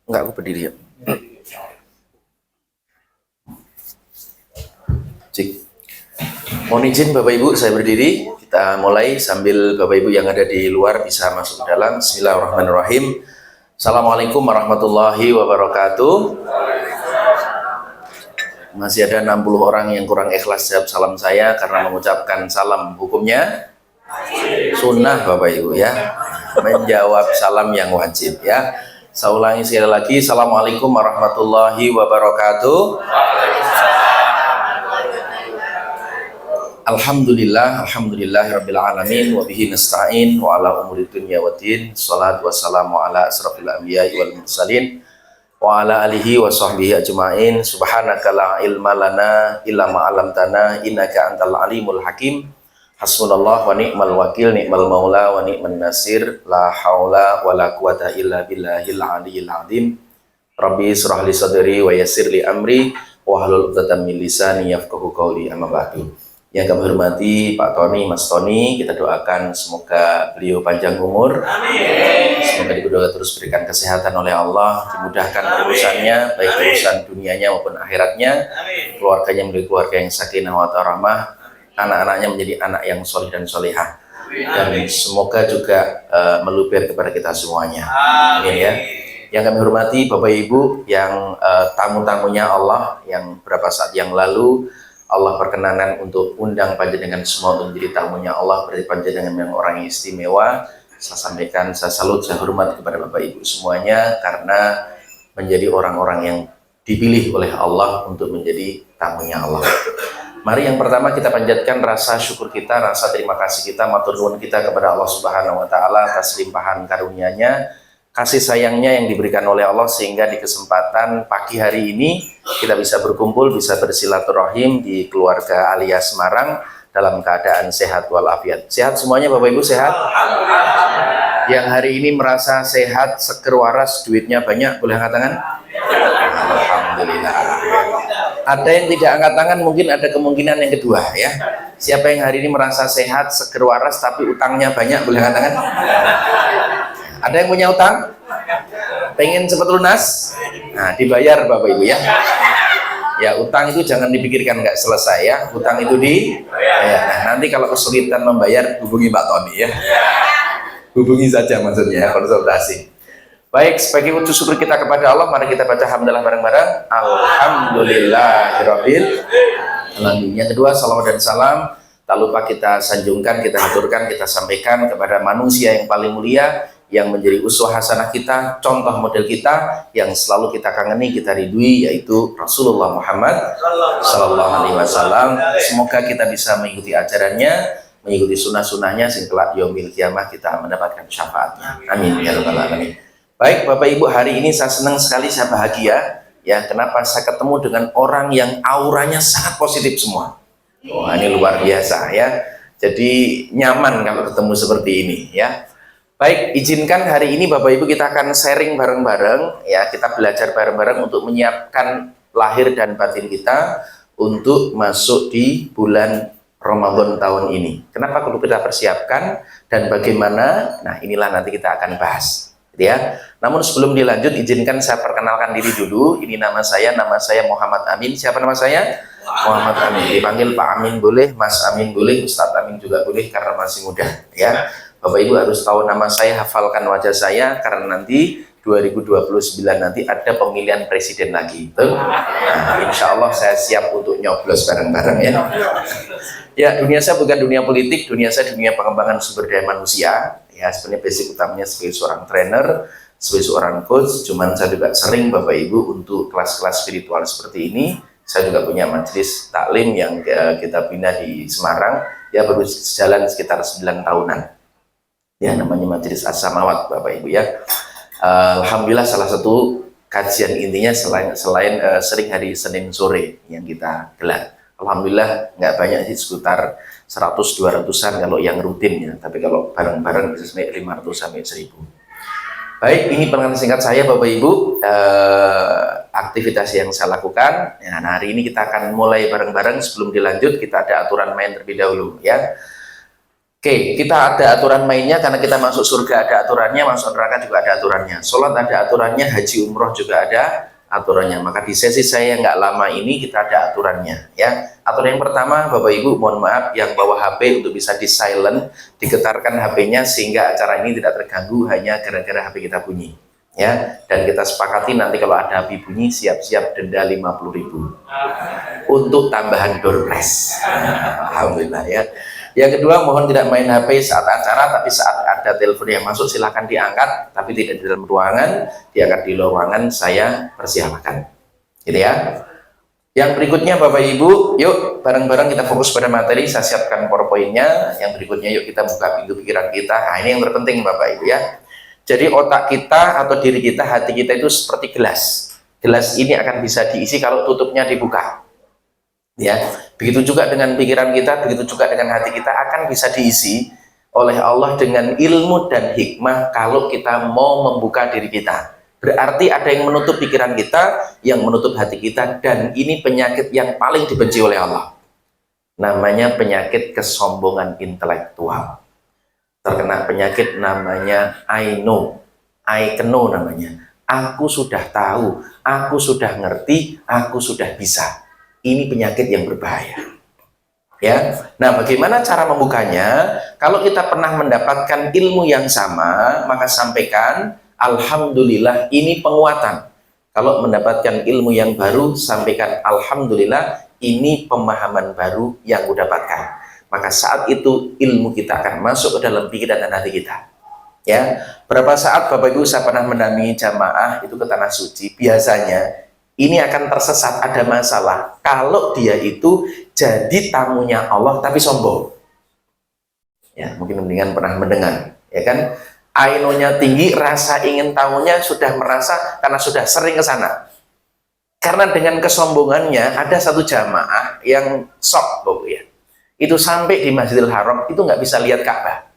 Enggak, aku berdiri ya. Cik. Mohon izin Bapak Ibu, saya berdiri. Kita mulai sambil Bapak Ibu yang ada di luar bisa masuk ke dalam. Bismillahirrahmanirrahim. Assalamualaikum warahmatullahi wabarakatuh. Masih ada 60 orang yang kurang ikhlas jawab salam saya karena mengucapkan salam hukumnya sunnah Bapak Ibu ya. Menjawab salam yang wajib ya. Saya ulangi sekali lagi. Assalamualaikum warahmatullahi wabarakatuh. Alhamdulillah, alhamdulillahirabbil alamin wa bihi nasta'in wa ala umuri dunya waddin. Shalatu wassalamu ala asrofil anbiya'i wal mursalin wa ala alihi wa sahbihi ajma'in. Subhanaka la ilma lana illa ma 'allamtana innaka antal alimul hakim. Hasbunallah wa ni'mal wakil, ni'mal maula wa ni'man nasir. La haula wa la quwata illa billahil aliyyil azim. Rabbi israh li sadri wa yassir li amri wa hlul 'uqdatam min lisani yafqahu qawli. Amma ba'du. Yang kami hormati Pak Tony, Mas Tony, kita doakan semoga beliau panjang umur. Amin. Semoga diberikan terus berikan kesehatan oleh Allah, dimudahkan urusannya, baik urusan dunianya maupun akhiratnya. Amin. Keluarganya menjadi keluarga yang sakinah wa rahmah, anak-anaknya menjadi anak yang solih dan solihah. Dan semoga juga meluber kepada kita semuanya. Amin ya. Yang kami hormati Bapak Ibu yang tamu-tamunya Allah yang beberapa saat yang lalu Allah perkenanan untuk undang panjenengan semua untuk menjadi tamunya Allah, berarti panjenengan yang orang yang istimewa. Saya sampaikan, saya salut, saya hormat kepada Bapak Ibu semuanya karena menjadi orang-orang yang dipilih oleh Allah untuk menjadi tamunya Allah. Mari yang pertama kita panjatkan rasa syukur kita, rasa terima kasih kita, matur nuwun kita kepada Allah Subhanahu wa taala atas limpahan karunia-Nya, kasih sayangnya yang diberikan oleh Allah sehingga di kesempatan pagi hari ini kita bisa berkumpul, bisa bersilaturahim di keluarga Alia Semarang dalam keadaan sehat walafiat. Sehat semuanya Bapak Ibu, sehat? Yang hari ini merasa sehat, seger waras, duitnya banyak, boleh angkat tangan? Alhamdulillah. Ada yang tidak angkat tangan, mungkin ada kemungkinan yang kedua ya. Siapa yang hari ini merasa sehat, seger waras tapi utangnya banyak, boleh angkat tangan? Ada yang punya utang? Pengen cepat lunas? Nah, dibayar Bapak Ibu ya. Ya, utang itu jangan dipikirkan nggak selesai ya. Utang itu dibayar. Nah, nanti kalau kesulitan membayar, hubungi Pak Tony ya. Hubungi saja maksudnya ya, konsultasi. Baik, sebagai wujud syukur kita kepada Allah, mari kita baca hamdalah bareng-bareng. Alhamdulillahirabbil alamin. Yang kedua, salawat dan salam tak lupa kita sanjungkan, kita haturkan, kita sampaikan kepada manusia yang paling mulia, yang menjadi uswah hasanah kita, contoh model kita, yang selalu kita kangeni, kita ridui, yaitu Rasulullah Muhammad Sallallahu Alaihi Wasallam. Semoga kita bisa mengikuti ajarannya, mengikuti sunnah-sunnahnya, sehingga yaumil kiamah kita mendapatkan syafaatnya. Amin ya rabbal alamin. Baik Bapak Ibu, hari ini saya senang sekali, saya bahagia. Ya, kenapa? Saya ketemu dengan orang yang auranya sangat positif semua. Wah, ini luar biasa ya. Jadi nyaman kalau ketemu seperti ini ya. Baik, izinkan hari ini Bapak Ibu kita akan sharing bareng-bareng ya, kita belajar bareng-bareng untuk menyiapkan lahir dan batin kita untuk masuk di bulan Ramadan tahun ini. Kenapa perlu kita persiapkan dan bagaimana? Nah, inilah nanti kita akan bahas gitu ya. Namun sebelum dilanjut, izinkan saya perkenalkan diri dulu. Ini nama saya Muhammad Amin. Siapa nama saya? Muhammad Amin. Dipanggil Pak Amin boleh, Mas Amin boleh, Ustadz Amin juga boleh karena masih muda ya. Bapak Ibu harus tahu nama saya, hafalkan wajah saya karena nanti 2029 nanti ada pemilihan presiden lagi. Nah, insya Allah saya siap untuk nyoblos bareng-bareng ya. Ya, dunia saya bukan dunia politik, dunia saya dunia pengembangan sumber daya manusia. Ya, sebenarnya basic utamanya sebagai seorang trainer, sebagai seorang coach. Cuman saya juga sering Bapak Ibu untuk kelas-kelas spiritual seperti ini. Saya juga punya majelis taklim yang kita bina di Semarang. Ya, baru jalan sekitar 9 tahunan. Ya, namanya Majelis As-Samawat Bapak Ibu ya. Alhamdulillah salah satu kajian intinya selain sering hari Senin sore yang kita gelar. Alhamdulillah nggak banyak sih, sekitar 100-200an kalau yang rutin ya. Tapi kalau bareng-bareng bisa sampai 500 sampai 1000. Baik, ini pengantar singkat saya Bapak Ibu, aktivitas yang saya lakukan. Ya, nah, hari ini kita akan mulai bareng-bareng. Sebelum dilanjut kita ada aturan main terlebih dahulu ya. Oke, kita ada aturan mainnya karena kita masuk surga ada aturannya, masuk neraka juga ada aturannya. Sholat ada aturannya, haji umroh juga ada aturannya. Maka di sesi saya nggak lama ini kita ada aturannya, ya. Aturan yang pertama, Bapak Ibu, mohon maaf yang bawa HP untuk bisa di silent, digetarkan HP-nya sehingga acara ini tidak terganggu hanya gara-gara HP kita bunyi, ya. Dan kita sepakati nanti kalau ada HP bunyi siap-siap denda 50.000 untuk tambahan door prize. Alhamdulillah, ya. Yang kedua, mohon tidak main HP saat acara, tapi saat ada telepon yang masuk silahkan diangkat, tapi tidak di dalam ruangan, diangkat di ruangan, saya persilahkan. Gitu ya. Yang berikutnya Bapak Ibu, yuk bareng-bareng kita fokus pada materi, saya siapkan PowerPoint-nya. Yang berikutnya yuk kita buka pintu pikiran kita. Nah, ini yang terpenting Bapak Ibu ya. Jadi otak kita atau diri kita, hati kita itu seperti gelas. Gelas ini akan bisa diisi kalau tutupnya dibuka. Ya, begitu juga dengan pikiran kita, begitu juga dengan hati kita akan bisa diisi oleh Allah dengan ilmu dan hikmah kalau kita mau membuka diri kita. Berarti ada yang menutup pikiran kita, yang menutup hati kita, dan ini penyakit yang paling dibenci oleh Allah. Namanya penyakit kesombongan intelektual. Terkena penyakit namanya I know, I know namanya. Aku sudah tahu, aku sudah ngerti, aku sudah bisa. Ini penyakit yang berbahaya, ya. Nah, bagaimana cara membukanya? Kalau kita pernah mendapatkan ilmu yang sama, maka sampaikan alhamdulillah, ini penguatan. Kalau mendapatkan ilmu yang baru, sampaikan alhamdulillah, ini pemahaman baru yang kudapatkan. Maka saat itu ilmu kita akan masuk ke dalam pikiran dan hati kita, ya. Berapa saat Bapak Ibu saya pernah mendampingi jamaah itu ke tanah suci, biasanya ini akan tersesat, ada masalah kalau dia itu jadi tamunya Allah tapi sombong. Ya, mungkin mendingan pernah mendengar, ya kan? Ainonya tinggi, rasa ingin tahunya sudah merasa karena sudah sering ke sana. Karena dengan kesombongannya ada satu jamaah yang shock, Bapak ya. Itu sampai di Masjidil Haram itu nggak bisa lihat Ka'bah.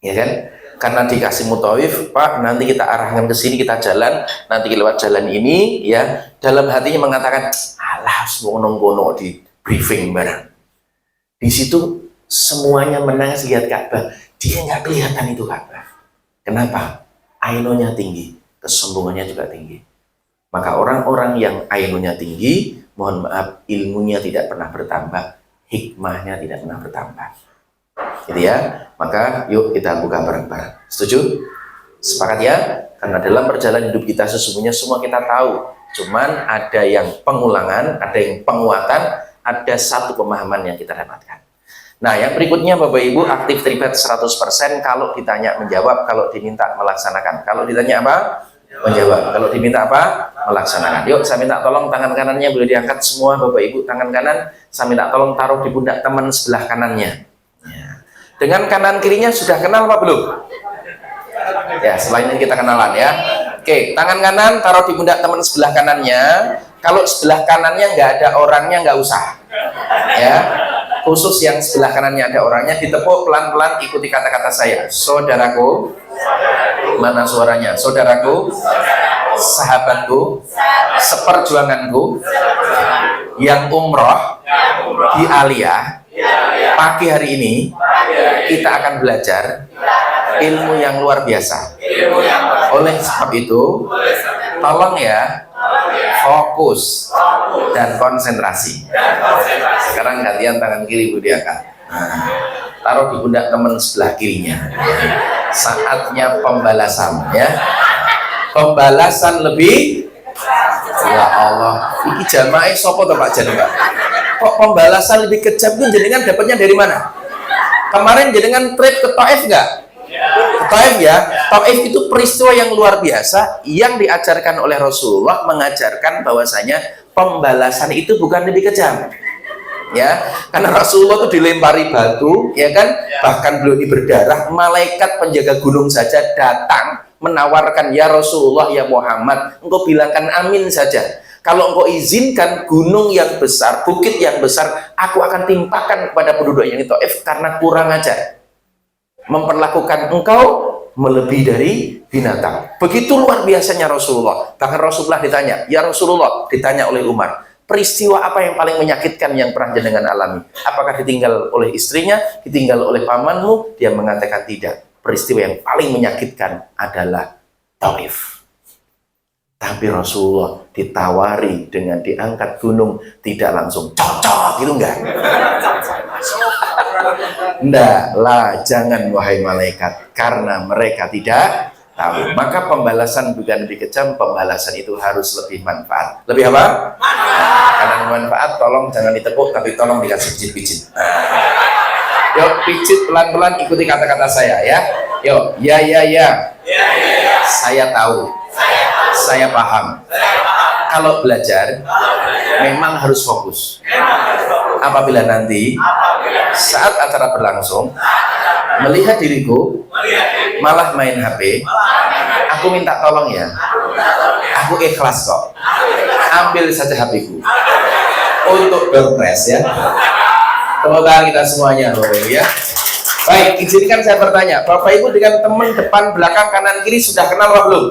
Ya kan? Karena dikasih mutawif, Pak, nanti kita arahkan ke sini, kita jalan, nanti lewat jalan ini, ya. Dalam hatinya mengatakan, alah, semua nongkono di briefing barang. Di situ semuanya menangis lihat Ka'bah, dia nggak kelihatan itu Ka'bah. Kenapa? Ainonya tinggi, kesombongannya juga tinggi. Maka orang-orang yang ainonya tinggi, mohon maaf, ilmunya tidak pernah bertambah, hikmahnya tidak pernah bertambah. Gitu ya. Maka yuk kita buka bareng-bareng. Setuju? Sepakat ya? Karena dalam perjalanan hidup kita sesungguhnya semua kita tahu. Cuman ada yang pengulangan, ada yang penguatan, ada satu pemahaman yang kita dapatkan. Nah, yang berikutnya Bapak Ibu, aktif terlibat 100%. Kalau ditanya menjawab, kalau diminta melaksanakan. Kalau ditanya apa? Menjawab. Kalau diminta apa? Melaksanakan. Yuk, saya minta tolong tangan kanannya boleh diangkat semua Bapak Ibu. Tangan kanan saya minta tolong taruh di pundak teman sebelah kanannya. Dengan kanan kirinya sudah kenal apa belum? Ya, selain ini kita kenalan ya. Oke, tangan kanan taruh di pundak teman sebelah kanannya. Kalau sebelah kanannya nggak ada orangnya nggak usah. Ya, khusus yang sebelah kanannya ada orangnya ditepuk pelan-pelan, ikuti kata-kata saya. Saudaraku, mana suaranya? Saudaraku, sahabatku, seperjuanganku, yang umroh di Aliyah. Pagi hari ini kita akan belajar ilmu yang luar biasa. Oleh sebab itu, tolong ya, fokus dan konsentrasi. Sekarang gantian tangan kiri Bu diangkat. Taruh di pundak teman sebelah kirinya. Saatnya pembalasan ya. Pembalasan lebih. Ya Allah, ini jamaah sopo to Pak jenengan? Kok pembalasan lebih kejam itu jenengan dapatnya dari mana? Kemarin jenengan trip ke Taif nggak? Ke Taif ya. Taif itu peristiwa yang luar biasa yang diajarkan oleh Rasulullah, mengajarkan bahwasanya pembalasan itu bukan lebih kejam. Ya, karena Rasulullah itu dilempari batu, ya kan? Bahkan beliau ini berdarah, malaikat penjaga gunung saja datang menawarkan, ya Rasulullah, ya Muhammad, engkau bilangkan amin saja. Kalau engkau izinkan gunung yang besar, bukit yang besar, aku akan timpakan kepada penduduk yang itu karena kurang ajar. Memperlakukan engkau melebihi dari binatang. Begitu luar biasanya Rasulullah. Bahkan Rasulullah ditanya, ya Rasulullah, ditanya oleh Umar, peristiwa apa yang paling menyakitkan yang pernah jenengan alami? Apakah ditinggal oleh istrinya, ditinggal oleh pamanmu? Dia mengatakan tidak. Peristiwa yang paling menyakitkan adalah Taif. Tapi Rasulullah ditawari dengan diangkat gunung, tidak langsung cocok gitu enggak? Enggak lah, jangan wahai malaikat, karena mereka tidak tahu. Maka pembalasan bukan lebih kejam, pembalasan itu harus lebih manfaat. Lebih apa? Karena manfaat, tolong jangan ditepuk, tapi tolong dikasih pijit-pijit. Yuk, pijit pelan-pelan, ikuti kata-kata saya ya. Yuk, ya. Saya tahu. Saya paham. Kalau belajar, memang harus fokus. Apabila nanti saat acara berlangsung, melihat diriku malah main HP, aku minta tolong ya. Aku ikhlas kok. Ambil saja HP-ku untuk berpress ya. Tepuk tangan kita semuanya, ya. Baik, izinkan saya bertanya, Bapak Ibu dengan teman depan, belakang, kanan, kiri sudah kenal apa belum?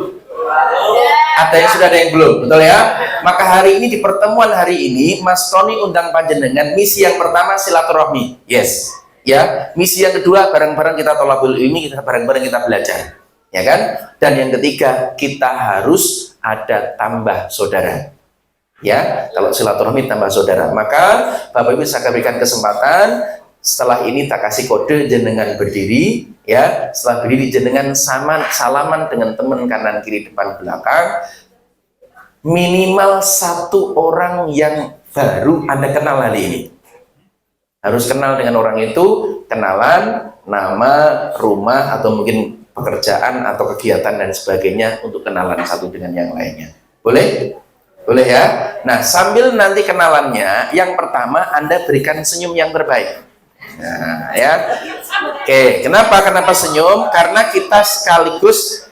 Ada yang sudah, ada yang belum, betul ya? Maka hari ini, di pertemuan hari ini, Mas Tony undang panjenengan. Misi yang pertama silaturahmi, yes, ya. Misi yang kedua bareng-bareng kita tolabul ilmi, kita bareng-bareng kita belajar, ya kan? Dan yang ketiga kita harus ada tambah saudara, ya. Kalau silaturahmi tambah saudara, maka Bapak Ibu saya berikan kesempatan. Setelah ini tak kasih kode, jenengan berdiri ya. Setelah berdiri jenengan salaman dengan teman kanan kiri depan belakang. Minimal satu orang yang baru Anda kenal hari ini. Harus kenal dengan orang itu, kenalan, nama, rumah, atau mungkin pekerjaan atau kegiatan dan sebagainya, untuk kenalan satu dengan yang lainnya. Boleh? Boleh ya? Nah, sambil nanti kenalannya, yang pertama Anda berikan senyum yang terbaik. Nah, ya. Oke, kenapa senyum? Karena kita sekaligus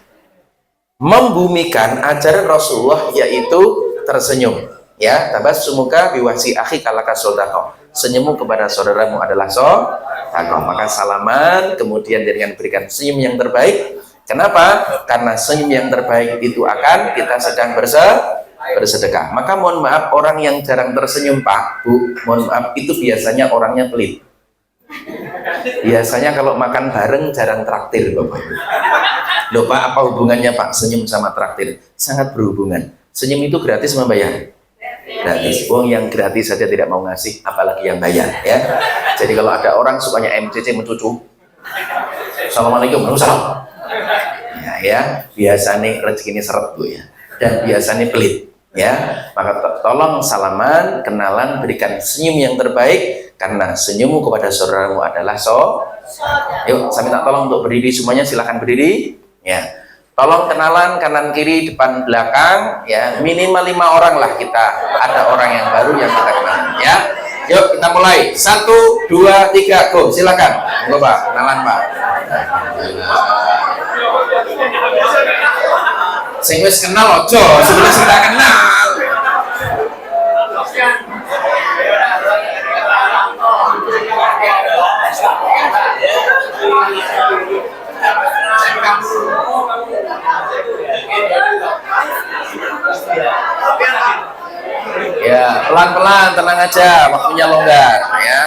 membumikan ajaran Rasulullah, yaitu tersenyum. Ya, tabassumuka biwasi akhi kalaka shadaqah. Senyummu kepada saudaramu adalah shadaqah. Maka salaman, kemudian dengan berikan senyum yang terbaik. Kenapa? Karena senyum yang terbaik itu akan kita sedang bersedekah. Maka mohon maaf, orang yang jarang tersenyum, Pak, Bu, mohon maaf, itu biasanya orangnya pelit. Biasanya kalau makan bareng jarang traktir, Bapak. Loh Pak, apa hubungannya Pak senyum sama traktir? Sangat berhubungan. Senyum itu gratis membayar. Gratis. Wong yang gratis saja tidak mau ngasih, apalagi yang bayar ya. Jadi kalau ada orang sukanya MCC mencucu, Assalamualaikum, Waalaikumsalam. Ya, biasanya rezeki ini seret Bu ya. Dan biasanya pelit ya. Maka tolong salaman, kenalan, berikan senyum yang terbaik. Karena senyummu kepada saudaramu adalah Yuk, saya minta tolong untuk berdiri semuanya, silahkan berdiri ya. Tolong kenalan kanan kiri depan belakang ya. Minimal 5 orang lah kita, ada orang yang baru yang kita kenal ya. Yuk kita mulai, 1, 2, 3, go, silakan. Monggo Pak, kenalan Pak. Sing wis kenal ojo, sebelum kita kenal. Ya, pelan-pelan, tenang aja, waktunya longgar ya.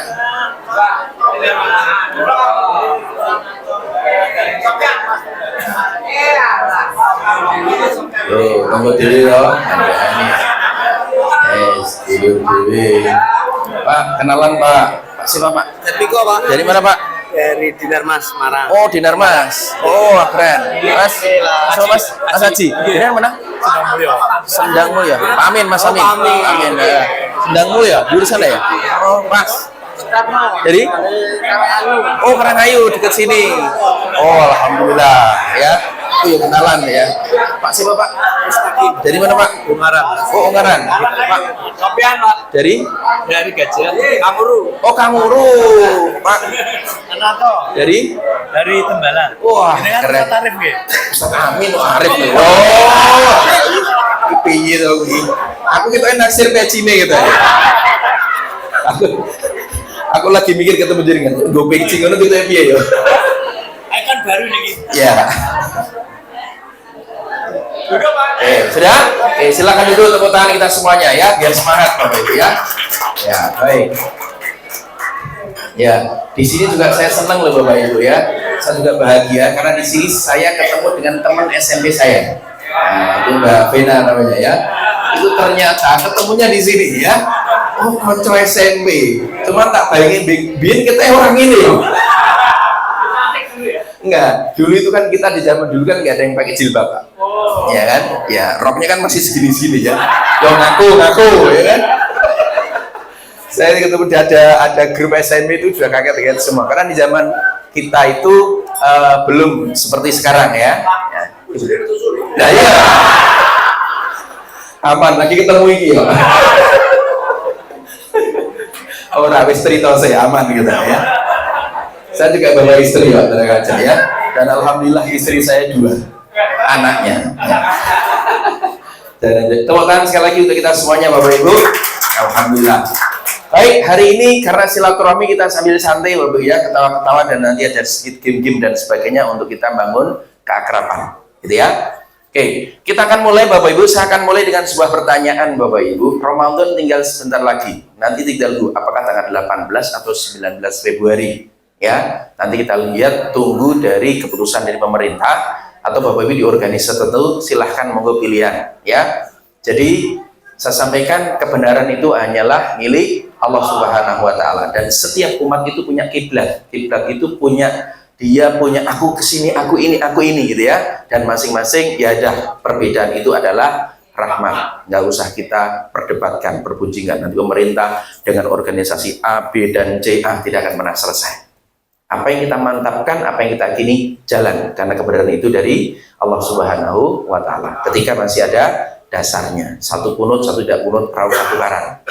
Tuh, tunggu diri loh. Diri. Pak, kenalan Pak. Siapa Pak? Piko Pak. Dari mana Pak? Dari Dinar Mas Semarang. Oh, Dinar Mas. Oh, keren. Mas, Mas Haji. Dinar mana? Sendang Mulyo. Sendang Mulyo. Pak Amin, Mas Amin. Amin. Ya. Sendang Mulyo, di sana ya? Oh, Mas. Jadi? Oh, Karangayu, dekat sini. Oh, alhamdulillah ya. Oh, ya kenalan ya. Pak siapa Pak? Dari mana Pak? Ungaran. Oh, Ungaran. Pak. Kopian Pak. Dari Gajah. Kamuru. Oh, Kamuru. Pak. Anato. Dari Tembalan. Wah, ini kan keren. tarif nggih. Ustaz Amin Arif. Oh. Piye to kuwi? Aku ketoke naksir pecine gitu. Aku lagi mikir ketemu jaringan. Go pecing ngono ketoke piye yo? Kan baru niki. Ya. Sudah? Silakan duduk, tepuk tangan kita semuanya ya, biar semangat Bapak Ibu ya. Ya, baik. Ya, di sini juga saya senang loh Bapak Ibu ya. Saya juga bahagia karena di sini saya ketemu dengan teman SMP saya. Nah, itu Mbak Vena namanya ya. Itu ternyata ketemunya di sini ya. Oh, konco SMP. Cuma tak bayangin biar kita orang ini loh. Enggak, dulu itu kan kita di zaman dulu kan nggak ada yang pakai jilbab, Pak. Ya kan? Ya, roknya kan masih segini-segini ya. Yo ngaku, ya kan? Saya ketemu ada grup SMP itu juga kaget-kaget semua karena di zaman kita itu belum seperti sekarang ya. Nah ya, aman lagi ketemu ini ya. Oh, wis cerita saya aman gitu ya. Saya juga bawa istri ya, tenang aja ya. Dan alhamdulillah istri saya 2 anaknya. Ya. Dan tepuk tangan sekali lagi untuk kita semuanya Bapak Ibu. Alhamdulillah. Baik, hari ini karena silaturahmi kita sambil santai Bapak ya, ketawa-ketawa dan nanti ada sedikit game-game dan sebagainya untuk kita bangun keakraban, gitu ya. Oke, kita akan mulai Bapak Ibu. Saya akan mulai dengan sebuah pertanyaan Bapak Ibu. Ramadan tinggal sebentar lagi. Nanti tinggal dulu apakah tanggal 18 atau 19 Februari. Ya, nanti kita lihat, tunggu dari keputusan dari pemerintah atau Bapak Ibu di organisasi tertentu, silahkan monggo pilihan ya. Jadi saya sampaikan kebenaran itu hanyalah milik Allah Subhanahu wa taala dan setiap umat itu punya kiblat. Kiblat itu punya aku kesini, aku ini gitu ya. Dan masing-masing ya ada perbedaan itu adalah rahmat. Nggak usah kita perdebatkan, perbuncingan. Nanti pemerintah dengan organisasi A, B dan C tidak akan pernah selesai. Apa yang kita mantapkan, apa yang kita yakini, jalan. Karena kebenaran itu dari Allah Subhanahu wa ta'ala. Ketika masih ada dasarnya. 1 kunut, 1 tidak kunut, perahu 1 karang.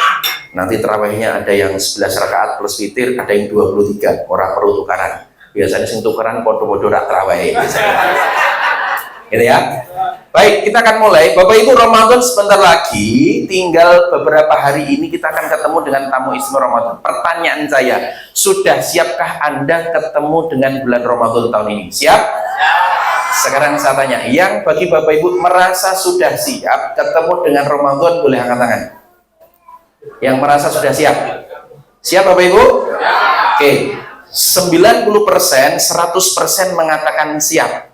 Nanti terawihnya ada yang 11 rakaat plus witir, ada yang 23. Orang perlu tukaran. Biasanya sing tukaran podo-podo rak terawih. Gitu ya. Baik, kita akan mulai. Bapak Ibu, Ramadan sebentar lagi, tinggal beberapa hari ini kita akan ketemu dengan tamu istimewa Ramadan. Pertanyaan saya, sudah siapkah Anda ketemu dengan bulan Ramadan tahun ini? Siap? Sekarang saya tanya, yang bagi Bapak Ibu merasa sudah siap ketemu dengan Ramadan, boleh angkat tangan. Yang merasa sudah siap? Siap Bapak Ibu? Oke, 90%, 100% mengatakan siap.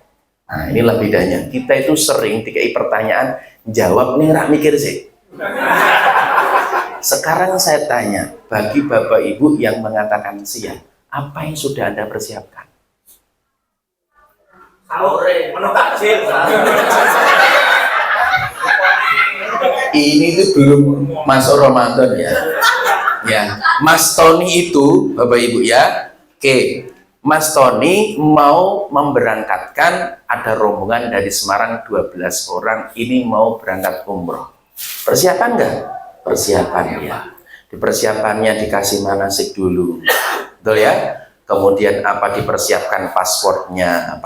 Nah, inilah bedanya. Kita itu sering dikai pertanyaan, jawab nih rak mikir sih. Sekarang saya tanya, bagi Bapak Ibu yang mengatakan siap, apa yang sudah Anda persiapkan? Ini tuh belum masuk Ramadan ya. Ya, Mas Tony itu, Bapak Ibu ya. Oke. Mas Tony mau memberangkatkan, ada rombongan dari Semarang 12 orang ini mau berangkat umroh. Persiapan enggak? Persiapan ya. Di persiapannya dikasih manasik dulu. Betul ya? Kemudian apa dipersiapkan paspornya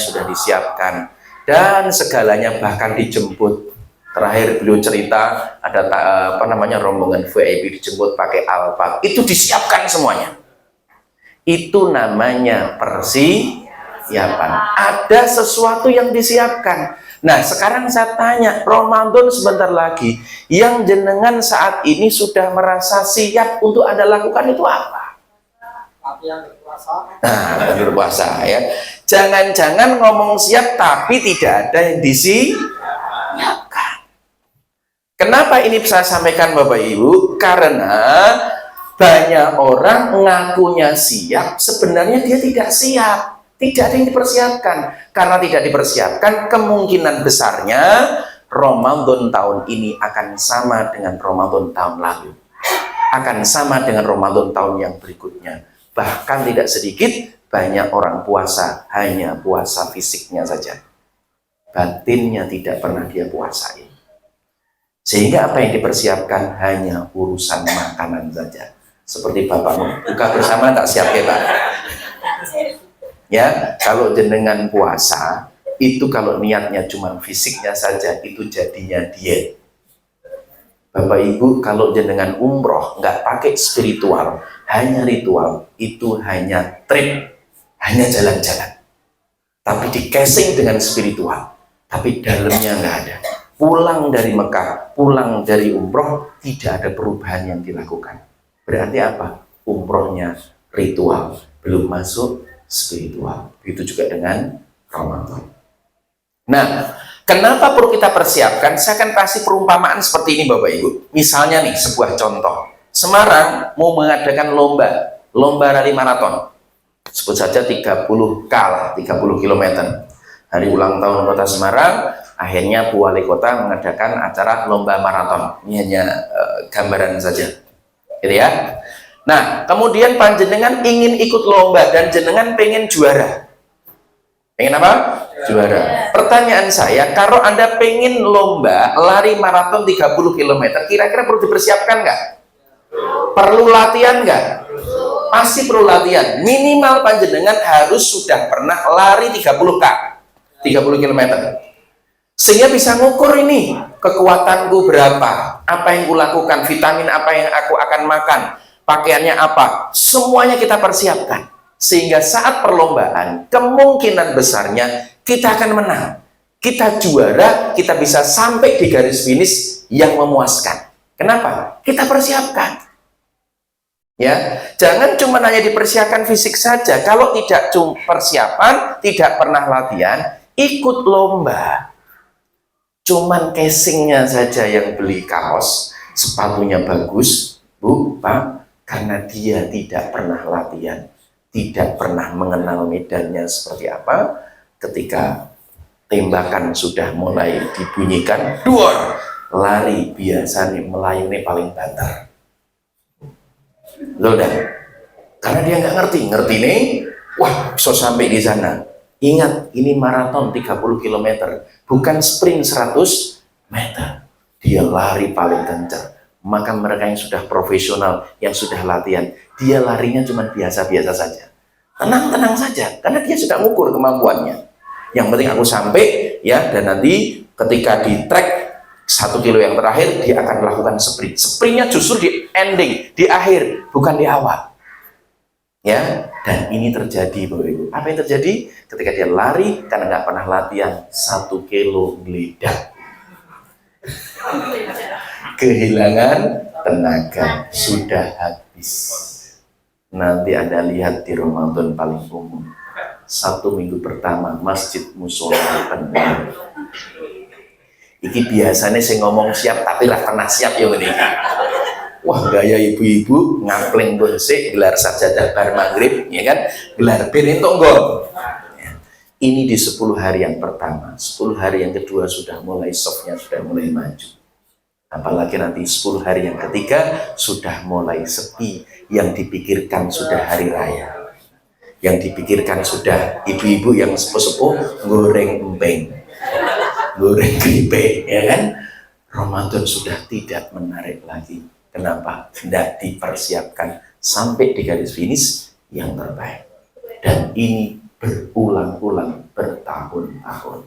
sudah disiapkan dan segalanya bahkan dijemput. Terakhir beliau cerita ada rombongan VIP dijemput pakai Alphard. Itu disiapkan semuanya. Itu namanya persiapan. Ada sesuatu yang disiapkan. Nah, sekarang saya tanya, Ramadan sebentar lagi, yang jenengan saat ini sudah merasa siap untuk Anda lakukan itu apa? Nah, berpuasa ya. Jangan-jangan ngomong siap tapi tidak ada yang disiapkan. Kenapa ini saya sampaikan Bapak Ibu? Karena banyak orang ngakunya siap, sebenarnya dia tidak siap. Tidak ada yang dipersiapkan. Karena tidak dipersiapkan, kemungkinan besarnya Ramadan tahun ini akan sama dengan Ramadan tahun lalu. Akan sama dengan Ramadan tahun yang berikutnya. Bahkan tidak sedikit, banyak orang puasa, hanya puasa fisiknya saja. Batinnya tidak pernah dia puasai. Sehingga apa yang dipersiapkan hanya urusan makanan saja. Seperti bapakmu, buka bersama tak siap ya Pak. Ya, kalau jenengan puasa, itu kalau niatnya cuma fisiknya saja, itu jadinya diet. Bapak Ibu, kalau jenengan umroh, nggak pakai spiritual, hanya ritual, itu hanya trip, hanya jalan-jalan. Tapi di casing dengan spiritual. tapi dalamnya nggak ada. Pulang dari Mekah, pulang dari umroh, tidak ada perubahan yang dilakukan. Berarti apa? Umrohnya ritual, belum masuk spiritual. Begitu juga dengan Ramadan. Nah, kenapa perlu kita persiapkan? Saya akan kasih perumpamaan seperti ini Bapak Ibu. Misalnya nih, sebuah contoh. Semarang mau mengadakan lomba rally maraton. Sebut saja 30 km. Hari ulang tahun Kota Semarang, akhirnya Bu Wali Kota mengadakan acara lomba maraton. Ini hanya gambaran saja, gitu ya. Nah, kemudian panjenengan ingin ikut lomba dan jenengan pengen juara. Pengen apa? Juara. Pertanyaan saya, kalau Anda pengen lomba lari maraton 30 km, kira-kira perlu dipersiapkan nggak? Perlu latihan nggak? Pasti perlu latihan. Minimal panjenengan harus sudah pernah lari 30 km. Sehingga bisa ngukur ini, kekuatanku berapa, apa yang kulakukan, vitamin apa yang aku akan makan, pakaiannya apa, semuanya kita persiapkan. Sehingga saat perlombaan, kemungkinan besarnya kita akan menang. Kita juara, kita bisa sampai di garis finish yang memuaskan. Kenapa? Kita persiapkan. Ya, jangan cuma hanya dipersiapkan fisik saja. Kalau tidak persiapan, tidak pernah latihan, ikut lomba, cuman casingnya saja yang beli kaos, sepatunya bagus, Bu, Pak, karena dia tidak pernah latihan, tidak pernah mengenal medannya seperti apa. Ketika tembakan sudah mulai dibunyikan, duor, lari biasanya melayuni paling banter. Loh, karena dia nggak ngerti nih, wah, so sampai di sana. Ingat, ini maraton 30 km, bukan sprint 100 meter. Dia lari paling kencang. Maka mereka yang sudah profesional, yang sudah latihan, dia larinya cuma biasa-biasa saja. Tenang-tenang saja, karena dia sudah mengukur kemampuannya. Yang penting aku sampai, ya, dan nanti ketika di track 1 kilo yang terakhir, dia akan melakukan sprint. Sprintnya justru di ending, di akhir, bukan di awal. Ya, dan ini terjadi Bapak Ibu. Apa yang terjadi? Ketika dia lari karena nggak pernah latihan, 1 kilo geledak, kehilangan tenaga, sudah habis. Nanti Anda lihat di Ramadan paling umum, 1 minggu pertama masjid musola penuh. Iki biasanya saya ngomong siap tapi lah pernah siap ya ini. Wah, gaya ibu-ibu ngapleng gonsek, gelar sajadah bar maghrib, ya kan, gelar piring tonggol. Ini di 10 hari yang pertama, 10 hari yang kedua sudah mulai softnya sudah mulai maju. Apalagi nanti 10 hari yang ketiga sudah mulai sepi, yang dipikirkan sudah hari raya, yang dipikirkan sudah ibu-ibu yang sepuh-sepuh goreng empeng, goreng keripik, ya kan. Ramadan sudah tidak menarik lagi. Kenapa? Tidak dipersiapkan sampai di garis finish yang terbaik. Dan ini berulang-ulang bertahun-tahun.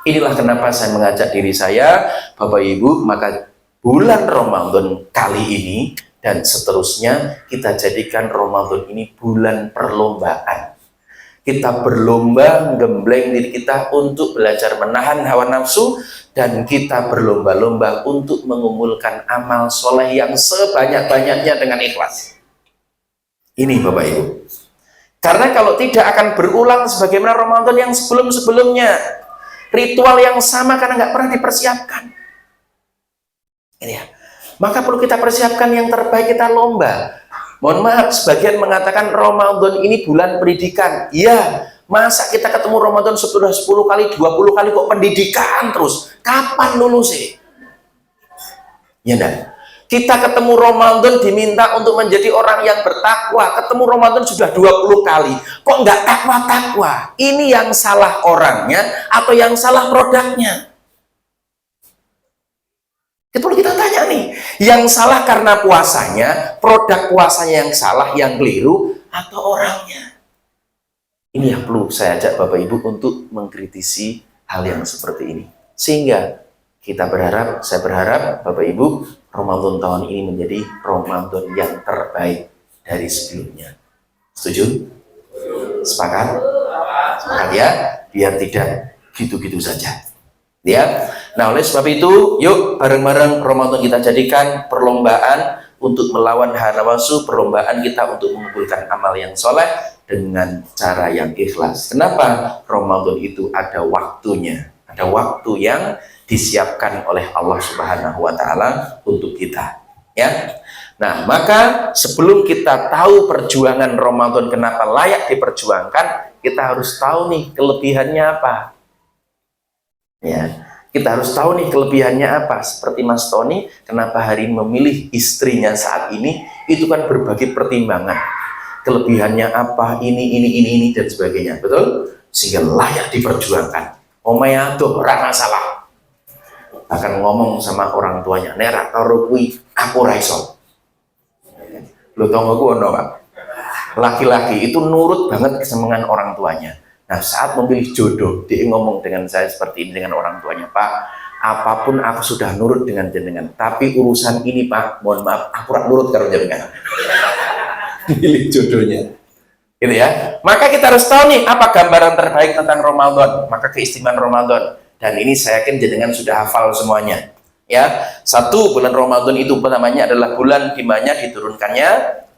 Inilah kenapa saya mengajak diri saya, Bapak Ibu, maka bulan Ramadan kali ini dan seterusnya kita jadikan Ramadan ini bulan perlombaan. Kita berlomba menggembleng diri kita untuk belajar menahan hawa nafsu, dan kita berlomba-lomba untuk mengumpulkan amal soleh yang sebanyak-banyaknya dengan ikhlas. Ini Bapak Ibu. Karena kalau tidak akan berulang sebagaimana Ramadan yang sebelum-sebelumnya. Ritual yang sama karena nggak pernah dipersiapkan. Ini ya. Maka perlu kita persiapkan yang terbaik, kita lomba. Mohon maaf, sebagian mengatakan Ramadan ini bulan pendidikan. Iya, masa kita ketemu Ramadan sudah 10 kali, 20 kali kok pendidikan terus? Kapan lulus sih? Ya enggak? Kita ketemu Ramadan diminta untuk menjadi orang yang bertakwa. Ketemu Ramadan sudah 20 kali. Kok enggak takwa-takwa? Ini yang salah orangnya atau yang salah produknya? Itu perlu kita tanya nih, yang salah karena puasanya, produk puasanya yang salah, yang keliru, atau orangnya? Ini yang perlu saya ajak Bapak Ibu untuk mengkritisi hal yang seperti ini. Sehingga kita berharap, saya berharap Bapak Ibu, Ramadan tahun ini menjadi Ramadan yang terbaik dari sebelumnya. Setuju? Sepakat? Sepakat ya? Biar tidak gitu-gitu saja. Ya. Nah, oleh sebab itu, yuk bareng-bareng Ramadan kita jadikan perlombaan untuk melawan hawa nafsu, perlombaan kita untuk mengumpulkan amal yang soleh dengan cara yang ikhlas. Kenapa? Ramadan itu ada waktunya, ada waktu yang disiapkan oleh Allah Subhanahu wa taala untuk kita, ya. Nah, maka sebelum kita tahu perjuangan Ramadan kenapa layak diperjuangkan, kita harus tahu nih kelebihannya apa. Ya, kita harus tahu nih kelebihannya apa. Seperti Mas Tony, kenapa hari ini memilih istrinya saat ini, itu kan berbagai pertimbangan. Kelebihannya apa, ini, dan sebagainya. Betul? Sehingga layak diperjuangkan. Omaya tuh, ora masalah. Akan ngomong sama orang tuanya, "Nerak karo kuwi aku ra iso." Lho tonggoku ono, Pak. Laki-laki itu nurut banget kesenangan orang tuanya. Nah, saat memilih jodoh, dia ngomong dengan saya seperti ini dengan orang tuanya, "Pak, apapun aku sudah nurut dengan jenengan, tapi urusan ini, Pak, mohon maaf, aku rak nurut karo jenengan." Pilih jodohnya. Gitu ya. Maka kita harus tahu nih apa gambaran terbaik tentang Ramadan, maka keistimewaan Ramadan. Dan ini saya yakin jenengan sudah hafal semuanya. Ya, satu, bulan Ramadan itu namanya adalah bulan di mana diturunkannya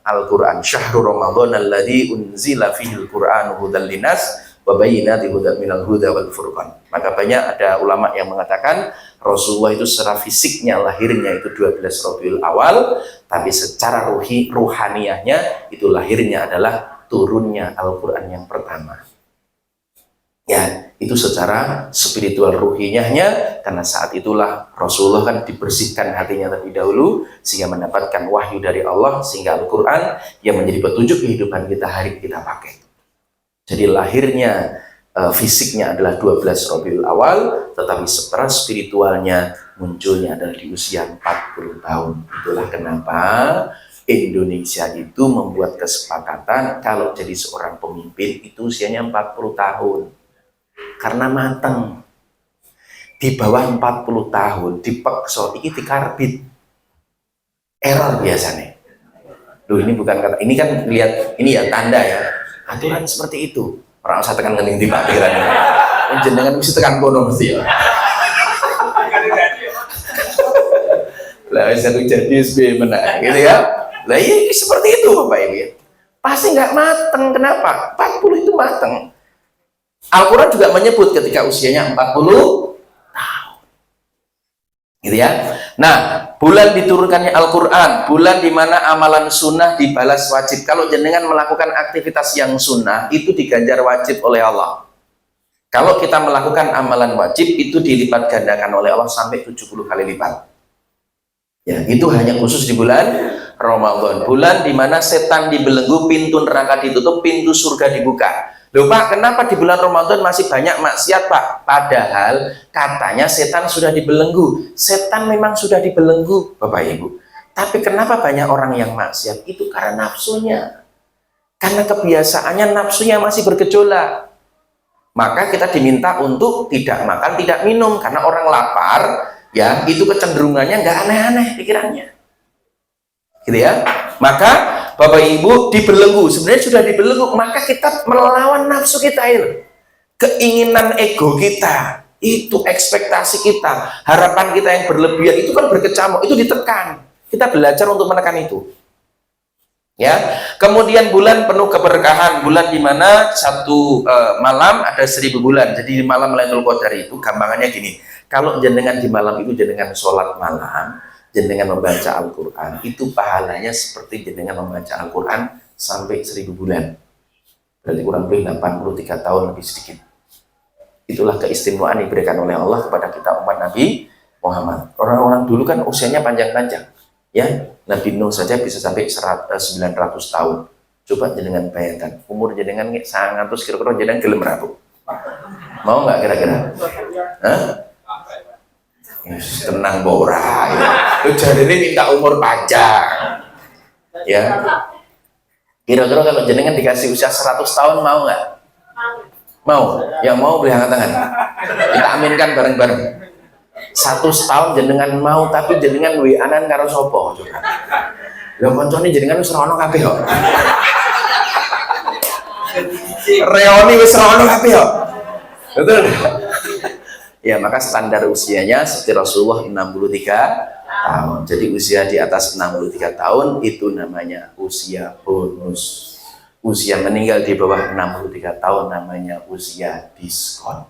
Al-Quran. Syahrul Ramadan alladzi unzila fihil Qur'an hudal linas wa bayyinatin minal huda wal furqan. Maka banyak ada ulama yang mengatakan Rasulullah itu secara fisiknya lahirnya itu 12 Rabiul Awal, tapi secara ruhaniyahnya itu lahirnya adalah turunnya Al-Quran yang pertama. Ya, itu secara spiritual ruhiyahnya, karena saat itulah Rasulullah kan dibersihkan hatinya terlebih dahulu sehingga mendapatkan wahyu dari Allah, sehingga Al-Quran yang menjadi petunjuk kehidupan kita hari ini kita pakai. Jadi lahirnya fisiknya adalah 12 Rabiul Awal, tetapi secara spiritualnya munculnya adalah di usia 40 tahun. Itulah kenapa Indonesia itu membuat kesepakatan kalau jadi seorang pemimpin itu usianya 40 tahun. Karena mateng. Di bawah 40 tahun dipeksa iki dikarbit. Error biasanya. Loh, ini bukan kata, ini kan lihat, ini ya tanda ya. Aturan seperti itu. Orang usah tekan ngening di pikiran. Jenengan mesti tekan kono mesti ya. Lah wis aku jadi SB menang gitu ya. Lah iya seperti itu Bapak Ibu. Pasti nggak mateng. Kenapa? 40 itu mateng. Al-Quran juga menyebut ketika usianya 40 tahun. Gitu ya. Nah, bulan diturunkannya Al-Quran, bulan dimana amalan sunnah dibalas wajib. Kalau jenengan melakukan aktivitas yang sunnah, itu diganjar wajib oleh Allah. Kalau kita melakukan amalan wajib, itu dilipat gandakan oleh Allah sampai 70 kali lipat. Ya, itu hanya khusus di bulan Ramadan. Bulan dimana setan dibelenggu, pintu neraka ditutup, pintu surga dibuka. Loh Pak, kenapa di bulan Ramadan masih banyak maksiat Pak? Padahal katanya setan sudah dibelenggu. Setan memang sudah dibelenggu Bapak Ibu. Tapi kenapa banyak orang yang maksiat? Itu karena nafsunya. Karena kebiasaannya nafsunya masih bergejolak. Maka kita diminta untuk tidak makan, tidak minum. Karena orang lapar, ya itu kecenderungannya nggak aneh-aneh pikirannya. Gitu ya. Maka Bapak Ibu dibelenggu, sebenarnya sudah dibelenggu, maka kita melawan nafsu kita itu, keinginan ego kita, itu ekspektasi kita, harapan kita yang berlebihan itu kan berkecamuk, itu ditekan. Kita belajar untuk menekan itu. Ya, kemudian bulan penuh keberkahan, bulan di mana satu malam ada 1000 bulan. Jadi di malam Lailatul Qadar itu gampangannya gini, kalau jenengan di malam itu jenengan sholat malam, jenengan membaca Al-Quran, itu pahalanya seperti jenengan membaca Al-Quran sampai 1000 bulan. Berarti kurang lebih 83 tahun lebih sedikit. Itulah keistimewaan yang diberikan oleh Allah kepada kita umat Nabi Muhammad. Orang-orang dulu kan usianya panjang-panjang. Ya, Nabi Nuh saja bisa sampai 900 tahun. Coba jenengan bayangkan, umur jenengan 100 kira-kira jenengan gelem rabu. Mau nggak kira-kira? Hah? Tenang bora ya. Lu jadi ini minta umur panjang ya. Kira-kira kalau jenengan dikasih usia 100 tahun mau nggak? Mau? Yang mau beri angkat tangan. Kita aminkan bareng-bareng. 100 tahun jenengan mau, tapi jenengan wianan karo sopo coba. Lah koncone jenengan wis ora ono kabeh kok. Reoni wis ora ono kabeh kok. Betul. Ya, maka standar usianya seperti Rasulullah 63 tahun. Jadi usia di atas 63 tahun itu namanya usia bonus. Usia meninggal di bawah 63 tahun namanya usia diskon.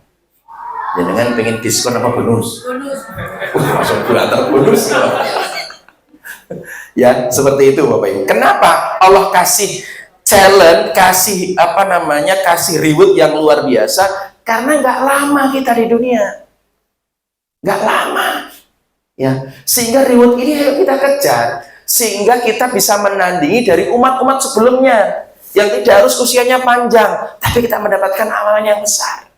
Jangan pengen diskon apa bonus? Bonus. Langsung bulan bonus. Ya, seperti itu Bapak Ibu. Kenapa Allah kasih challenge, kasih kasih reward yang luar biasa? Karena nggak lama kita di dunia, nggak lama, ya. Sehingga reward ini ayo kita kejar, sehingga kita bisa menandingi dari umat-umat sebelumnya yang tidak harus usianya panjang, tapi kita mendapatkan amalan yang besar.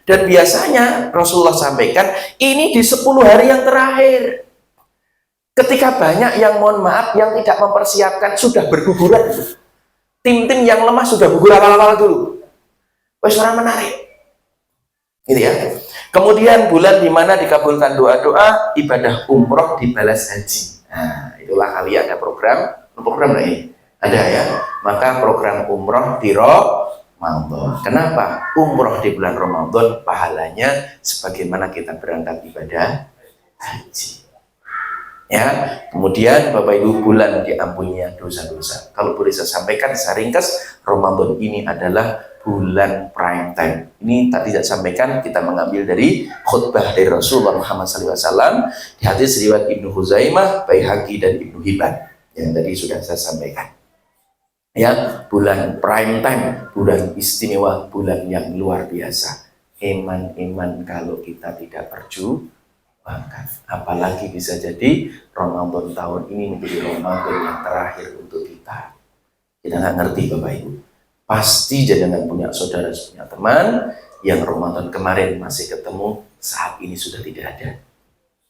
Dan biasanya Rasulullah sampaikan ini di 10 hari yang terakhir. Ketika banyak yang mohon maaf yang tidak mempersiapkan sudah berguguran, tim-tim yang lemah sudah gugur awal-awal dulu. Wes orang menarik. Gitu ya. Kemudian bulan di mana dikabulkan doa-doa, ibadah umroh dibalas haji. Nah, itulah kali ada program ini. Ada ya. Maka program umroh di Ramadan. Kenapa? Umroh di bulan Ramadan pahalanya sebagaimana kita berangkat ibadah haji. Ya, kemudian Bapak Ibu bulan diampuninya dosa-dosa. Kalau boleh saya sampaikan secara ringkas, Ramadan ini adalah bulan prime time. Ini tadi saya sampaikan, kita mengambil dari khutbah dari Rasulullah Muhammad SAW di hadis riwayat Ibnu Huzaimah, Baihaqi dan Ibnu Hibban yang tadi sudah saya sampaikan. Ya, bulan prime time, bulan istimewa, bulan yang luar biasa. Iman kalau kita tidak perjuangkan, apalagi bisa jadi Ramadan tahun ini menjadi Ramadan yang terakhir untuk kita. Kita nggak ngerti Bapak Ibu. Pasti jangan punya saudara, punya teman yang Ramadan kemarin masih ketemu, saat ini sudah tidak ada.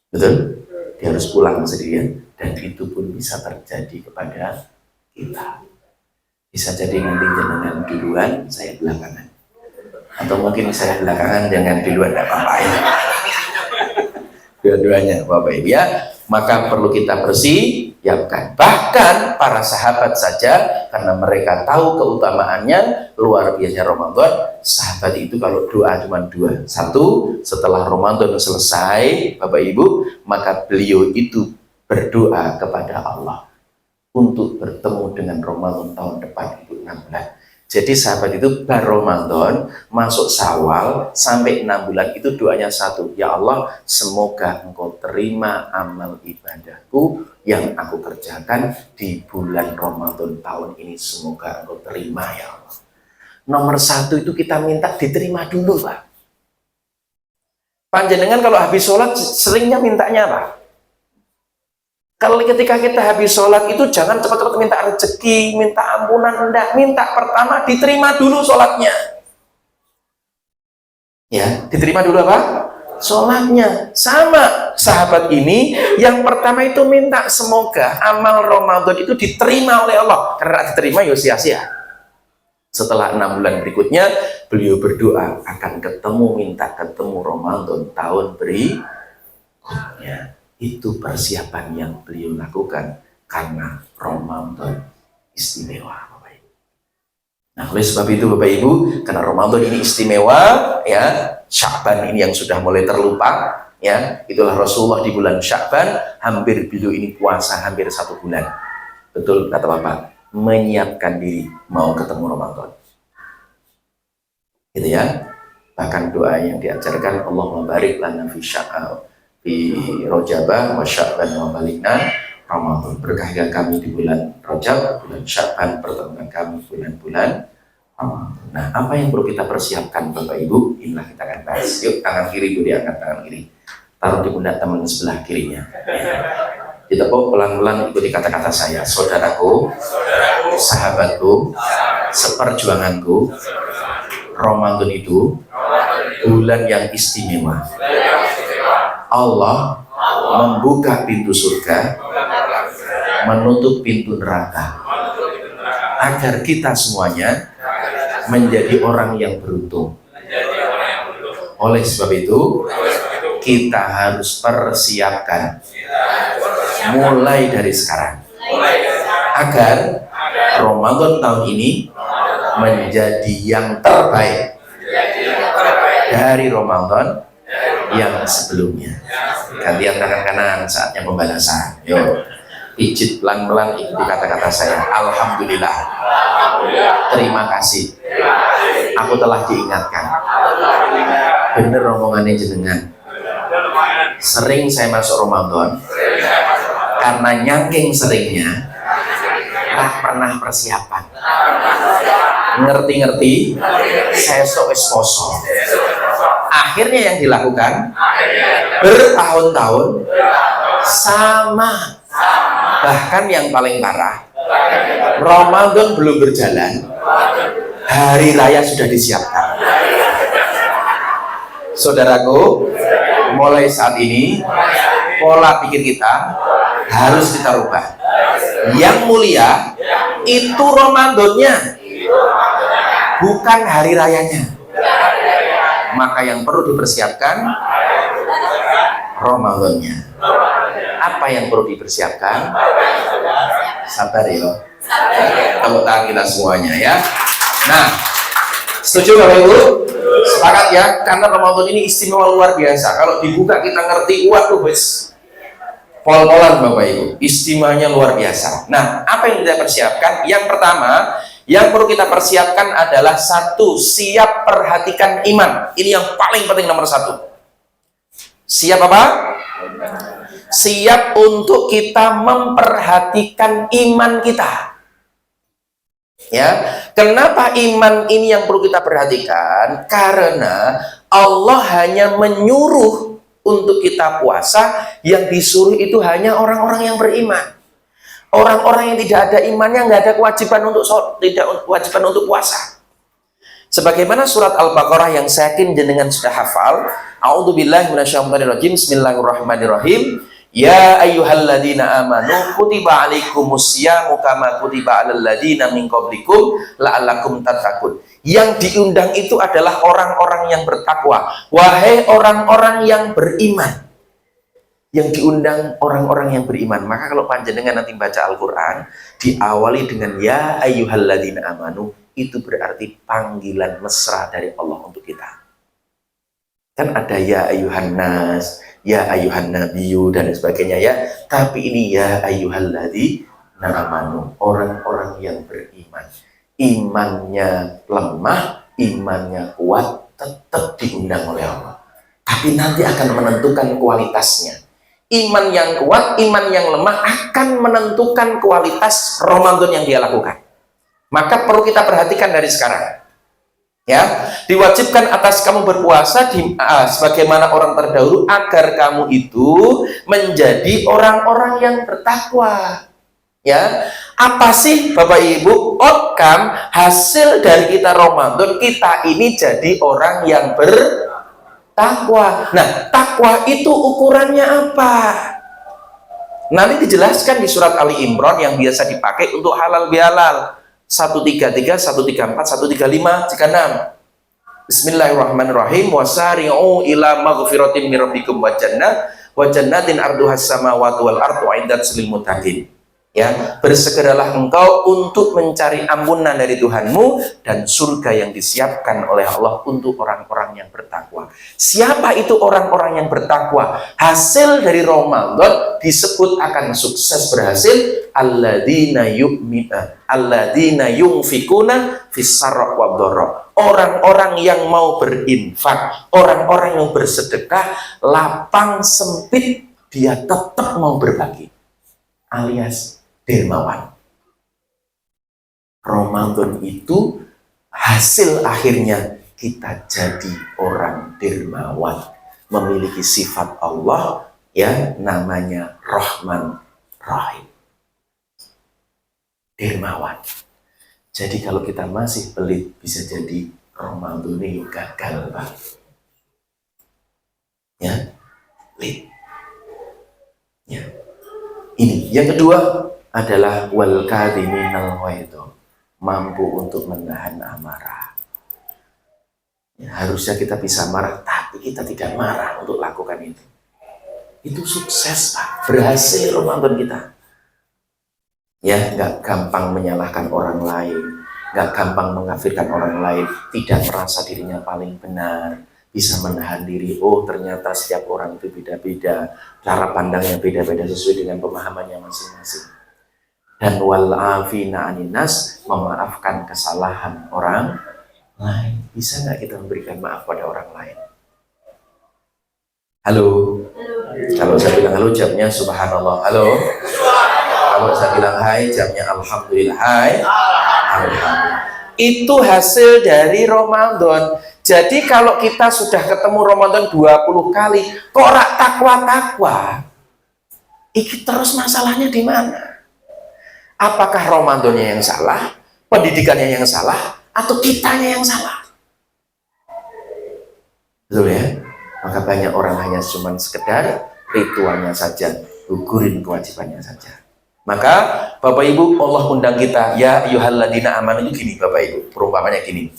Betul? Dia harus pulang sendirian, dan itu pun bisa terjadi kepada kita. Bisa jadi nanti jangan duluan, saya belakangan. Atau mungkin saya belakangan, jangan duluan, tidak apa-apa ya. Dua-duanya Bapak Ibu ya. Maka perlu kita persiapkan. Bahkan para sahabat saja, karena mereka tahu keutamaannya luar biasa Ramadan, sahabat itu kalau doa cuma dua. Satu, setelah Ramadan selesai Bapak Ibu, maka beliau itu berdoa kepada Allah untuk bertemu dengan Ramadan tahun depan itu 6 bulan. Jadi sahabat itu baru Ramadan masuk Syawal sampai 6 bulan itu doanya satu, ya Allah, semoga Engkau terima amal ibadahku yang aku kerjakan di bulan Ramadan tahun ini, semoga Engkau terima ya Allah. Nomor satu itu kita minta diterima dulu Pak. Panjenengan kalau habis sholat seringnya mintanya apa? Kalau ketika kita habis sholat itu jangan cepat-cepat minta rezeki, minta ampunan, enggak. Minta pertama diterima dulu sholatnya. Ya, diterima dulu apa? Sholatnya. Sama sahabat ini, yang pertama itu minta semoga amal Ramadan itu diterima oleh Allah. Karena diterima ya sia-sia. Setelah 6 bulan berikutnya, beliau berdoa akan minta ketemu Ramadan tahun berikutnya. Itu persiapan yang beliau lakukan karena Ramadan istimewa Bapak Ibu. Nah, oleh sebab itu Bapak Ibu, karena Ramadan ini istimewa ya, Sya'ban ini yang sudah mulai terlupa ya, itulah Rasulullah di bulan Sya'ban hampir beliau ini puasa hampir 1 bulan. Betul kata Bapak, menyiapkan diri mau ketemu Ramadan. Gitu ya. Bahkan doa yang diajarkan, Allahumma barik lana fi Sya'ban di Rojabah wa Sya'ban wa balikna Ramadan, berkahkan kami di bulan Rajab, bulan Sya'ban, pertemukan kami bulan-bulan Ramadan. Nah, apa yang perlu kita persiapkan Bapak Ibu? Inilah kita akan bahas. Yuk, tangan kiri itu diangkat, tangan kiri taruh di pundak teman sebelah kirinya ya. Ditepuk pelan-pelan, ikuti kata-kata saya. Saudaraku, sahabatku, seperjuanganku, Ramadan itu bulan yang istimewa. Allah membuka pintu surga, menutup pintu neraka, agar kita semuanya menjadi orang yang beruntung. Oleh sebab itu, kita harus persiapkan mulai dari sekarang, agar Ramadan tahun ini menjadi yang terbaik dari Ramadan yang sebelumnya. Gantian tangan kanan, saatnya pembalasan. Yo, pijit pelan-pelan, ikuti kata-kata saya. Alhamdulillah. Terima kasih. Aku telah diingatkan. Bener omongannya jenengan. Sering saya masuk Ramadan karena nyangking seringnya tak pernah persiapan. Ngerti-ngerti, saya sok poso. Akhirnya yang dilakukan bertahun-tahun sama. Bahkan yang paling parah, Ramadan belum berjalan, hari raya sudah disiapkan. Saudaraku, mulai saat ini pola pikir kita harus kita rubah. Yang mulia itu Ramadannya, bukan hari rayanya. Maka yang perlu dipersiapkan Ramadannya. Apa yang perlu dipersiapkan? Sabar ya. Tepuk tangan kita semuanya ya. Nah, setuju Bapak Ibu? Sepakat ya, karena Ramadan ini istimewa luar biasa. Kalau dibuka kita ngerti, waduh wes pol-polan Bapak Ibu, istimewanya luar biasa. Nah, apa yang kita persiapkan? Yang pertama, yang perlu kita persiapkan adalah satu, siap perhatikan iman. Ini yang paling penting nomor satu. Siap apa? Siap untuk kita memperhatikan iman kita. Ya, kenapa iman ini yang perlu kita perhatikan? Karena Allah hanya menyuruh untuk kita puasa, yang disuruh itu hanya orang-orang yang beriman. Orang-orang yang tidak ada imannya nggak ada kewajiban untuk tidak kewajiban untuk puasa. Sebagaimana surat Al-Baqarah yang saya yakin jenengan sudah hafal. A'udzubillahi minasyaitonirrajim. Bismillahirrahmanirrahim. Ya ayyuhalladzina amanu kutiba alaikumusyamu kama kutiba alal ladzina min qablikum la'allakum tattaqun. Yang diundang itu adalah orang-orang yang bertakwa. Wahai orang-orang yang beriman. Yang diundang orang-orang yang beriman. Maka kalau panjenengan nanti baca Al-Qur'an diawali dengan ya ayyuhalladzina amanu, itu berarti panggilan mesra dari Allah untuk kita. Kan ada ya ayyuhan nas, ya ayyuhan nabiyyu dan sebagainya ya. Tapi ini ya ayyuhalladzina amanu, orang-orang yang beriman. Imannya lemah, imannya kuat, tetap diundang oleh Allah. Tapi nanti akan menentukan kualitasnya. Iman yang kuat, iman yang lemah akan menentukan kualitas Ramadan yang dia lakukan. Maka perlu kita perhatikan dari sekarang. Ya, diwajibkan atas kamu berpuasa sebagaimana orang terdahulu agar kamu itu menjadi orang-orang yang bertakwa. Ya, apa sih Bapak Ibu outcome hasil dari kita Ramadan? Kita ini jadi orang yang bertakwa. Nah, takwa itu ukurannya apa? Nanti dijelaskan di surat Ali Imran yang biasa dipakai untuk halal bihalal. 133, 134, 135, 36. Bismillahirrahmanirrahim. Wasari'u ila maghfiratin min rabbikum wa jannatin arduhas samawati wal ardu 'iddat lil muttaqin. Ya, bersegeralah engkau untuk mencari ampunan dari Tuhanmu dan surga yang disiapkan oleh Allah untuk orang-orang yang bertakwa. Siapa itu orang-orang yang bertakwa? Hasil dari Ramadan disebut akan sukses berhasil. Alladzina yunfikuna fis sarra wad dharra. Orang-orang yang mau berinfak, orang-orang yang bersedekah, lapang sempit dia tetap mau berbagi. Alias dermawan. Ramadan itu hasil akhirnya kita jadi orang dermawan, memiliki sifat Allah ya, namanya Rahman Rahim. Dermawan. Jadi kalau kita masih pelit, bisa jadi Ramadan ini gagal, Pak. Ya, pelit. Ya. Ini yang kedua adalah wal kadhiminal ghaidh, mampu untuk menahan amarah. Ya, harusnya kita bisa marah, tapi kita tidak marah untuk lakukan itu. Itu sukses, Pak. Berhasil Ramadan kita. Ya, nggak gampang menyalahkan orang lain, nggak gampang mengkafirkan orang lain, tidak merasa dirinya paling benar, bisa menahan diri. Oh, ternyata setiap orang itu beda-beda, cara pandangnya beda-beda sesuai dengan pemahamannya masing-masing. Dan wal afina aninas, memaafkan kesalahan orang lain. Bisa nggak kita memberikan maaf pada orang lain? Halo? Kalau saya bilang halo, jamnya subhanallah. Halo? Kalau saya bilang hai, jamnya alhamdulillah. Hai? Alhamdulillah. Itu hasil dari Ramadan. Jadi kalau kita sudah ketemu Ramadan 20 kali, kok rak takwa-takwa? Iki terus masalahnya di mana? Apakah Ramadannya yang salah, pendidikannya yang salah, atau kitanya yang salah? Betul ya? Maka banyak orang hanya cuma sekedar ritualnya saja, gugurin kewajibannya saja. Maka Bapak Ibu, Allah undang kita, ya ayyuhalladzina amanu, itu gini Bapak Ibu, perumpamannya gini.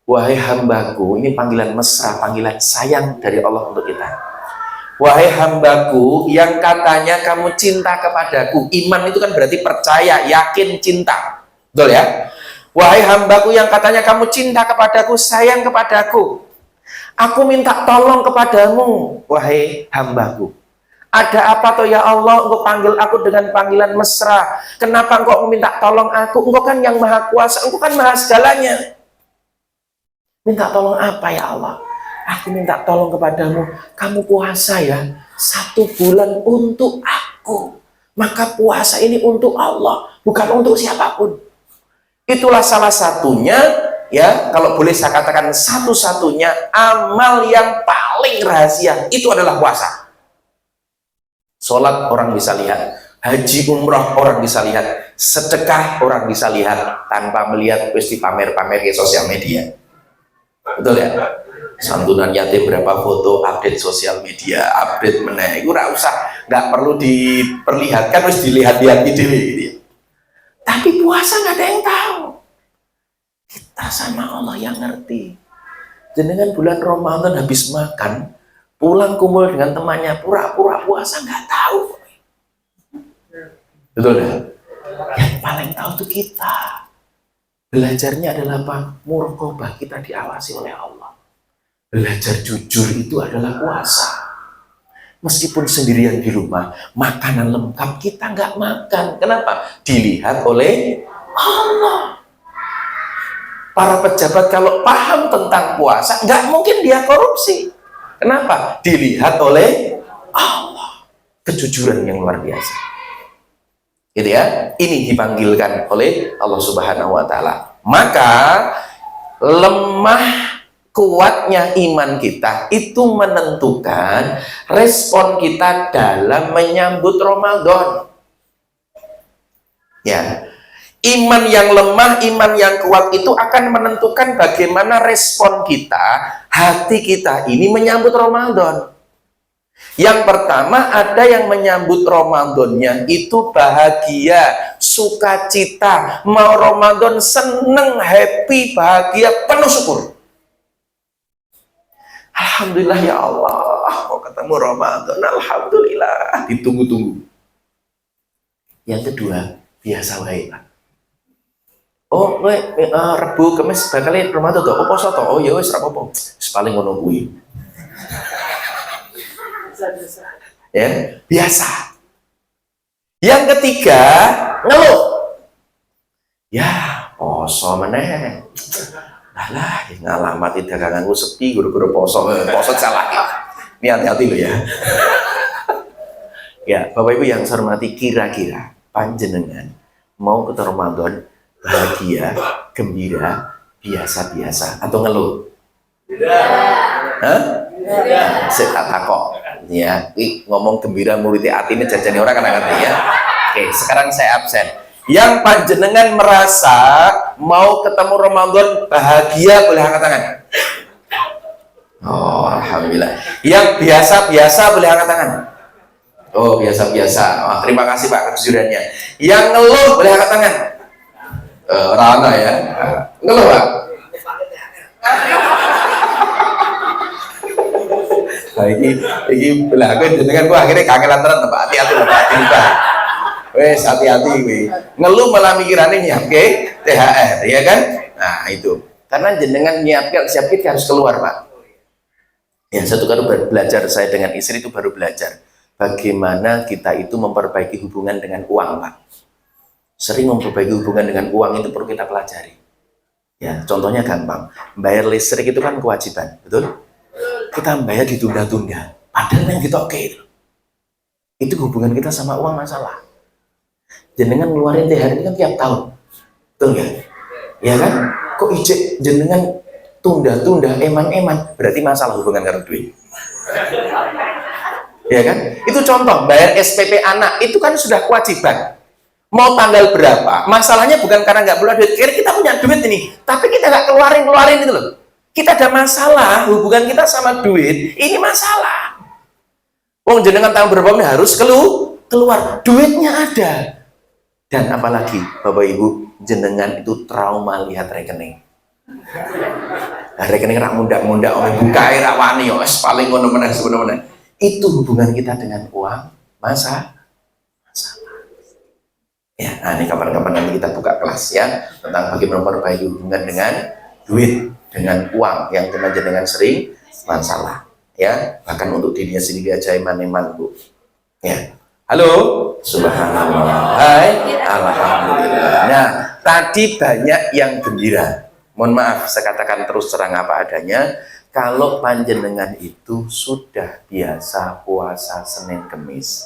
Wahai hambaku, ini panggilan mesra, panggilan sayang dari Allah untuk kita. Wahai hambaku yang katanya kamu cinta kepadaku. Iman itu kan berarti percaya, yakin, cinta. Betul ya? Wahai hambaku yang katanya kamu cinta kepadaku, sayang kepadaku. Aku minta tolong kepadamu, wahai hambaku. Ada apa toh ya Allah, engkau panggil aku dengan panggilan mesra. Kenapa engkau meminta tolong aku? Engkau kan yang maha kuasa, engkau kan maha segalanya. Minta tolong apa ya Allah? Aku minta tolong kepadamu, kamu puasa ya 1 bulan untuk aku. Maka puasa ini untuk Allah, bukan untuk siapapun. Itulah salah satunya, ya, kalau boleh saya katakan satu-satunya amal yang paling rahasia, itu adalah puasa. Sholat orang bisa lihat, haji umrah orang bisa lihat, sedekah orang bisa lihat tanpa melihat pasti pamer-pamer di sosial media. Betul ya? Santunan yatim berapa foto, update sosial media, update meneh, itu nggak perlu diperlihatkan, harus dilihat-lihat gitu. Tapi puasa nggak ada yang tahu. Kita sama Allah yang ngerti. Jenengan bulan Ramadan habis makan, pulang kumpul dengan temannya, pura-pura puasa, nggak tahu. Betul ya? Yang paling tahu itu kita. Belajarnya adalah apa? Murqabah, kita diawasi oleh Allah. Belajar jujur itu adalah puasa. Meskipun sendirian di rumah, makanan lengkap kita nggak makan. Kenapa? Dilihat oleh Allah. Para pejabat kalau paham tentang puasa, nggak mungkin dia korupsi. Kenapa? Dilihat oleh Allah. Kejujuran yang luar biasa. Gitu ya. Ini dipanggilkan oleh Allah Subhanahu wa taala. Maka lemah kuatnya iman kita itu menentukan respon kita dalam menyambut Ramadan. Ya. Iman yang lemah, iman yang kuat itu akan menentukan bagaimana respon kita, hati kita ini menyambut Ramadan. Yang pertama, ada yang menyambut Ramadannya itu bahagia, sukacita, mau Ramadan seneng, happy, bahagia, penuh syukur. Alhamdulillah ya Allah, mau ketemu Ramadan, alhamdulillah, ditunggu-tunggu. Yang kedua, biasa baik. Oh, Rebu, Kamis bakal Ramadan tuh, oh poso tuh, oh ya wis ra apa-apa. Paling ngono kuwi. Ya, biasa. Yang ketiga, ngeluh. Ya, poso meneh. Alah, ngalamati daganganku sepi guru-guru poso salah. Ini hati-hati lo ya. Ya, Bapak Ibu yang saya hormati, kira-kira panjenengan mau ke Ramadan bahagia, gembira, biasa-biasa atau ngeluh? Hah? Saya takok ya, ngomong gembira murid hati ini jajannya orang kan ngerti ya. Oke, sekarang saya absen. Yang panjenengan merasa mau ketemu Ramadan bahagia, boleh angkat tangan. Oh, alhamdulillah. Yang biasa-biasa boleh angkat tangan. Oh, biasa-biasa. Oh, terima kasih Pak kejujurannya. Yang ngeluh boleh angkat tangan. Rana ya. Ngeluh Pak. Nah, ini belakang jenengan gua akhirnya kangen tenan Pak. Hati-hati Pak, hati-hati. Wes hati-hati we. Ngeluh malah mikirannya nyiapke THR, ya kan? Nah, itu. Karena jenengan nyiapkan siap kita harus keluar, Pak. Ya, satu kali baru belajar saya dengan istri itu baru belajar bagaimana kita itu memperbaiki hubungan dengan uang, Pak. Sering memperbaiki hubungan dengan uang itu perlu kita pelajari. Ya, contohnya gampang. Bayar listrik itu kan kewajiban, betul? Kita bayar ditunda-tunda. Padahal yang kita oke itu hubungan kita sama uang masalah. Jenengan ngeluarin THR ini kan tiap tahun, betul nggak? Ya kan? Kok ijek jenengan tunda-tunda, eman-eman, berarti masalah hubungan karo duit. Ya kan? Itu contoh, bayar SPP anak, itu kan sudah kewajiban. Mau tanggal berapa? Masalahnya bukan karena nggak punya duit, kira kita punya duit ini, tapi kita nggak keluarin itu loh. Kita ada masalah, hubungan kita sama duit, ini masalah. Wong jenengan tahun berapa harus keluar, duitnya ada. Dan apalagi, Bapak Ibu, jenengan itu trauma lihat rekening. Nah, rekening rak mundak-mundak orang buka air wani yo paling ngono meneh sebenarnya. Itu hubungan kita dengan uang masalah. Ya, nah ini kapan-kapan nanti kita buka kelas ya tentang bagaimana memperbaiki hubungan dengan duit, dengan uang yang dengan sering masalah ya, bahkan untuk dirinya sendiri aja iman-iman, Bu. Ya. Halo, subhanallah. Hai, alhamdulillah. Nah, tadi banyak yang gembira. Mohon maaf, saya katakan terus terang apa adanya. Kalau panjenengan itu sudah biasa puasa Senin Kemis,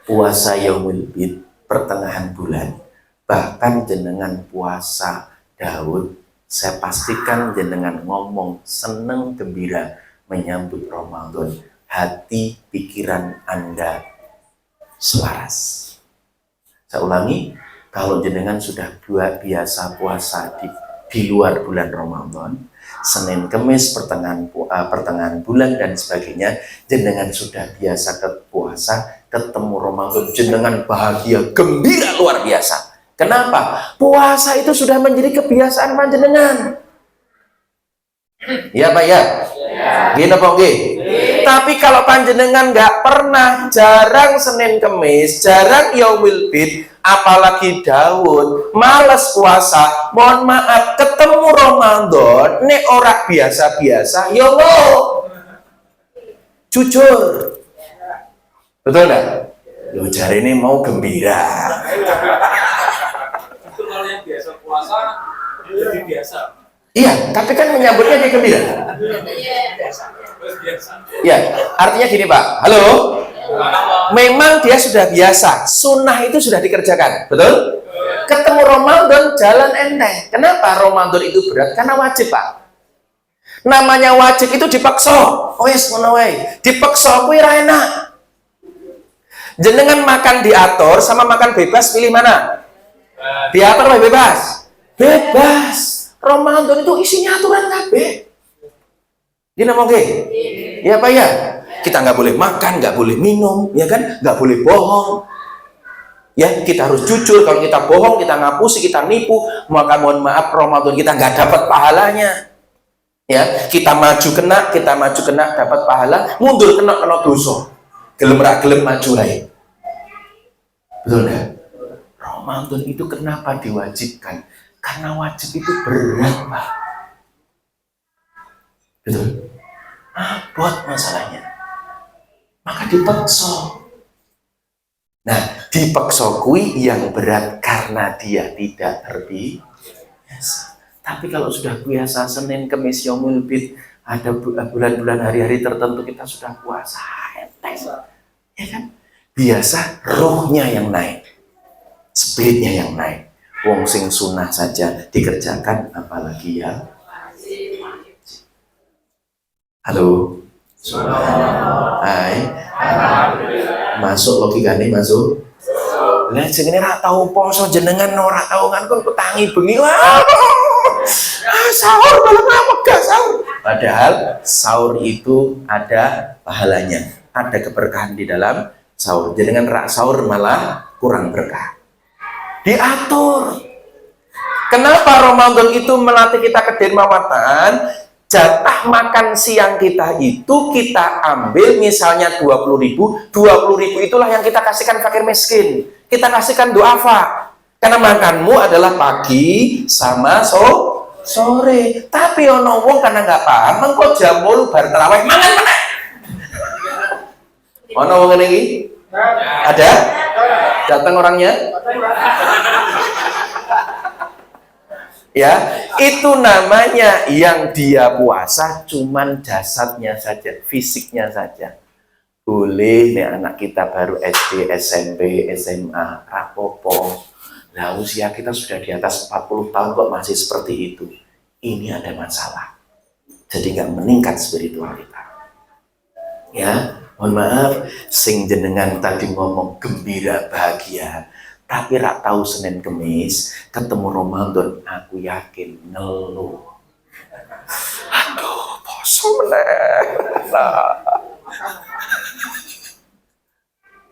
puasa Yaumul Bid pertengahan bulan, bahkan jenengan puasa Daud, saya pastikan jenengan ngomong seneng gembira menyambut Ramadan. Hati pikiran Anda selaras. Saya ulangi, kalau jenengan sudah biasa puasa di luar bulan Ramadan, Senin Kemis pertengahan bulan dan sebagainya, jenengan sudah biasa puasa, ketemu Ramadan, jenengan bahagia, gembira luar biasa. Kenapa? Puasa itu sudah menjadi kebiasaan panjenengan. Ya Pak ya? Gini Pak Oke. Tapi kalau panjenengan nggak pernah, jarang Senin Kemis, jarang Yaumul Bid, apalagi Daud, males puasa, mohon maaf, ketemu Ramadan, nek ora biasa-biasa, ya Allah. Jujur. Betul nggak? Lo cari ini mau gembira. Itu kalau yang biasa puasa, jadi biasa. Iya, tapi kan menyambutnya dia gembira. Ya, artinya gini Pak. Halo? Memang dia sudah biasa, sunnah itu sudah dikerjakan, betul? Ketemu Ramadan jalan enteng. Kenapa Ramadan itu berat? Karena wajib Pak. Namanya wajib itu dipaksa. Oh yes, dipaksa kuwi ra enak. Jenengan makan diatur sama makan bebas pilih mana? Diatur atau bebas? Bebas. Ramadan itu isinya aturan kabeh. Gini mau ya Pak ya? Kita nggak boleh makan, nggak boleh minum, ya kan? Nggak boleh bohong. Ya, kita harus jujur. Kalau kita bohong, kita ngapusi, kita nipu, maka mohon maaf Ramadan kita nggak dapat pahalanya. Ya, kita maju kena dapat pahala, mundur kena dosa. Gelem ra gelem maju ae. Betul nggak? Ramadan itu kenapa diwajibkan? Karena wajib itu berat, Pak. Betul. Buat masalahnya. Maka dipaksa. Nah, dipaksa kui yang berat karena dia tidak terbiasa. Tapi kalau sudah biasa Senin, Kemis, Yaumul Bid, ada bulan-bulan hari-hari tertentu kita sudah puasa, enteng. Ya kan? Biasa rohnya yang naik. Spiritnya yang naik. Wong sing sunnah saja dikerjakan, apalagi ya. Halo. Hai. Masuk logikane masuk. Lah jenenge ra tau poso jenengan ora tau kan kon petangi bengi. Sahur malah megah sahur. Padahal sahur itu ada pahalanya, ada keberkahan di dalam sahur. Jenengan ra sahur malah kurang berkah. Diatur. Kenapa Ramadan itu melatih kita kedermawatan? Jatah makan siang kita itu kita ambil misalnya 20.000, 20.000 itulah yang kita kasihkan fakir miskin. Kita kasihkan duafa. Karena makanmu adalah pagi sama sore. Tapi ono wong karena nggak paham, mengko jam 8 bar tarawih mangan meneh. Ono wong ngene iki? Ada? Datang orangnya? Ya, itu namanya yang dia puasa cuman jasadnya saja, fisiknya saja. Boleh nih anak kita baru SD, SMP, SMA, rapopo. Nah, usia kita sudah di atas 40 tahun kok masih seperti itu. Ini ada masalah. Jadi nggak meningkat spiritual kita. Ya, mohon maaf, sing jenengan tadi ngomong gembira bahagia, tapi rak tahu Senin Kemis ketemu Ramadan, aku yakin ngeluh. Aduh, poso meneh.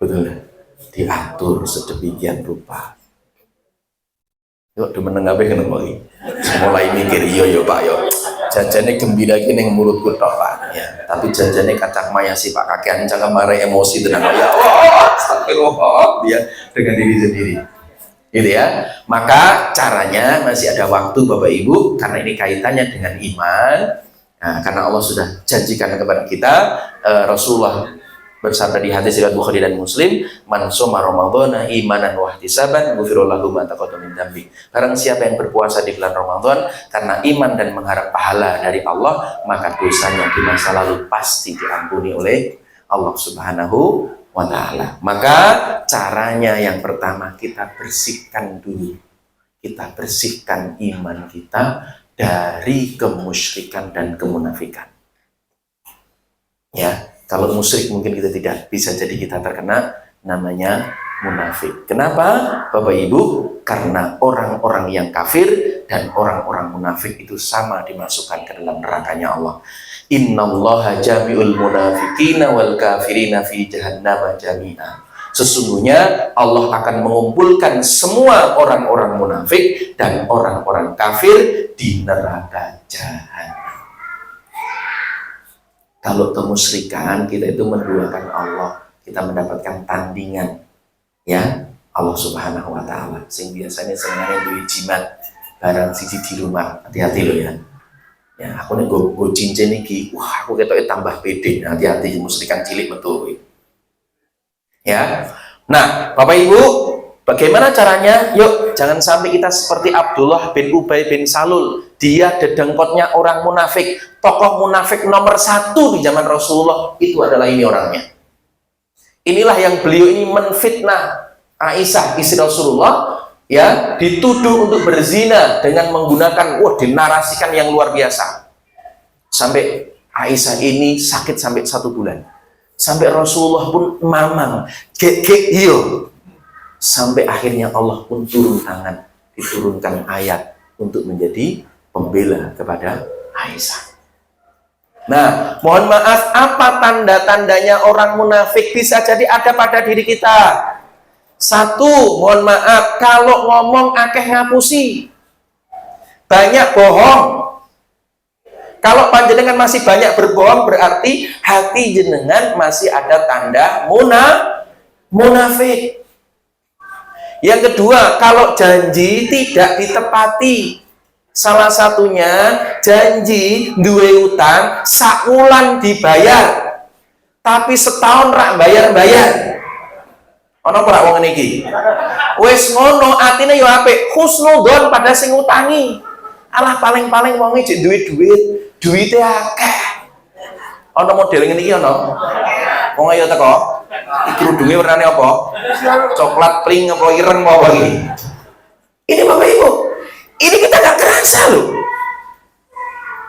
Betul, diatur sedemikian rupa. Yuk, demen ngabe kenapa iki? Mulai mikir, yo Pak yo. Jajane gembira iki ning mulutku tok Pak. Ya, tapi jajane kacang maya sih Pak, kakean jangan marah emosi tenang ya. Astagfirullah, dia dengan diri sendiri. Gitu ya. Maka caranya masih ada waktu Bapak Ibu karena ini kaitannya dengan iman. Nah, karena Allah sudah janjikan kepada kita, Rasulullah bersabda di hadis riwayat Bukhari dan Muslim, man shoma ramadhana imanan wa ihtisaban ghufira lahu ma taqaddama min dzambi. Barang siapa yang berpuasa di bulan Ramadan karena iman dan mengharap pahala dari Allah, maka dosanya di masa lalu pasti diampuni oleh Allah Subhanahu wa ta'ala. Maka caranya yang pertama, kita bersihkan dulu. Kita bersihkan iman kita dari kemusyrikan dan kemunafikan. Ya, kalau musyrik mungkin kita tidak, bisa jadi kita terkena namanya munafik. Kenapa Bapak Ibu? Karena orang-orang yang kafir dan orang-orang munafik itu sama dimasukkan ke dalam nerakanya Allah. Innallaha jami'ul munafiqina wal kafirina fi jahannama jami'a. Sesungguhnya Allah akan mengumpulkan semua orang-orang munafik dan orang-orang kafir di neraka jahanam. Kalau kemusyrikan, kita itu menduakan Allah, kita mendapatkan tandingan, ya Allah Subhanahu wa ta'ala. Sing biasanya senangnya duit jimat barang siji di rumah, hati-hati loh ya. Ya, aku nih gue cincin nih, wah aku ketoknya tambah pede, hati-hati musyrikan cilik betul. Ya, nah Bapak Ibu, bagaimana caranya? Yuk, jangan sampai kita seperti Abdullah bin Ubay bin Salul. Dia dedengkotnya orang munafik, tokoh munafik nomor 1 di zaman Rasulullah, itu adalah ini orangnya. Inilah yang beliau ini menfitnah Aisyah istri Rasulullah, ya, dituduh untuk berzina dengan menggunakan, dinarasikan yang luar biasa. Sampai Aisyah ini sakit sampai 1 bulan. Sampai Rasulullah pun mamang, hiyo. Sampai akhirnya Allah pun turun tangan, diturunkan ayat untuk menjadi pembela kepada Aisyah. Nah, mohon maaf, apa tanda-tandanya orang munafik? Bisa jadi ada pada diri kita. 1, mohon maaf, kalau ngomong akeh ngapusi, banyak bohong. Kalau panjenengan masih banyak berbohong, berarti hati jenengan masih ada tanda munafik. Yang kedua, kalau janji tidak ditepati. Salah satunya janji duwe utang sakulan dibayar, tapi setahun rak bayar. Ono ora wong ngene iki? Wis ngono atine yo apik, husnudzon pada sing utangi. Alah paling-paling wonge jek duwite akeh. Ono model ngene iki ono. Wong ayo teko. Iki kerudunge warnane apa? Coklat pring apa ireng apa iki? Ini Bapak Ibu. Ini kita nggak kerasa loh.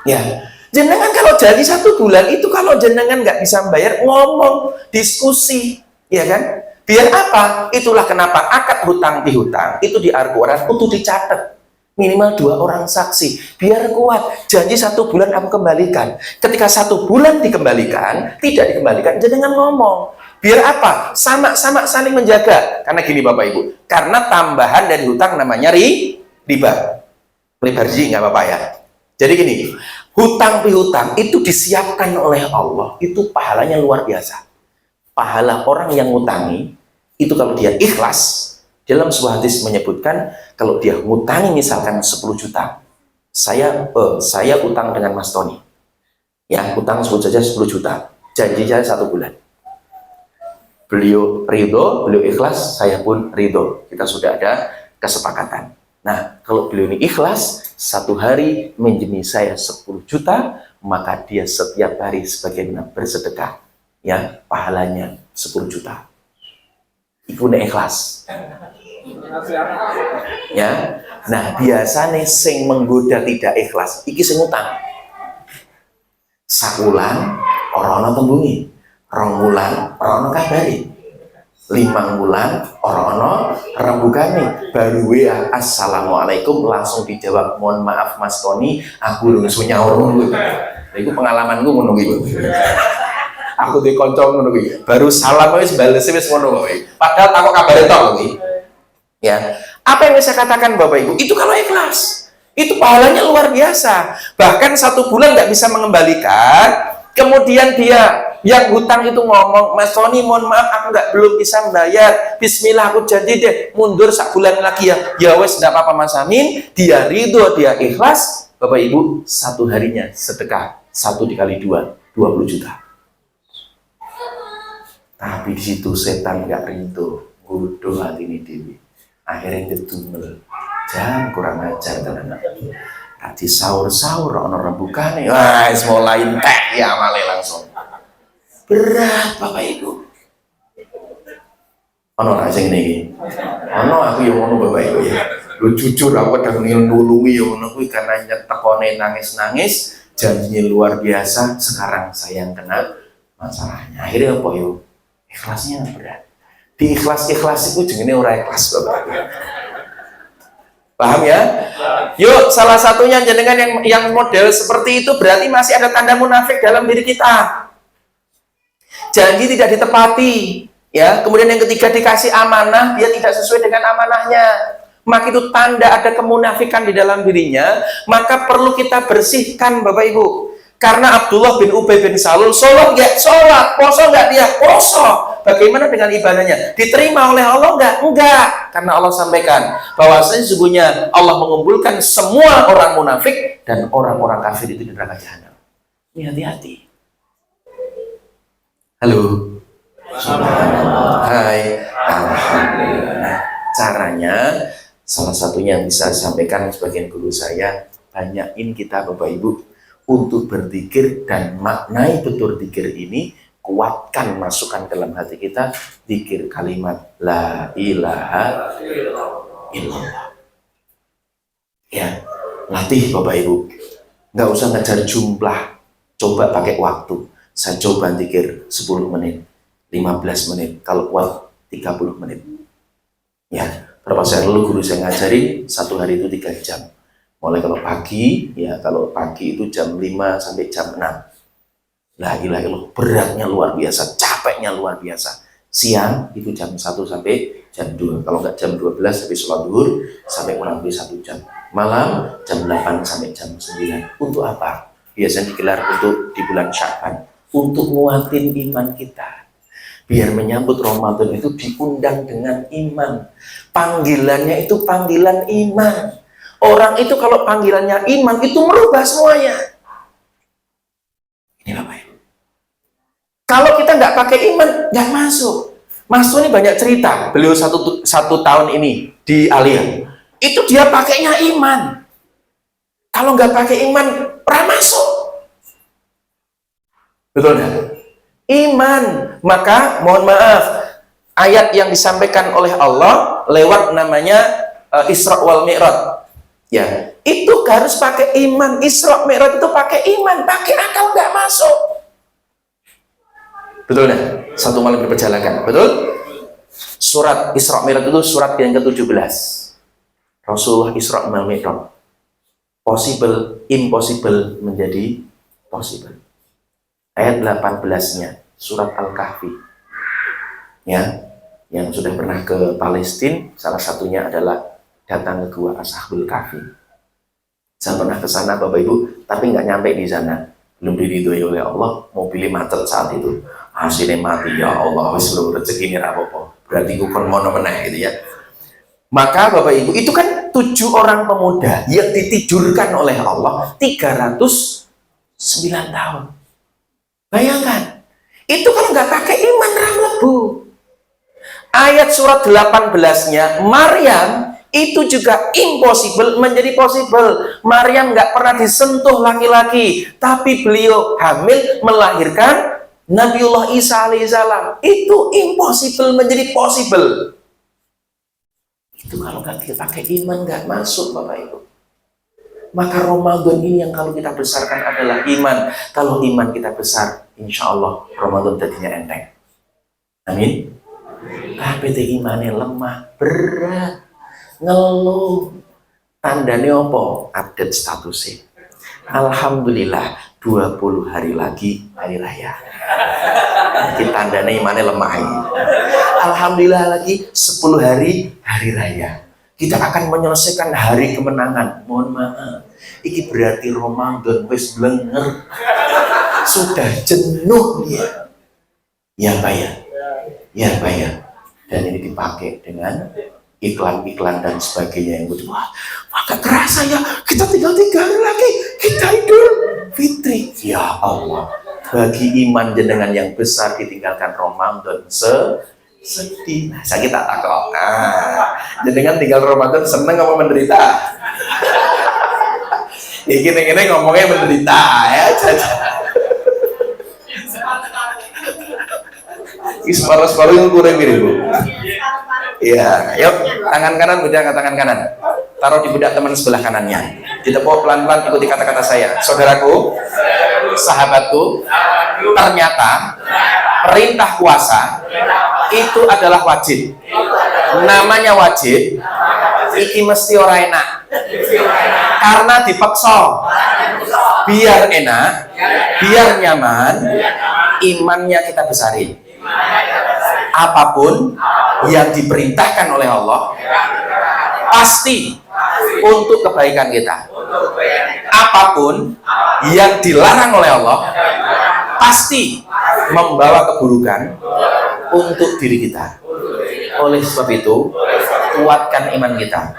Ya, jenengan kalau jadi 1 bulan itu, kalau jenengan nggak bisa membayar, ngomong, diskusi, ya kan? Biar apa? Itulah kenapa akad hutang pihutang itu di Al-Quran untuk dicatat minimal 2 orang saksi, biar kuat. Janji 1 bulan aku kembalikan. Ketika 1 bulan dikembalikan, tidak dikembalikan, jenengan ngomong. Biar apa? Sama-sama saling menjaga. Karena gini Bapak Ibu, karena tambahan dari hutang namanya riba. Ribarji nggak apa-apa ya. Jadi gini, hutang pihutang itu disiapkan oleh Allah, itu pahalanya luar biasa. Pahala orang yang ngutangi itu kalau dia ikhlas, dalam sebuah hadis menyebutkan kalau dia ngutangi misalkan 10 juta, saya utang dengan Mas Tony. Ya, utang sebut saja 10 juta. Janji saya 1 bulan. Beliau ridho, beliau ikhlas, saya pun ridho. Kita sudah ada kesepakatan. Nah, kalau beliau ini ikhlas, 1 hari minjemi saya 10 juta, maka dia setiap hari sebagaimana bersedekah. Ya, pahalanya 10 juta. Itu ikhlas. Ya. Nah, biasanya sing menggoda tidak ikhlas, iki sing utang. Sakulan orang tembungi, 2 bulan orang kabari, 5 bulan orang rembugane, baru WA assalamualaikum langsung dijawab mohon maaf Mas Tony, aku belum nyaur ngono. Iku pengalamanku ngono iki. Aku di kanca ngono iki. Baru salam wis bales wis ngono wae. Padahal takok kabare tok iki. Ya. Apa yang saya katakan Bapak Ibu? Itu kalau ikhlas. Itu pahalanya luar biasa. Bahkan 1 bulan nggak bisa mengembalikan. Kemudian dia yang hutang itu ngomong, Mas Tony mohon maaf aku belum bisa membayar. Bismillah aku janji deh mundur 1 bulan lagi ya. Ya wes tidak apa-apa Mas Amin. Dia ridho, dia ikhlas. Bapak Ibu 1 harinya sedekah 1 dikali 2, 20 juta. Tapi di situ setan nggak ridho, bodoh hati ini dewi. Akhirnya ngedumel. Jangan kurang ajar tenan. Tadi sahur-sahur ono rembugane. Wah, wis mulai entek ya amale langsung. Berat Bapak Ibu. Ono ra sing ngene iki. Ono aku yo ngono Bapak Ibu ya. Lu jujur aku kadang nulungi yo ngono kuwi karena nyetekone nangis-nangis, janjinya luar biasa, sekarang saya yang kena masalahnya. Akhirnya apa yo? Ikhlasnya berat. Di ikhlas-ikhlas itu jenenge ora ikhlas Bapak Ibu. Paham ya? Yuk, salah satunya jenengan yang model seperti itu berarti masih ada tanda munafik dalam diri kita. Janji tidak ditepati, ya. Kemudian yang ketiga dikasih amanah, dia tidak sesuai dengan amanahnya. Maka itu tanda ada kemunafikan di dalam dirinya, maka perlu kita bersihkan Bapak Ibu. Karena Abdullah bin Ubay bin Salul sholat nggak sholat, poso nggak dia poso. Bagaimana dengan ibadahnya? Diterima oleh Allah nggak? Enggak. Karena Allah sampaikan bahwasanya sesungguhnya Allah mengumpulkan semua orang munafik dan orang-orang kafir itu di neraka jahanam. Ini hati-hati. Halo. Hai. Alhamdulillah. Nah, caranya salah satunya yang bisa sampaikan sebagian guru saya, banyakin kita Bapak Ibu untuk berzikir dan maknai betul zikir ini, kuatkan masukkan dalam hati kita zikir kalimat la ilaha illallah. Ya, latih Bapak Ibu. Nggak usah ngejar jumlah, coba pakai waktu. Saya coba zikir 10 menit, 15 menit, kalau kuat 30 menit. Ya, berapa saya dulu guru saya ngajarin 1 hari itu 3 jam. Mulai kalau pagi, ya kalau pagi itu jam 5 sampai jam 6. La ilaha illallah, beratnya luar biasa, capeknya luar biasa. Siang itu jam 1 sampai jam 2. Kalau nggak jam 12 sampai sholat duhur, sampai kurang lebih 1 jam. Malam jam 8 sampai jam 9. Untuk apa? Biasanya digelar untuk di bulan Sya'ban. Untuk nguatin iman kita. Biar menyambut Ramadan itu diundang dengan iman. Panggilannya itu panggilan iman. Orang itu kalau panggilannya iman itu merubah semuanya. Ini Bapak Ibu. Kalau kita nggak pakai iman, nggak masuk. Mas Tony banyak cerita. Beliau satu tahun ini di Alia. Itu dia pakainya iman. Kalau nggak pakai iman, ora masuk. Betul nggak? Iman. Maka mohon maaf, ayat yang disampaikan oleh Allah lewat namanya Isra wal Mi'raj. Ya, itu harus pakai iman. Isra Mi'raj itu pakai iman, pakai akal nggak masuk. Betul nggak? 1 malam berperjalanan, betul? Surat Isra Mi'raj itu surat yang ke-17. Rasulullah Isra Mi'raj. Possible, impossible menjadi possible. Ayat 18-nya, surat Al-Kahfi. Ya, yang sudah pernah ke Palestina, salah satunya adalah datang ke gua Ashabul Kahfi. Saya pernah ke sana Bapak Ibu, tapi nggak nyampe di sana. Belum diridhoi oleh Allah, mobilnya macet saat itu. Hasilnya mati, ya Allah, sebelum rezeki ini rapopo. Berarti gue kon mono meneh gitu ya. Maka Bapak Ibu, itu kan 7 orang pemuda yang ditidurkan oleh Allah 309 tahun. Bayangkan, itu kalau nggak pakai iman ramlebu. Ayat surat 18-nya, Maryam itu juga impossible menjadi possible. Maryam nggak pernah disentuh laki-laki, tapi beliau hamil melahirkan Nabiullah Isa alaihissalam. Itu impossible menjadi possible. Itu kalau nggak kita pakai iman nggak masuk, Bapak Ibu. Maka Ramadan ini yang kalau kita besarkan adalah iman. Kalau iman kita besar, insya Allah Ramadan tadinya enteng. Amin. Tapi imannya lemah, berat, ngeluh. Tandanya apa? Update statusnya. Alhamdulillah 20 hari lagi hari raya. Kita tandanya imannya lemah ini. Alhamdulillah lagi 10 hari hari raya. Kita akan menyelesaikan hari kemenangan. Mohon maaf, ini berarti Ramadan wis blenger. Sudah jenuh dia. Ya Pak ya. Ya Pak ya. Dan ini dipakai dengan iklan-iklan dan sebagainya yang begitu. Wah, agak kerasa ya. Kita tinggal 3 hari lagi. Kita Idul Fitri. Ya Allah. Bagi iman jenengan yang besar ditinggalkan Ramadan sedih. Nah, saya tak takut. Nah, jenengan tinggal Ramadan seneng apa menderita? Ya gini-gini ngomongnya menderita ya. Separuh-separuh yang kurang gini Bu. Ya, yuk tangan kanan beda ke tangan kanan. Taruh di bedak teman sebelah kanannya. Ditepuk pelan-pelan, ikuti kata-kata saya. Saudaraku, sahabatku, ternyata perintah puasa itu adalah wajib. Namanya wajib, iki mesti ora enak. Karena dipaksa. Biar enak, biar nyaman, imannya kita besarin. Apapun yang diperintahkan oleh Allah pasti untuk kebaikan kita. Apapun yang dilarang oleh Allah pasti membawa keburukan untuk diri kita. Oleh sebab itu, kuatkan iman kita.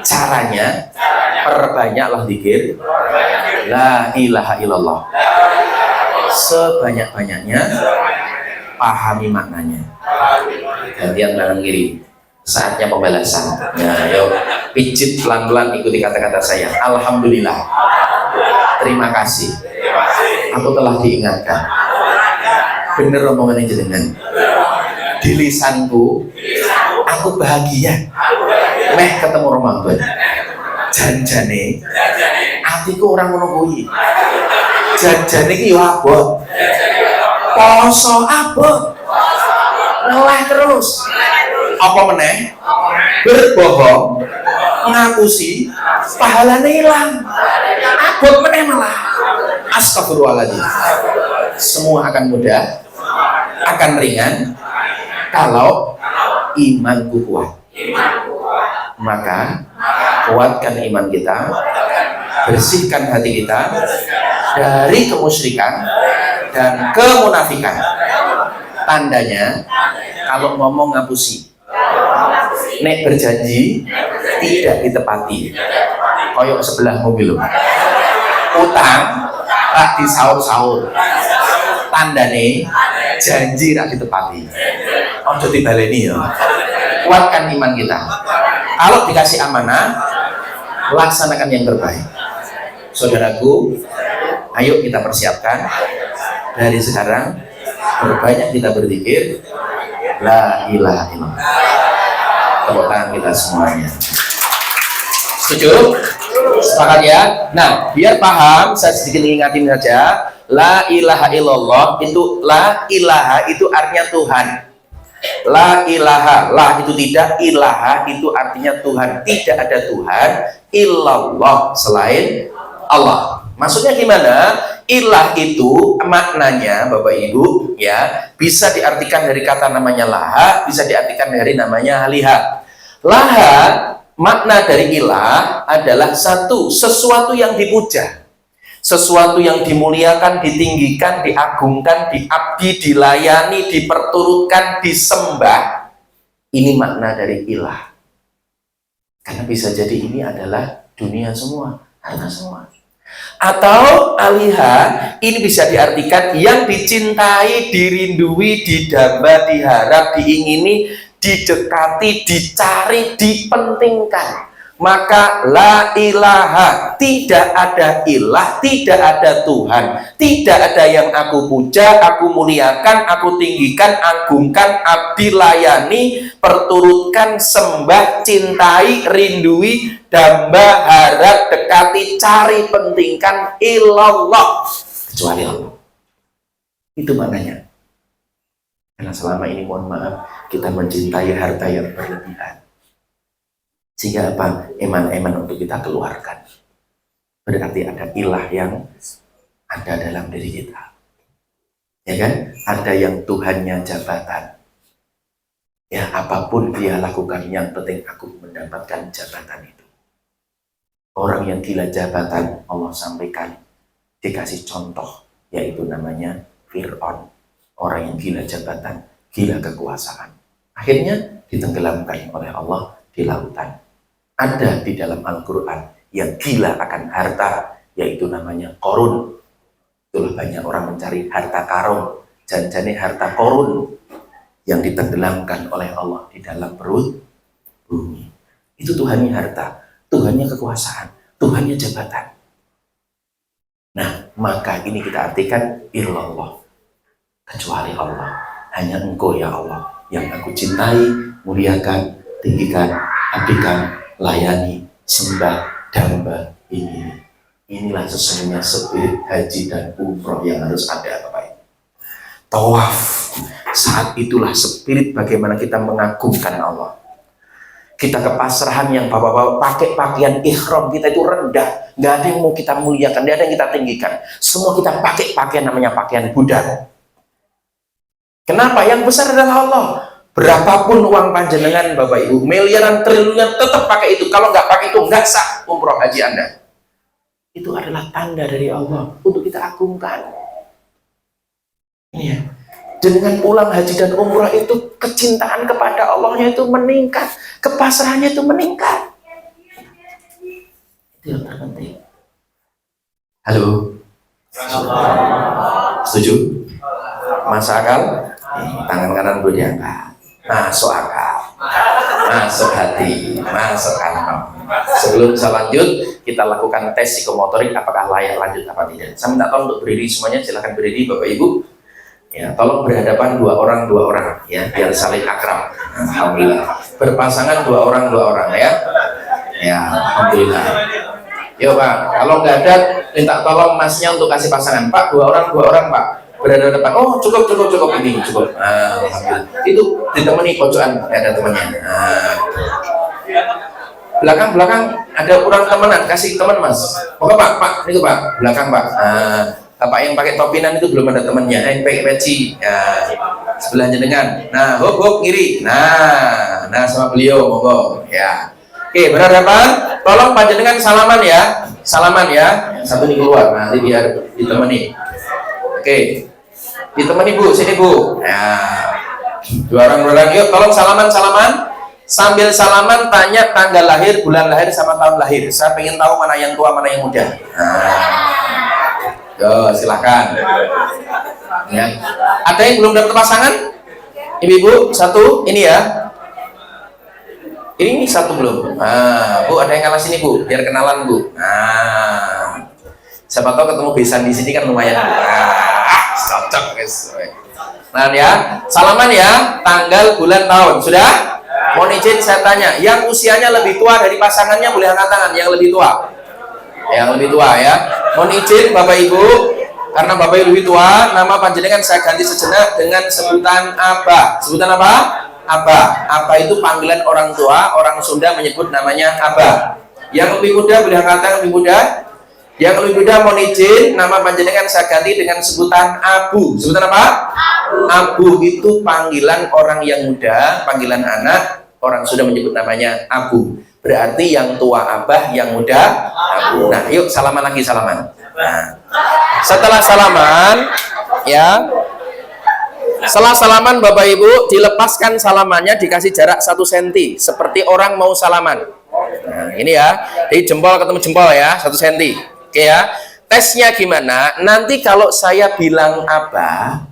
Caranya, perbanyaklah zikir la ilaha illallah. Sebanyak-banyaknya pahami maknanya. Gantian kanan kiri. Saatnya pembalasan. Nah, yuk pijit pelan-pelan, ikuti kata-kata saya. Alhamdulillah. Terima kasih. Aku telah diingatkan. Bener omongannya jenengan. Di lisanku, aku bahagia. Meh ketemu Ramadan. Janjane, hatiku orang menunggui. Janjane ki yo abot. Poso abot. Ngeleh terus. Apa meneh? Berbohong, ngapusi, pahalanya hilang. Abot meneh malah. Astagfirullahaladzim. Semua akan mudah, akan ringan kalau imanku kuat. Maka kuatkan iman kita, bersihkan hati kita dari kemusyrikan dan kemunafikan. Tandanya kalau ngomong ngapusi, nek berjanji tidak ditepati. Koyok sebelah mobil, utang rak di sahur-sahur. Tandane janji rak ditepati. Ojo dibaleni ya. Kuatkan iman kita. Kalau dikasih amanah, laksanakan yang terbaik. Saudaraku, ayo kita persiapkan dari sekarang, berbanyak kita berzikir la ilaha illallah. Tepuk tangan kita semuanya. Setuju? Sepakat ya? Nah, biar paham, saya sedikit ingatin saja. La ilaha illallah itu, la ilaha itu artinya Tuhan. La ilaha, la itu tidak, ilaha itu artinya Tuhan. Tidak ada Tuhan illallah selain Allah. Maksudnya gimana? Ilah itu maknanya Bapak Ibu ya, bisa diartikan dari kata namanya laha, bisa diartikan dari namanya liha. Laha, makna dari ilah adalah satu, sesuatu yang dipuja, sesuatu yang dimuliakan, ditinggikan, diagungkan, diabdi, dilayani, diperturutkan, disembah. Ini makna dari ilah. Karena bisa jadi ini adalah dunia semua, harta semua. Atau alihah, ini bisa diartikan yang dicintai, dirindui, didamba, diharap, diingini, didekati, dicari, dipentingkan. Maka la ilaha, tidak ada ilah, tidak ada Tuhan, tidak ada yang aku puja, aku muliakan, aku tinggikan, agungkan, abdi layani, perturutkan, sembah, cintai, rindui, damba, harap, dekati, cari, pentingkan, ilallah, kecuali Allah. Itu maknanya. Karena selama ini mohon maaf, kita mencintai harta yang berlebihan. Sehingga apa? Eman-eman untuk kita keluarkan. Berarti ada ilah yang ada dalam diri kita. Ya kan? Ada yang Tuhannya jabatan. Ya, apapun dia lakukan, yang penting aku mendapatkan jabatan itu. Orang yang gila jabatan, Allah sampaikan, dikasih contoh, yaitu namanya Fir'aun. Orang yang gila jabatan, gila kekuasaan. Akhirnya ditenggelamkan oleh Allah di lautan. Ada di dalam Al-Quran yang gila akan harta, yaitu namanya Korun. Itulah banyak orang mencari harta karun, janjane harta korun, yang ditenggelamkan oleh Allah di dalam perut bumi. Itu Tuhannya harta, Tuhannya kekuasaan, Tuhannya jabatan. Nah, maka ini kita artikan illallah, kecuali Allah. Hanya Engkau ya Allah yang aku cintai, muliakan, tinggikan, abdikan, layani, sembah, damba, ini. Inilah sesungguhnya spirit haji dan umroh yang harus ada, Bapak Ibu. Tawaf, saat itulah spirit bagaimana kita mengagungkan Allah. Kita kepasrahan yang bapak-bapak pakai pakaian ihram kita itu rendah, nggak ada yang mau kita muliakan, nggak ada yang kita tinggikan. Semua kita pakai pakaian namanya pakaian Buddha. Kenapa? Yang besar adalah Allah. Berapapun uang panjenengan Bapak Ibu, miliaran triliunan, tetap pakai itu. Kalau nggak pakai itu nggak sah umroh haji Anda. Itu adalah tanda dari Allah untuk kita agungkan. Ini ya. Dengan pulang haji dan umroh itu kecintaan kepada Allahnya itu meningkat, kepasrahannya itu meningkat. Itu yang terpenting. Halo. Setuju? Masuk akal? Tangan kanan boleh diangkat. Masuk akal, masuk hati, masuk akal. Sebelum saya lanjut, kita lakukan tes psikomotorik apakah layak lanjut apa tidak. Saya minta tolong untuk berdiri semuanya, silahkan berdiri Bapak Ibu. Ya, tolong berhadapan dua orang ya, biar saling akrab. Alhamdulillah. Berpasangan dua orang ya. Ya, alhamdulillah. Yo Pak, kalau nggak ada, minta tolong masnya untuk kasih pasangan. Pak, dua orang Pak. Berada depan, oh cukup ini cukup. Alhamdulillah. Itu ditemani pojokan, ada temannya. Belakang ada kurang temenan, kasih teman Mas. Oke Pak, itu Pak, belakang Pak. Bapak yang pakai topinan itu belum ada temannya, yang pakai peci. Sebelahnya dengan, nah hop kiri, nah sama beliau monggo ya. Oke, berhadapan, tolong panjenengan salaman ya, satu nih keluar, nanti biar ditemani. Oke, ditemani Bu, sini Bu. Nah, dua orang, yuk tolong salaman. Sambil salaman tanya tanggal lahir, bulan lahir, sama tahun lahir. Saya pengen tahu mana yang tua, mana yang muda. Yo, silahkan. Ya. Ada yang belum dapat pasangan? Ibu-ibu, satu, ini ya. Ini satu belum. Bu, ada yang kalah sini Bu, biar kenalan Bu. Siapa tahu ketemu besan di sini kan lumayan. Cocok guys. Nah ya, salaman ya, tanggal, bulan, tahun. Sudah? Mohon izin saya tanya, yang usianya lebih tua dari pasangannya boleh angkat tangan, yang lebih tua. Yang lebih tua ya. Mohon izin Bapak Ibu, karena Bapak Ibu lebih tua, nama panjenengan saya ganti sejenak dengan sebutan Abah. Sebutan apa? Abah. Abah itu panggilan orang tua, orang Sunda menyebut namanya Abah. Yang lebih muda boleh angkat tangan, lebih muda. Yang lebih muda mohon izin, nama panjenengan saya ganti dengan sebutan Abu. Sebutan apa? Abu itu panggilan orang yang muda, panggilan anak, orang sudah menyebut namanya Abu. Berarti yang tua Abah, yang muda Abu. Nah, yuk salaman lagi, salaman. Nah, setelah salaman, ya. Setelah salaman Bapak Ibu, dilepaskan salamannya, dikasih jarak 1 cm, seperti orang mau salaman. Nah, ini ya. Jadi jempol ketemu jempol ya, 1 cm. Oke ya. Tesnya gimana? Nanti kalau saya bilang abah,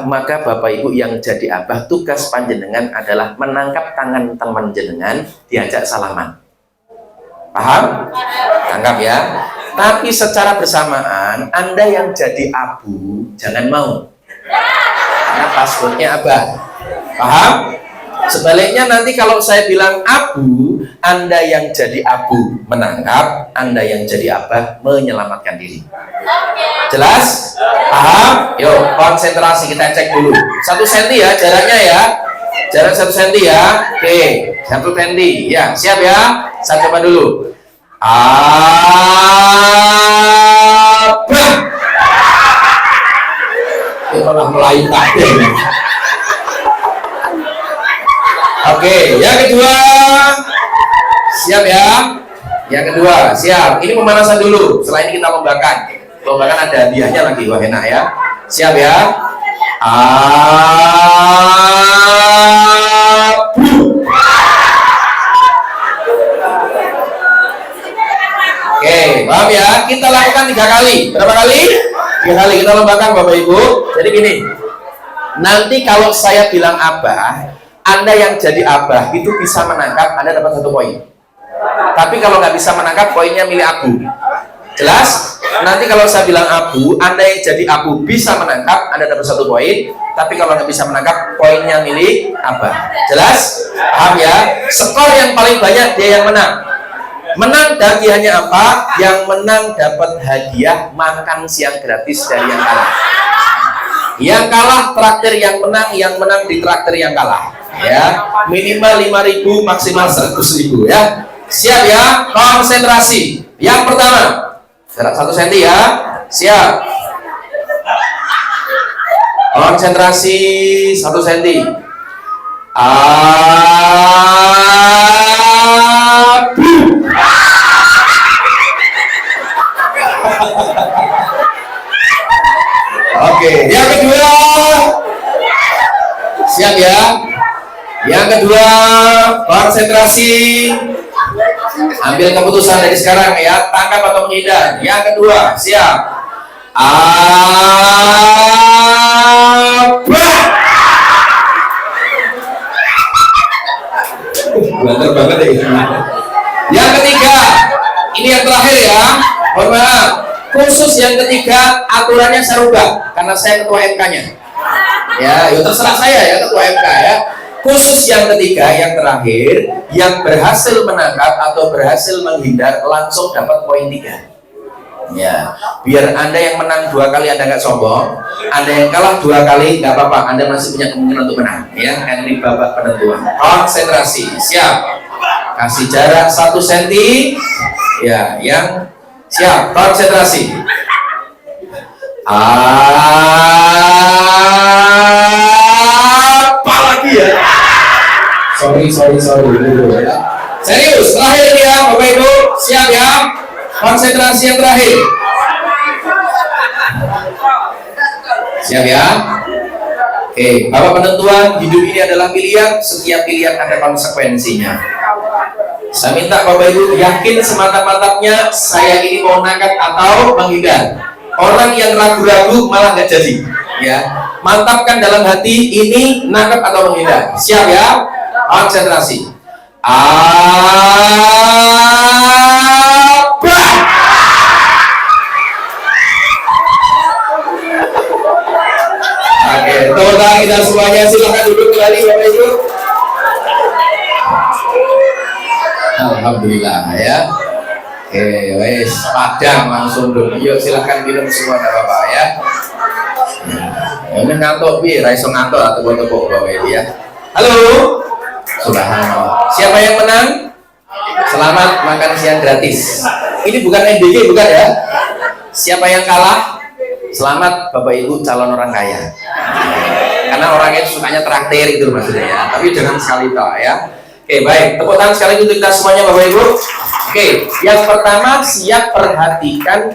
maka Bapak Ibu yang jadi abah, tugas panjenengan adalah menangkap tangan teman jenengan, diajak salaman. Paham? Tangkap ya. Tapi secara bersamaan, Anda yang jadi abu, jangan mau. Karena passwordnya abah. Paham? Sebaliknya nanti kalau saya bilang abu, Anda yang jadi abu menangkap, Anda yang jadi abah menyelamatkan diri. Jelas? Paham? Yuk, konsentrasi, kita cek dulu. 1 cm ya jaraknya ya. Jarak 1 cm ya. Oke, 1 cm. Ya, siap ya? Saya coba dulu. Abah. Itu malah Melayu takdir. Oke, yang kedua. Siap ya? Yang kedua, siap. Ini pemanasan dulu. Setelah ini kita lombakan. Lombakan ada hadiahnya lagi. Wah, enak ya. Siap ya? Abu. Oke, paham ya? Kita lakukan 3 kali. Berapa kali? 3 kali kita lombakan Bapak Ibu. Jadi gini. Nanti kalau saya bilang abah, Anda yang jadi abah itu bisa menangkap, Anda dapat 1 poin. Tapi kalau nggak bisa menangkap, poinnya milik abu. Jelas? Nanti kalau saya bilang abu, Anda yang jadi abu bisa menangkap, Anda dapat 1 poin. Tapi kalau nggak bisa menangkap, poinnya milik abah. Jelas? Paham ya? Skor yang paling banyak dia yang menang. Menang hadiahnya apa? Yang menang dapat hadiah makan siang gratis dari yang kalah. Yang kalah traktir yang menang ditraktir yang kalah. Ya, minimal 5.000, maksimal 100.000 ya. Siap ya? Konsentrasi. Yang pertama, jarak 1 cm ya. Siap. Konsentrasi 1 cm. Abu. Oke, yang kedua. Siap ya? Yang kedua, konsentrasi. Ambil keputusan dari sekarang ya, tangkap atau menghindar. Yang kedua, siap. Abah. Belajar banget ya. Yang ketiga, ini yang terakhir ya. Mohon maaf. Khusus yang ketiga, aturannya saya rubah karena saya ketua MK-nya. Ya, terserah saya ya, ketua MK ya. Khusus yang ketiga, yang terakhir, yang berhasil menangkap atau berhasil menghindar langsung dapat poin 3. Ya, biar Anda yang menang 2 kali Anda nggak sombong, Anda yang kalah 2 kali nggak apa-apa, Anda masih punya kemungkinan untuk menang. Ya, ini babak penentuan. Konsentrasi, siap. Kasih jarak 1 cm. Ya, yang siap. Konsentrasi. Apa lagi ya? Sorry. Serius, terakhir ya Bapak Ibu, siap ya? Konsentrasi yang terakhir. Siap ya? Oke, babak penentuan. Hidup ini adalah pilihan, setiap pilihan ada konsekuensinya. Saya minta Bapak Ibu yakin semata-matanya saya ini mau nangkap atau menghindar. Orang yang ragu-ragu malah nggak jadi. Ya, mantapkan dalam hati ini nangkap atau menghindar. Siap ya? Konsentrasi. Abah. Oke, tepuk tangan kita semuanya. Silakan duduk kembali Bapak Ibu. Alhamdulillah ya. Oke, wes padang langsung dulu. Yuk silakan minum semua Bapak ya. Ini ngantuk bi, raiso ngantuk atau tepuk Bapak Ibu ya. Halo. Subhanallah. Siapa yang menang? Selamat makan siang gratis. Ini bukan MBG bukan ya? Siapa yang kalah? Selamat Bapak Ibu calon orang kaya. Karena orangnya sukanya traktir itu maksudnya ya. Tapi jangan sekali toh ya. Oke, baik. Tepuk tangan sekali untuk kita semuanya Bapak Ibu. Oke, yang pertama siap perhatikan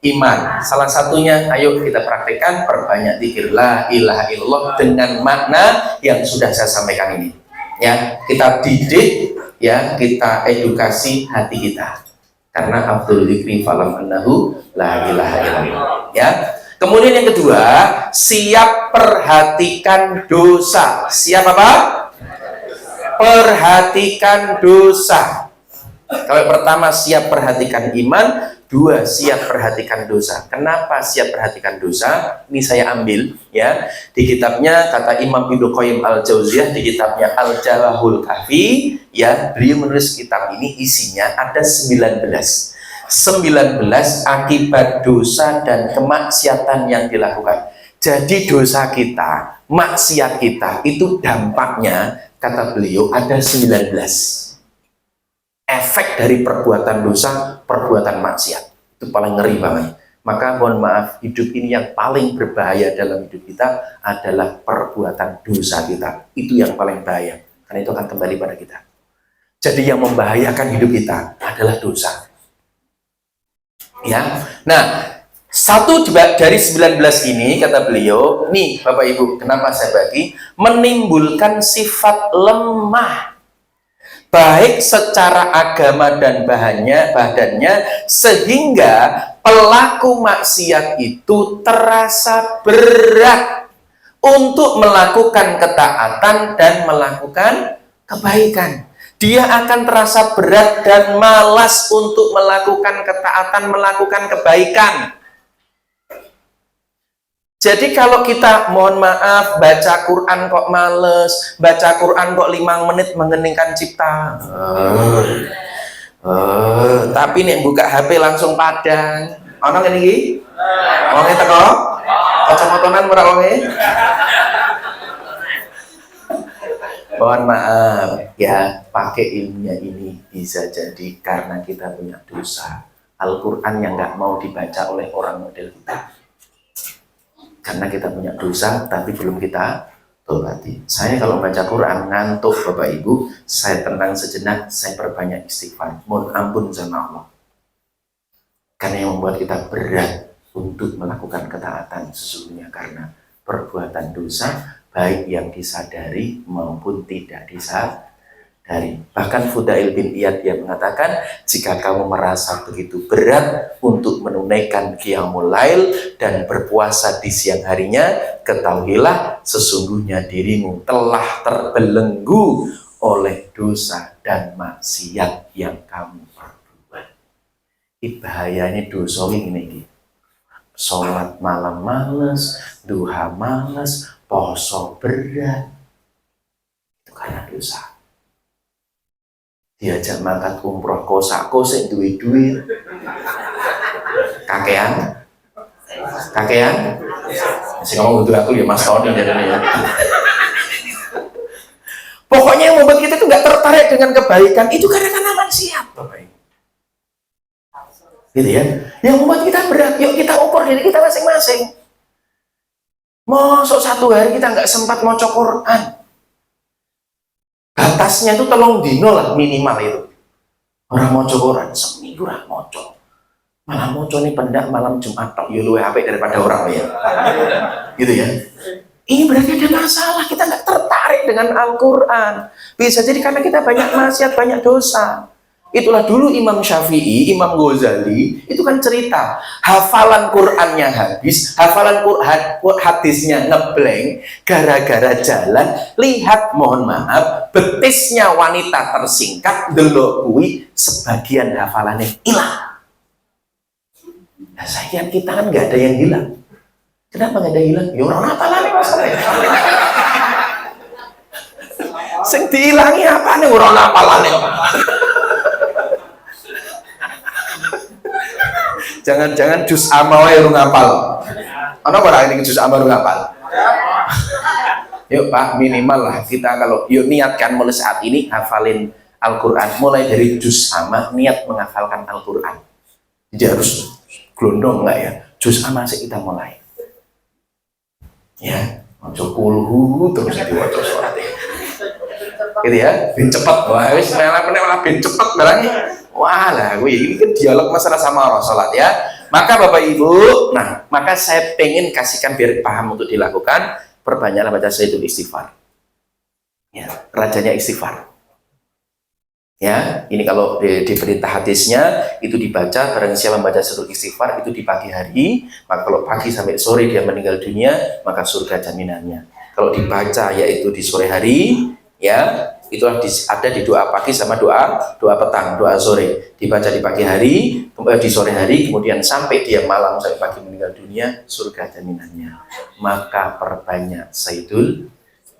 iman. Salah satunya ayo kita praktekkan, perbanyak zikir la ilaha illallah dengan makna yang sudah saya sampaikan ini. Ya, kita didik, ya, kita edukasi hati kita. Karena Abdul Dzikri falam annahu la ilaha illallah. Ya. Kemudian yang kedua, siap perhatikan dosa. Siap apa? Perhatikan dosa. Kalau pertama siap perhatikan iman, dua siap perhatikan dosa. Kenapa siap perhatikan dosa? Ini saya ambil ya di kitabnya, kata Imam Ibnu Qayyim Al-Jauziyah di kitabnya Al-Jalahul Kafi, ya, beliau menulis kitab ini isinya ada 19 akibat dosa dan kemaksiatan yang dilakukan. Jadi dosa kita, maksiat kita itu dampaknya, kata beliau, ada 19 efek dari perbuatan dosa, perbuatan maksiat. Itu paling ngeri banget. Maka mohon maaf, hidup ini yang paling berbahaya dalam hidup kita adalah perbuatan dosa kita. Itu yang paling bahaya, karena itu akan kembali pada kita. Jadi yang membahayakan hidup kita adalah dosa. Ya, nah, satu dari 19 ini, kata beliau, nih Bapak Ibu, kenapa saya bagi? Menimbulkan sifat lemah, baik secara agama dan badannya, sehingga pelaku maksiat itu terasa berat untuk melakukan ketaatan dan melakukan kebaikan. Dia akan terasa berat dan malas untuk melakukan ketaatan, melakukan kebaikan. Jadi kalau kita, mohon maaf, baca Quran kok males, baca Quran kok 5 menit mengeningkan cipta. Tapi nih buka HP langsung padang. Ono ngene iki? Wonge teko? Kacamatanan ora wonge? Mohon maaf ya, pakai ilmunya ini bisa jadi karena kita punya dosa. Al-Quran yang nggak mau dibaca oleh orang model kita. Karena kita punya dosa, tapi belum kita tolati. Saya kalau baca Quran ngantuk Bapak Ibu, saya tenang sejenak, saya perbanyak istighfar, mohon ampun sama Allah. Karena yang membuat kita berat untuk melakukan ketaatan sesungguhnya karena perbuatan dosa, baik yang disadari maupun tidak disadari. Bahkan Fudail bin Iyad yang mengatakan, jika kamu merasa begitu berat untuk menunaikan qiyamul lail dan berpuasa di siang harinya, ketahuilah sesungguhnya dirimu telah terbelenggu oleh dosa dan maksiat yang kamu perbuat. Bahayanya dosa ini. Sholat malam males, duha males, poso berat. Itu karena dosa. Diajak mangkat umroh kosako sing duwe-duwe kakean sing ngomong untuk aku ya Mas Tony jadinya ya. Pokoknya yang membuat kita itu nggak tertarik dengan kebaikan itu karena maksiat, Bapak Ibu. Gitu ya. Yang membuat kita berat, yuk kita ukur diri kita masing-masing. Mosok satu hari kita nggak sempat maca Quran. Batasnya itu telung dino lah minimal itu. Orang maca Quran seminggu lah maca. Malah maca nih pendak malam Jumat tok yo luwih apik daripada orang ya. Gitu ya. Ini berarti ada masalah, kita nggak tertarik dengan Al-Quran. Bisa jadi karena kita banyak maksiat, banyak dosa. Itulah dulu Imam Syafi'i, Imam Ghazali, itu kan cerita, hafalan Qurannya habis, hafalan hadisnya ngeblank, gara-gara jalan, lihat, mohon maaf, betisnya wanita tersingkat, delok kuwi, sebagian hafalannya hilang. Nah, saya kita kan nggak ada yang hilang. Kenapa nggak ada hilang? Ya orang hafalannya masalahnya. Sing dihilangi apa nih orang hafalannya? Jangan-jangan juz amma wae urung ngapal. Ana ora ini juz amma urung ngapal. Yuk Pak, minimal lah kita kalau yuk niatkan mulai saat ini hafalin Al-Quran, mulai dari juz amma, niat menghafalkan Al-Quran. Jadi harus glondong enggak ya? Juz amma sih kita mulai. Ya, maca kulhu terus diwaca suratnya. Gitu ya, ben cepet. Wah, wis malah ben cepet barangnya. Wah lah, ini kan dialog masalah sama orang sholat ya. Maka Bapak Ibu, nah maka saya pengen kasihkan biar paham untuk dilakukan, perbanyaklah baca Sayyidul Istighfar. Ya, rajanya istighfar. Ya, ini kalau di perintah hadisnya itu dibaca, barang siapa membaca suratul istighfar itu di pagi hari, maka kalau pagi sampai sore dia meninggal dunia, maka surga jaminannya. Kalau dibaca yaitu di sore hari, ya, itulah ada di doa pagi sama doa petang, doa sore. Dibaca di pagi hari, di sore hari, kemudian sampai dia malam sampai pagi meninggal dunia, surga jaminannya. Maka perbanyak sayyidul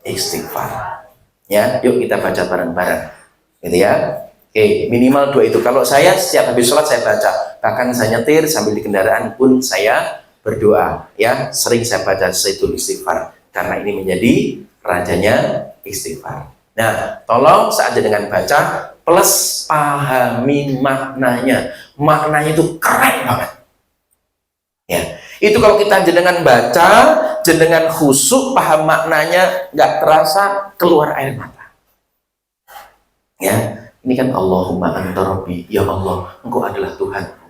istighfar. Ya, yuk kita baca bareng-bareng. Gitu ya. Oke, minimal 2 itu. Kalau saya setiap habis sholat saya baca, bahkan saya nyetir sambil di kendaraan pun saya berdoa. Ya, sering saya baca sayyidul istighfar karena ini menjadi rajanya istighfar. Nah, tolong saja dengan baca plus pahami maknanya. Maknanya itu keren banget. Ya, itu kalau kita jenengan baca, jenengan khusyuk paham maknanya, nggak terasa keluar air mata. Ya, ini kan Allahumma anta rabbi, ya Allah, engkau adalah Tuhanku.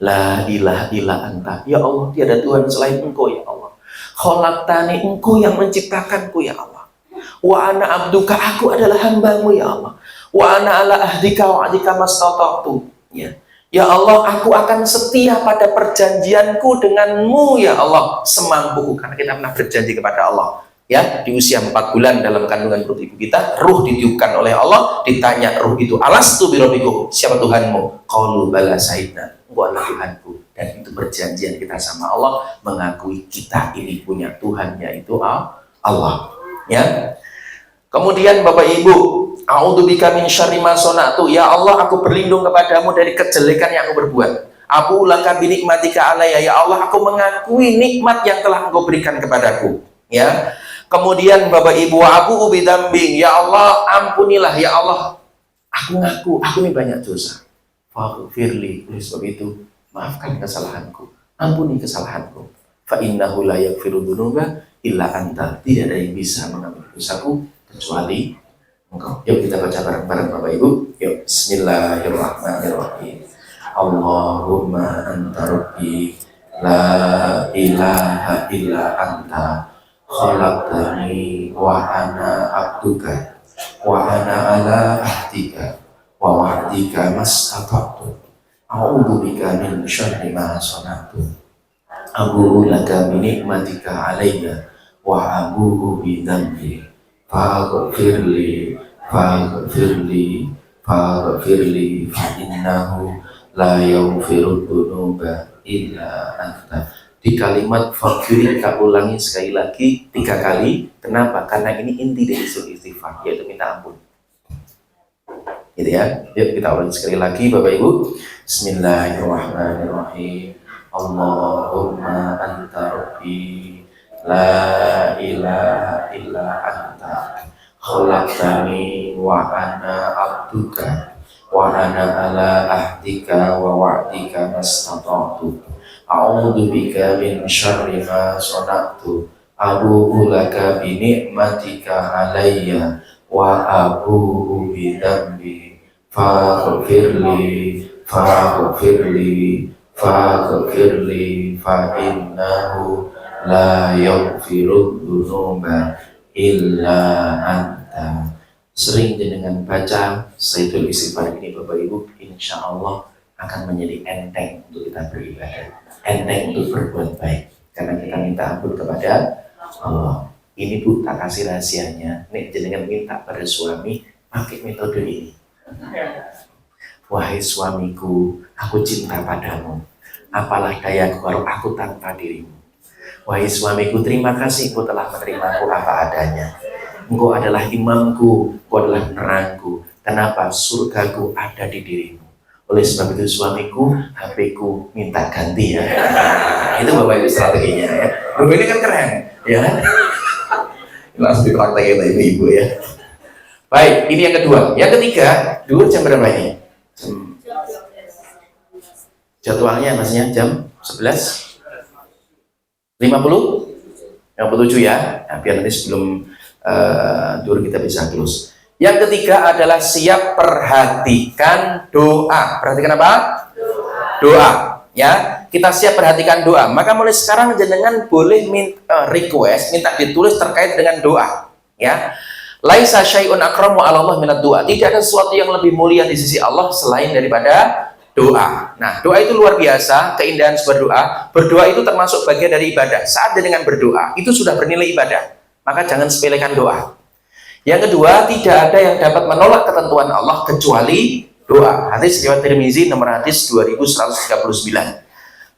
La ilaha illa anta, ya Allah, tiada Tuhan selain engkau, ya Allah. Khalaqtani, engkau yang menciptakanku, ya Allah. Wa ana abduka, aku adalah hambamu, ya Allah. Wa ana ala ahdika wa ahdika mastata'tu. Ya. Ya Allah, aku akan setia pada perjanjianku denganmu, ya Allah, semampuku. Karena kita pernah berjanji kepada Allah. Ya, di usia 4 bulan dalam kandungan perut ibu kita, ruh ditiupkan oleh Allah, ditanya ruh itu, alastu birabbikum, siapa Tuhanmu? Qalu bala sayyidina, engkau adalah Tuhanku. Dan itu perjanjian kita sama Allah, mengakui kita ini punya Tuhan, yaitu Allah. Ya. Kemudian Bapak Ibu, a'udzubika min syarri ma sana'tu, ya Allah, aku berlindung kepadamu dari kejelekan yang aku berbuat. Abu laka bi nikmatika alayya, ya Allah, aku mengakui nikmat yang telah Engkau berikan kepadaku. Ya. Kemudian Bapak Ibu, aku ubidambing, ya Allah, ampunilah, ya Allah, aku ngaku, aku ini banyak dosa. Faghfirli, oleh sebab itu, maafkan kesalahanku, ampuni kesalahanku. Fa innahu la yaghfiru dzunuba illa anta, tidak ada yang bisa mengampuni dosaku kecuali Engkau. Yuk kita baca bareng-bareng Bapak Ibu. Yuk, bismillahirrahmanirrahim. Allahumma anta rabbi, la ilaha illa anta, khalaqtani wa ana abduka wa ana ala ahdika wa wa'dika mastata'tu a'udzu bika min syarri ma sana'tu abu'u laka bi nikmatika alayya wa abu'u bi dhanbi faghfirli faghfirli faghfirli fa innahu la yaghfiru dzunuba illa anta. Di kalimat faghfir kita ulangi sekali lagi 3 kali. Kenapa? Karena ini inti dari istighfar, yaitu minta ampun. Gitu ya. Yuk kita ulangi sekali lagi Bapak Ibu. Bismillahirrahmanirrahim. Allahumma anta rabbi, la ilaha illa anta, khalaqtani wa ana abduka wa ana ala ahdika wa wa'dika mastata'tu a'udzu bika min syarri ma sana'tu abu'u laka bi ni'matika alayya wa abu'u bi dhanbi faghfirli faghfirli faghfirli fa innahu la yaghfiru dzunuba illa anta. Sering dengan baca sayyidul istighfar ini Bapak Ibu, insya Allah akan menjadi enteng untuk kita beribadah, enteng untuk berbuat baik, karena kita minta ampun kepada Allah. Ini Bu, tak kasih rahasianya. Nek jenengan minta pada suami pakai metode ini. Wahai suamiku, aku cinta padamu, apalah dayaku kalau aku tanpa dirimu. Wahai suamiku, terima kasih engkau telah menerimaku apa adanya. Engkau adalah imamku, engkau adalah penerangku. Kenapa? Surgaku ada di dirimu. Oleh sebab itu suamiku, HP-ku minta ganti ya. Itu Bapak Ibu strateginya ya. Bapak ini kan keren, ya kan? Langsung dipraktekin ibu-ibu ya. Baik, ini yang kedua. Yang ketiga, dulu jam berapa ini? Jadwalnya maksudnya jam 11.50? 57 ya. Nah, biar nanti sebelum dulu kita bisa close. Yang ketiga adalah siap perhatikan doa. Perhatikan apa? Doa. Ya, kita siap perhatikan doa. Maka mulai sekarang jenengan boleh request, minta ditulis terkait dengan doa. Ya, Laisa syai'un akramu 'ala Allah minad du'a. Tidak ada sesuatu yang lebih mulia di sisi Allah selain daripada doa. Nah, doa itu luar biasa, keindahan berdoa. Berdoa itu termasuk bagian dari ibadah. Saat dengan berdoa, itu sudah bernilai ibadah. Maka jangan sepelekan doa. Yang kedua, tidak ada yang dapat menolak ketentuan Allah kecuali doa. Hadis riwayat Tirmizi nomor hadis 2139.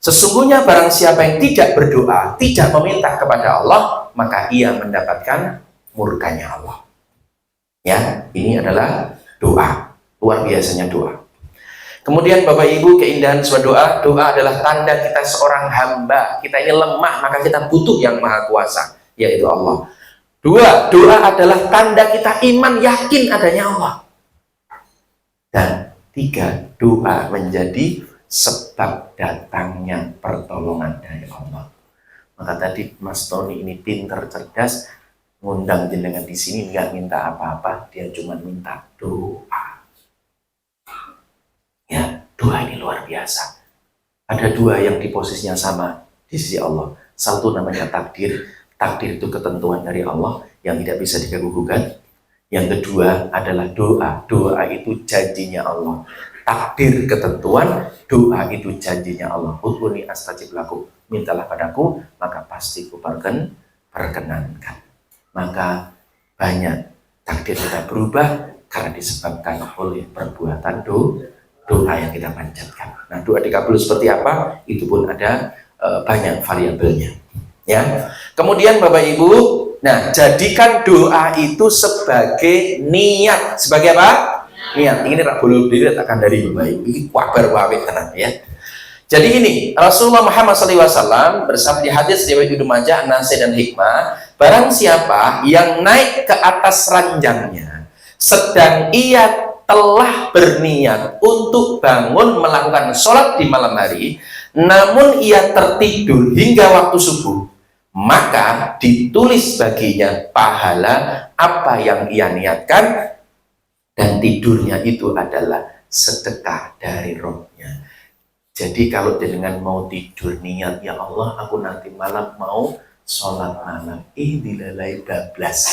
Sesungguhnya barang siapa yang tidak berdoa, tidak meminta kepada Allah, maka ia mendapatkan murkanya Allah. Ya, ini adalah doa. Luar biasanya doa. Kemudian Bapak Ibu, keindahan sebuah doa. Doa adalah tanda kita seorang hamba. Kita ini lemah, maka kita butuh yang maha kuasa, yaitu Allah. Dua, doa adalah tanda kita iman, yakin adanya Allah. Dan tiga, doa menjadi sebab datangnya pertolongan dari Allah. Maka tadi Mas Tony ini pintar, cerdas, ngundang jenengan di sini nggak minta apa-apa, dia cuma minta doa. Ya, doa ini luar biasa. Ada dua yang di posisinya sama di sisi Allah. Satu namanya takdir. Takdir itu ketentuan dari Allah yang tidak bisa diganggu-gugat. Yang kedua adalah doa. Doa itu janjinya Allah. Takdir ketentuan, doa itu janjinya Allah. Ud'uni astajib lakum. Mintalah padaku, maka pasti perkenankan. Maka banyak takdir kita berubah karena disebabkan oleh perbuatan doa yang kita panjatkan. Nah, doa dikabul seperti apa? Itu pun ada banyak variabelnya. Ya. Kemudian Bapak Ibu, nah, jadikan doa itu sebagai niat. Sebagai apa? Niat. Ini tak boleh diletakkan dari Bapak Ibu. Ini kabar wawit tenan ya. Jadi ini Rasulullah Muhammad SAW bersabda di hadis riwayat Ibnu Majah, Nasai dan Hikmah, barang siapa yang naik ke atas ranjangnya sedang ia telah berniat untuk bangun melakukan sholat di malam hari, namun ia tertidur hingga waktu subuh, maka ditulis baginya pahala apa yang ia niatkan, dan tidurnya itu adalah sedekah dari rohnya. Jadi kalau dengan mau tidur niat, ya Allah, aku nanti malam mau sholat malam, dilalai bablas.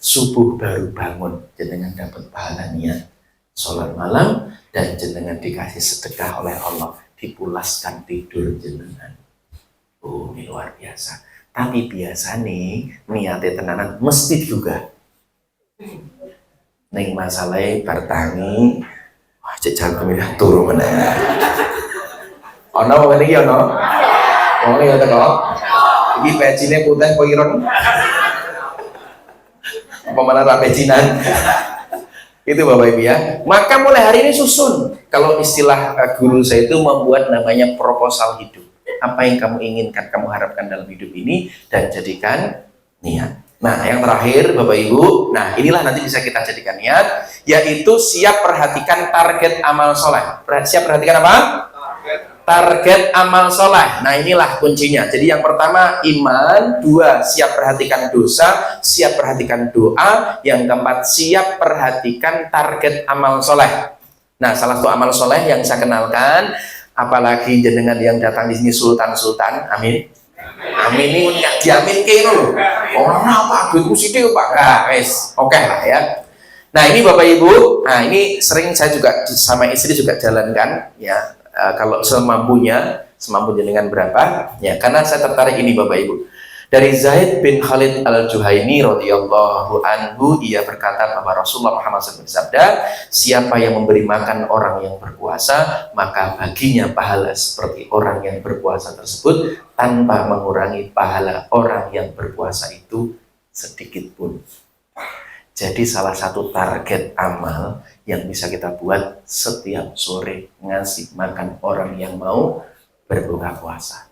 Subuh baru bangun, jenengan dapat pahala niat sholat malam, dan jenengan dikasih sedekah oleh Allah, dipulaskan tidur jenengan. Oh, ini luar biasa. Tapi biasa nih niatnya tenanan mesti juga neng masalahnya bertangi, wah cecak kami dah turun mana. Ono mana lagi ono? Oh ya tak? Ini pecinya putih koiron. Apa mana rapecinan? Itu Bapak Ibu ya. Maka mulai hari ini susun. Kalau istilah guru saya itu membuat namanya proposal hidup. Apa yang kamu inginkan, kamu harapkan dalam hidup ini, dan jadikan niat. Nah, yang terakhir Bapak Ibu, nah inilah nanti bisa kita jadikan niat, yaitu siap perhatikan target amal soleh. Siap perhatikan apa? Target amal soleh. Nah, inilah kuncinya. Jadi yang pertama iman, dua siap perhatikan dosa, siap perhatikan doa, yang keempat siap perhatikan target amal soleh. Nah, salah satu amal soleh yang saya kenalkan, apalagi jenengan yang datang di sini sultan-sultan, amin. Amin ini nggak diamin ke loh. Orang apa? Gue sih Pak. Nah, wes, oke lah ya. Nah, ini Bapak Ibu, nah ini sering saya juga sama istri juga jalankan ya. Kalau semampunya dengan berapa ya, karena saya tertarik ini Bapak Ibu. Dari Zaid bin Khalid al-Juhaini radhiyallahu anhu, ia berkata bahwa Rasulullah Muhammad SAW bersabda, siapa yang memberi makan orang yang berpuasa, maka baginya pahala seperti orang yang berpuasa tersebut, tanpa mengurangi pahala orang yang berpuasa itu sedikit pun. Jadi salah satu target amal yang bisa kita buat setiap sore, ngasih makan orang yang mau berbuka puasa.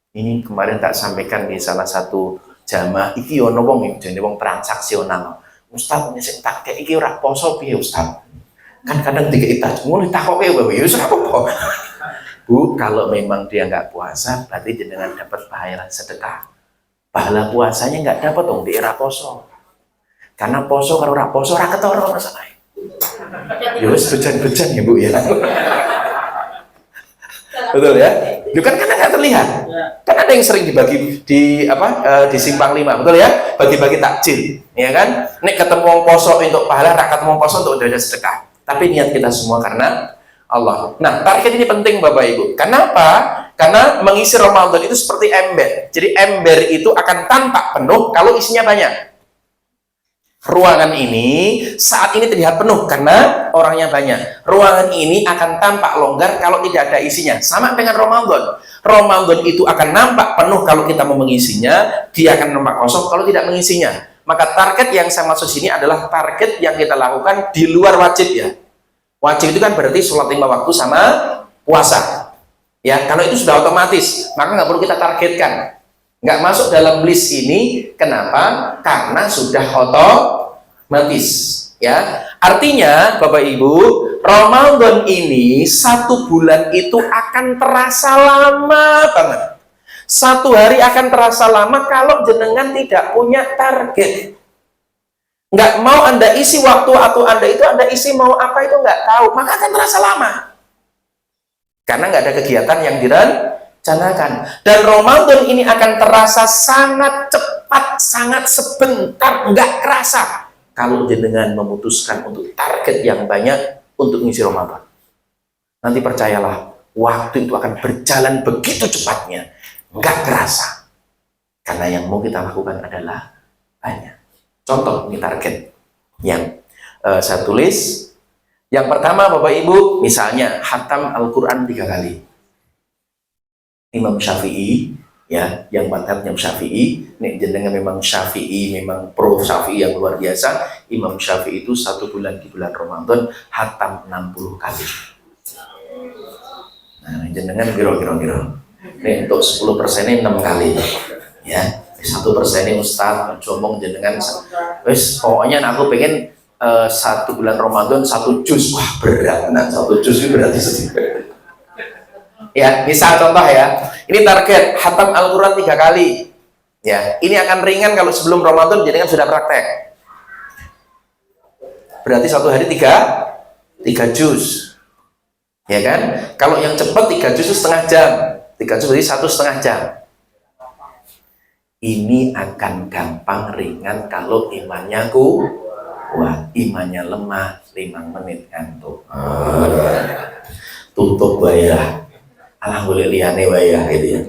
Ini kemarin tak sampaikan di salah satu jamaah, iki ono wong jadi wong transaksional. Ustaz ini sing tak kayak iki ora poso piye Ustaz? Kan kadang dikei tas, mulai takoke Bapak ya wis ora apa-apa. Bu, kalau memang dia nggak puasa, berarti jenengan dapat pahala sedekah. Pahala puasanya nggak dapat dong di era poso. Karena poso kalau ora poso ora ketara masalahnya. Ya wis bejan-bejan ya Bu ya. Betul ya? Itu kan karena nggak terlihat. Kan ada yang sering dibagi di Simpang 5, betul ya? Bagi-bagi takjil, ya kan? Nek ketemu wong poso untuk pahala, rak ketemu wong poso untuk dana sedekah. Tapi niat kita semua karena Allah. Nah, target ini penting Bapak Ibu. Kenapa? Karena mengisi Ramadan itu seperti ember. Jadi ember itu akan tampak penuh kalau isinya banyak. Ruangan ini saat ini terlihat penuh karena orangnya banyak. Ruangan ini akan tampak longgar kalau tidak ada isinya. Sama dengan Ramadan. Ramadan itu akan nampak penuh kalau kita mau mengisinya, dia akan nampak kosong kalau tidak mengisinya. Maka target yang saya maksud sini adalah target yang kita lakukan di luar wajib ya. Wajib itu kan berarti sholat 5 waktu sama puasa. Ya, kalau itu sudah otomatis, maka nggak perlu kita targetkan. Nggak masuk dalam list ini. Kenapa? Karena sudah otomatis ya. Artinya Bapak Ibu, Ramadan ini 1 bulan itu akan terasa lama banget. 1 hari akan terasa lama kalau jenengan tidak punya target. Nggak mau Anda isi waktu atau Anda isi mau apa itu nggak tahu, maka akan terasa lama karena nggak ada kegiatan yang direncanakan. Dan Ramadan ini akan terasa sangat cepat, sangat sebentar, nggak kerasa kalau jenengan memutuskan untuk target yang banyak untuk mengisi Ramadan. Nanti percayalah, waktu itu akan berjalan begitu cepatnya, nggak kerasa karena yang mau kita lakukan adalah banyak. Contoh ini target yang saya tulis. Yang pertama Bapak Ibu, misalnya khatam Al-Quran 3 kali. Imam Syafi'i ya, yang madhabnya Syafi'i, nek jenengan memang Syafi'i, memang pro Syafi'i yang luar biasa. Imam Syafi'i itu 1 bulan di bulan Ramadan khatam 60 kali. Nah, jenengan kira-kira. Nek untuk 10% 6 kali ya. 1% Ustadz ngomong jenengan wis pokoknya aku pengen 1 bulan Ramadan 1 juz. Wah berat, nah 1 juz itu berarti sedikit ya. Misal contoh ya, ini target khatam Al-Quran 3 kali ya. Ini akan ringan kalau sebelum Ramadan jenengan sudah praktek, berarti 1 hari 3 juz ya kan. Kalau yang cepat 3 juz itu setengah jam, 3 juz berarti 1,5 jam. Ini akan gampang ringan kalau imannya kuat. Imannya lemah 5 menit ngantuk. Tutup bayar. Alhamdulillah liane bayar gitu ya.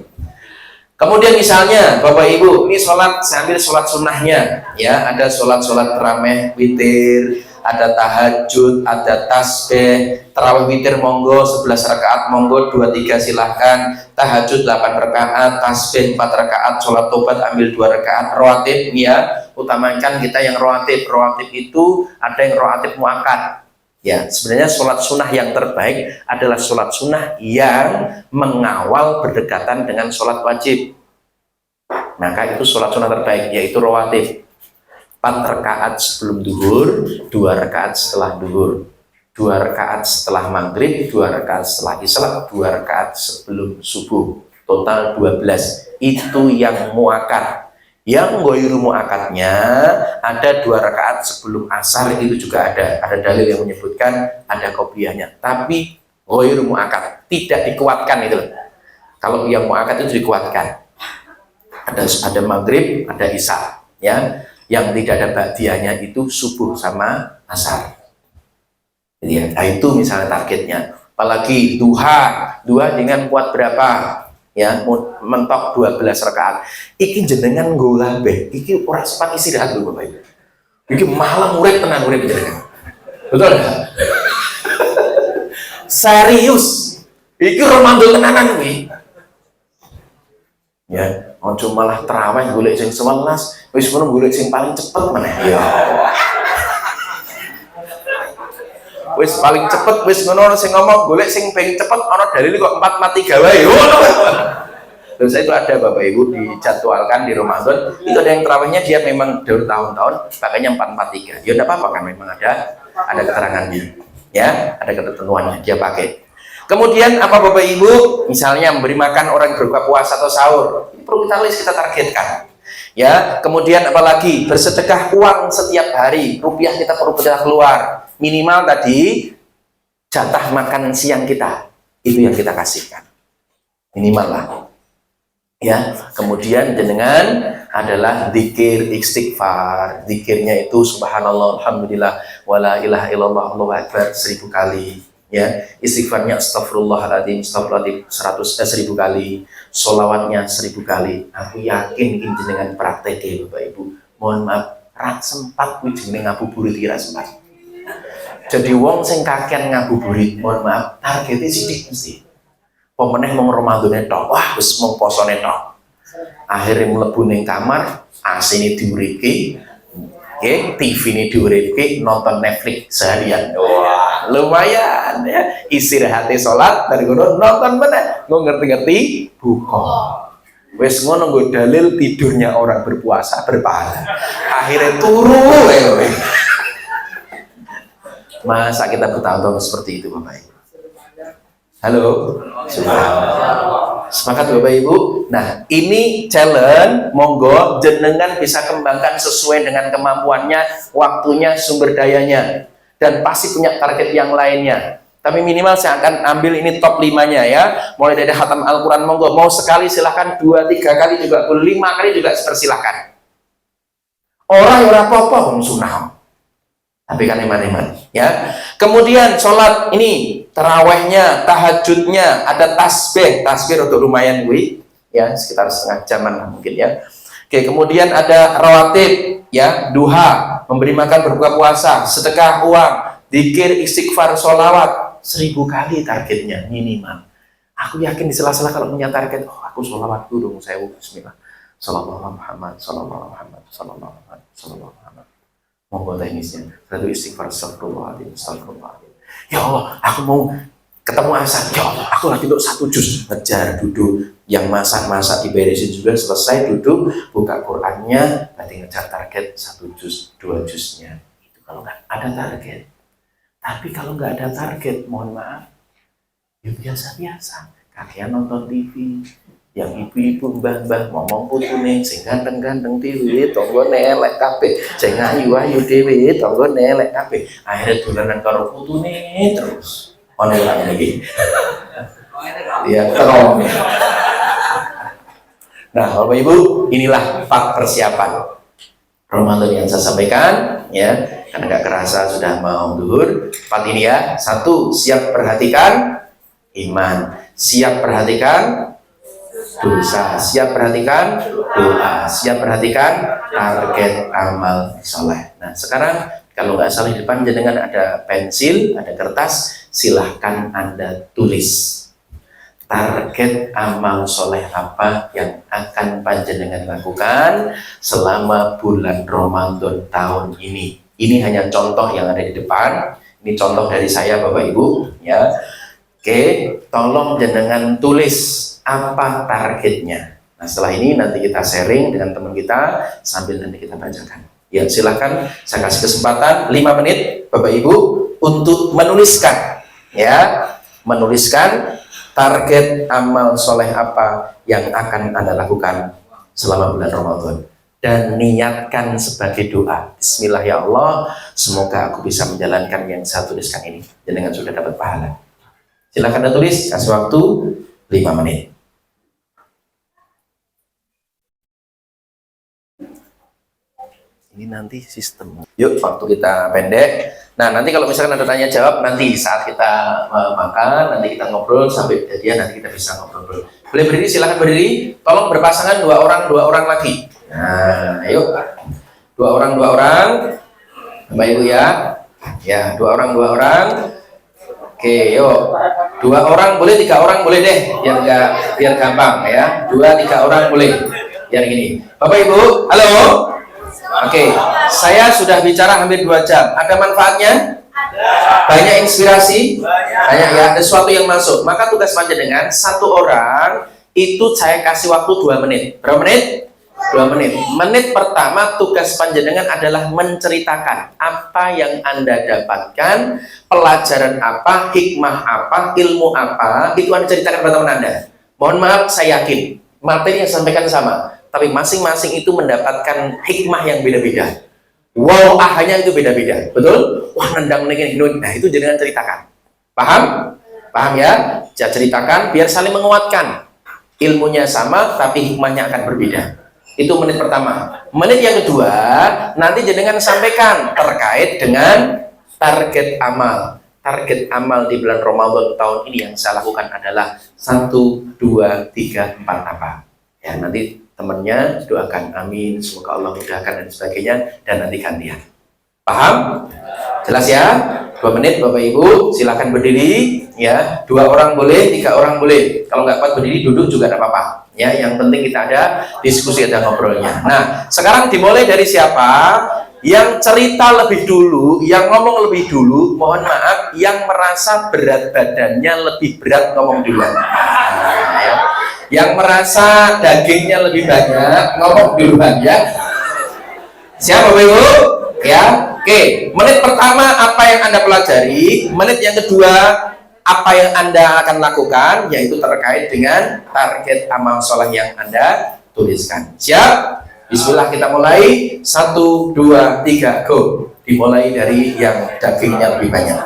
Kemudian misalnya Bapak Ibu, ini sholat, saya ambil sholat sunnahnya ya. Ada sholat tarawih witir, ada tahajud, ada tasbih. Tarawih witir monggo 11 rakaat monggo, 2-3 silahkan. Tahajud 8 rakaat, tasbih 4 rakaat, sholat tobat ambil 2 rakaat. Rawatib ya, utamakan kita yang rawatib. Rawatib itu ada yang rawatib muakkad ya. Sebenarnya sholat sunnah yang terbaik adalah sholat sunnah yang mengawal berdekatan dengan sholat wajib. Maka itu sholat sunnah terbaik, yaitu rawatib. 4 rakaat sebelum duhur, 2 rakaat setelah duhur, 2 rakaat setelah maghrib, 2 rakaat setelah isya, 2 rakaat sebelum subuh, total 12. Itu yang muakkad. Yang ghairu muakkadnya ada 2 rakaat sebelum asar, itu juga ada dalil yang menyebutkan ada qobliyahnya, tapi ghairu muakkad, tidak dikuatkan itu. Kalau yang muakkad itu dikuatkan, ada maghrib, ada isya ya. Yang tidak ada ba'diyahnya itu subuh sama asar. Jadi, nah itu misalnya targetnya. Apalagi duha dengan kuat berapa? Ya, mentok 12 rakaat. Iki jenengan golabeh, iki ora sempat istirahat dulu Bapak Ibu. Iki malam urip tenang urip jenengan. Betul enggak? Serius. Iki Ramadan tenanan kuwi. Ya, ojo malah terawih golek sing 11, wis ngono golek sing paling cepet meneh. Ya. Wis paling cepet wis ngono sing ngomong golek sing paling cepet ana dalil kok 4 mati gawe. Terus itu ada Bapak Ibu dijadwalkan di Ramadan, itu ada yang terawihnya dia memang tahun-tahun pakainya 443. Ya enggak apa-apa kan, memang ada keterangannya. Ya, ada ketentuannya dia pakai. Kemudian apa Bapak Ibu, misalnya memberi makan orang berbuka puasa atau sahur, ini perlu kita targetkan ya. Kemudian apalagi bersedekah uang setiap hari, rupiah kita perlu keluar minimal tadi jatah makan siang kita, itu yang kita kasihkan. minimal lah. Ya, kemudian jenengan adalah zikir istighfar. Zikirnya itu subhanallah, alhamdulillah, wala ilaha illallah, Allahu akbar 1000 kali. Ya, istighfarnya astagfirullahaladzim, astagfirullahaladzim 1000 kali. Sholawatnya 1000 kali. Aku yakin ini jenengan praktek ya Bapak Ibu. Mohon maaf, rak sempat kuwi jenenge ngabuburit kira sempat. Jadi wong sing kakean ngabuburit, mohon maaf, targetnya sithik mesti. Pemeneh mau Ramadan tok, wah wis mau posone tok. Akhirnya mlebu ning kamar, AC-ne diuriki, TV ini diuriki, nonton Netflix seharian. Wah, lumayan ya. Istirahatnya sholat, dari ngono nonton meneh, nggo ngerti-ngerti buka. Wis ngono nggo dalil tidurnya orang berpuasa berpahala. Akhirnya turu ya. Masa kita bertahun-tahun seperti itu Bapak Ibu? Halo, sepakat Bapak Ibu. Nah, ini challenge, monggo jenengan bisa kembangkan sesuai dengan kemampuannya, waktunya, sumber dayanya, dan pasti punya target yang lainnya. Tapi minimal saya akan ambil ini top 5-nya ya. Mulai dari khatam Al-Quran, monggo. Mau sekali silahkan, 2-3 kali juga, 5 kali juga dipersilahkan. Orang apa-apa sunah. Tapi kan iman-iman ya. Kemudian sholat ini tarawehnya, tahajudnya, ada tasbih untuk lumayan gue ya, sekitar setengah jaman lah mungkin ya. Oke, kemudian ada rawatib ya, duha, memberi makan berbuka puasa, sedekah uang, zikir, istighfar, sholawat 1000 kali targetnya minimal. Aku yakin di sela-sela kalau punya target, oh aku sholawat dulu, saya bismillah, sallallahu Muhammad, sallallahu Muhammad, sallallahu Muhammad, sallallahu Muhammad. Monggo teknisnya, lalu istighfar, astagfirullahaladzim, astagfirullahaladzim. Ya Allah, aku mau ketemu asal. Ya Allah, aku lagi untuk 1 juz. Ngejar duduk, yang masak diberesin juga, selesai duduk, buka Qurannya, nanti ngejar target 1 juz, 2 juznya. Itu kalau nggak ada target. Tapi kalau nggak ada target, mohon maaf, ya biasa-biasa. Kakean nonton TV, yang ibu-ibu mbah-mbah ngomong putune sing ganteng-ganteng dhewe tanggane elek kabeh, sing ayu-ayu dhewe tanggane elek kabeh, akhirnya dolanan karo putune terus ono ora iki ya terong. Nah Bapak Ibu, inilah 4 persiapan Ramadan yang saya sampaikan ya, karena nggak kerasa sudah mau zuhur. 4 ini ya. 1, siap perhatikan iman, siap perhatikan dosa, siap perhatikan doa, siap perhatikan target amal soleh. Nah sekarang kalau nggak salah di depan jenengan ada pensil, ada kertas, silahkan Anda tulis target amal soleh apa yang akan panjenengan lakukan selama bulan Ramadan tahun ini. Ini hanya contoh yang ada di depan, ini contoh dari saya Bapak Ibu ya. Oke, tolong jenengan tulis apa targetnya. Nah setelah ini nanti kita sharing dengan teman kita sambil nanti kita bacakan. Ya silahkan, saya kasih kesempatan 5 menit Bapak Ibu untuk menuliskan ya, menuliskan target amal soleh apa yang akan Anda lakukan selama bulan Ramadan, dan niatkan sebagai doa. Bismillah ya Allah, semoga aku bisa menjalankan yang saya tuliskan ini dan dengan sudah dapat pahala. Silahkan Anda tulis, kasih waktu 5 menit. Ini nanti sistem. Yuk, waktu kita pendek. Nah, nanti kalau misalkan ada tanya jawab, nanti saat kita makan, nanti kita ngobrol sampai jadian, nanti kita bisa ngobrol. Boleh berdiri, silahkan berdiri. Tolong berpasangan 2 orang lagi. Nah, ayo. 2 orang. Bapak Ibu ya. Ya, 2 orang. Oke, yuk. 2 orang boleh, 3 orang boleh deh, biar gampang ya. 2-3 orang boleh. Biar gini. Bapak Ibu, halo. Oke, saya sudah bicara hampir 2 jam. Ada manfaatnya? Banyak inspirasi? Banyak ya, ada sesuatu yang masuk. Maka tugas panjenengan 1 orang itu saya kasih waktu 2 menit. Berapa menit? 2 menit. Menit pertama tugas panjenengan adalah menceritakan apa yang Anda dapatkan, pelajaran apa, hikmah apa, ilmu apa, itu Anda ceritakan kepada teman Anda. Mohon maaf, saya yakin materi yang sampaikan sama, tapi masing-masing itu mendapatkan hikmah yang beda-beda. Wow, ahanya itu beda-beda, betul? Wah, nendang begini, nah itu jangan ceritakan. Paham? Paham ya? Saya ceritakan biar saling menguatkan. ilmunya sama tapi hikmahnya akan berbeda. Itu menit pertama. Menit yang kedua, nanti jenengan sampaikan terkait dengan target amal. Target amal di bulan Ramadan tahun ini yang saya lakukan adalah 1, 2, 3, 4 apa. Ya, nanti temannya doakan amin, semoga Allah mudahkan dan sebagainya, dan nanti gantian. Paham? Jelas ya? 2 menit Bapak Ibu, silakan berdiri ya. 2 orang boleh, 3 orang boleh. Kalau nggak kuat berdiri, duduk juga tidak apa-apa. Ya, yang penting kita ada diskusi, ada ngobrolnya. Nah, sekarang dimulai dari siapa? Yang cerita lebih dulu, yang ngomong lebih dulu, mohon maaf, yang merasa berat badannya lebih berat ngomong dulu. Nah, ya. Yang merasa dagingnya lebih banyak ngomong duluan ya. Siapa Bapak Ibu? Ya, oke. Menit pertama apa yang Anda pelajari, menit yang kedua apa yang Anda akan lakukan, yaitu terkait dengan target amal soleh yang Anda tuliskan. Siap? Bismillah, kita mulai. 1, 2, 3, go. Dimulai dari yang dagingnya lebih banyak.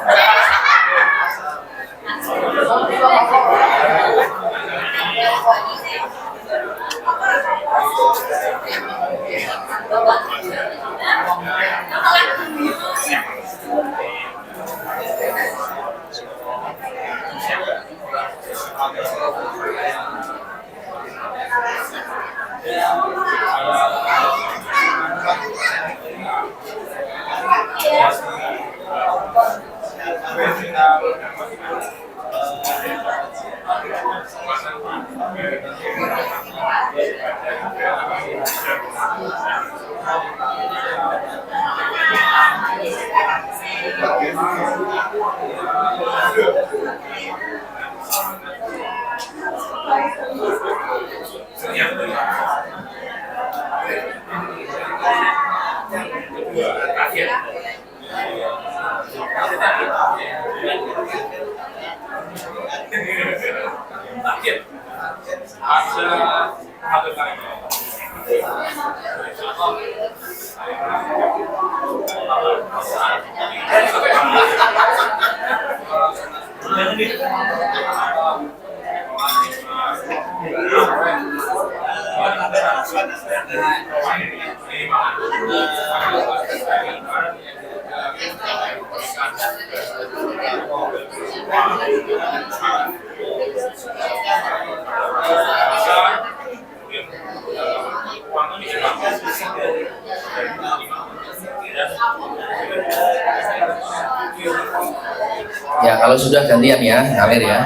Ya, kalau sudah gantian ya, ngalir ya.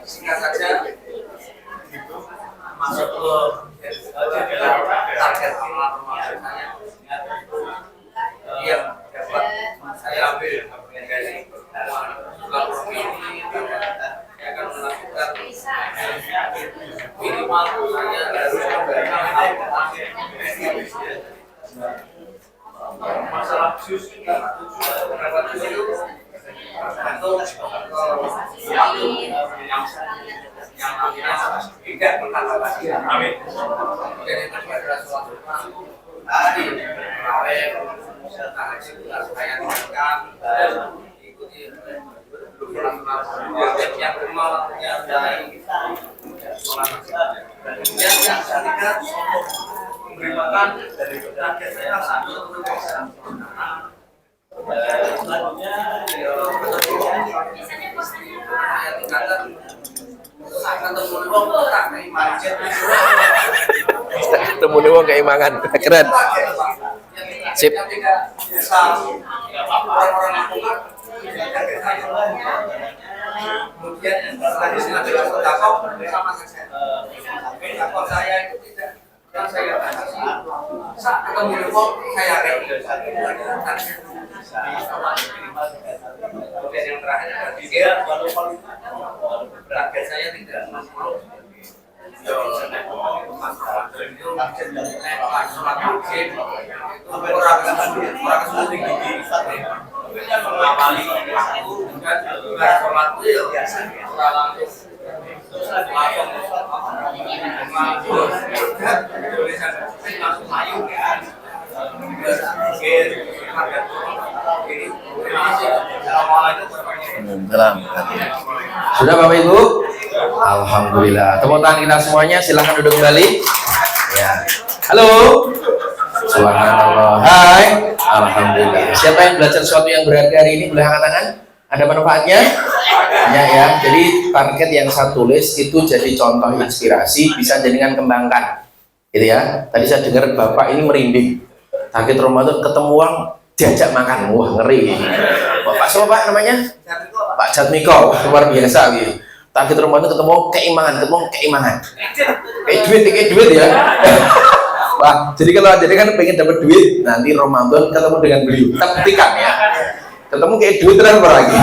Singkat saja, masuk ke target amal saya yang dapat saya ambil dari platform ini. Saya akan melakukan minimal saya harus masalah jus berapa jus itu atau yang tidak berkata lagi. Amin. Jadi itu adalah suatu tadi awet serta haji saya tinggalkan ikuti yang rumah yang dari sholat. Kemudian yang ketiga memberi makan dari target saya sambil bisa. Selanjutnya saya tingkatkan Ketemu nih wong keimangan. Keren. Sip. Kemudian tadi saya adalah sedekah bersama saya. respon saya itu tidak yang saya batasi. Saat ketemu report saya ready. Kemudian yang terakhir adalah dia target saya tidak 50. Sudah Bapak Ibu? Alhamdulillah. Tepuk tangan kita semuanya. Silahkan duduk kembali. Ya. Halo. Subhanallah. Hai. Alhamdulillah. Siapa yang belajar sesuatu yang berharga hari ini boleh angkat tangan? Ada manfaatnya? Ya ya. Jadi target yang saya tulis itu jadi contoh inspirasi, bisa jadikan kembangkan. Gitu ya. Tadi saya dengar Bapak ini merinding. Target Ramadan ketemu uang diajak makan. Wah, ngeri. Pak siapa Pak namanya? Pak Jatmiko. Luar biasa gitu. Target Ramadan ketemu keimangan. Kayak duit ya. Wah, jadi kalau ada kan pengen dapat duit, nanti Ramadan ketemu dengan beliau. Kita buktikan ya. Ketemu kayak duit terus lagi.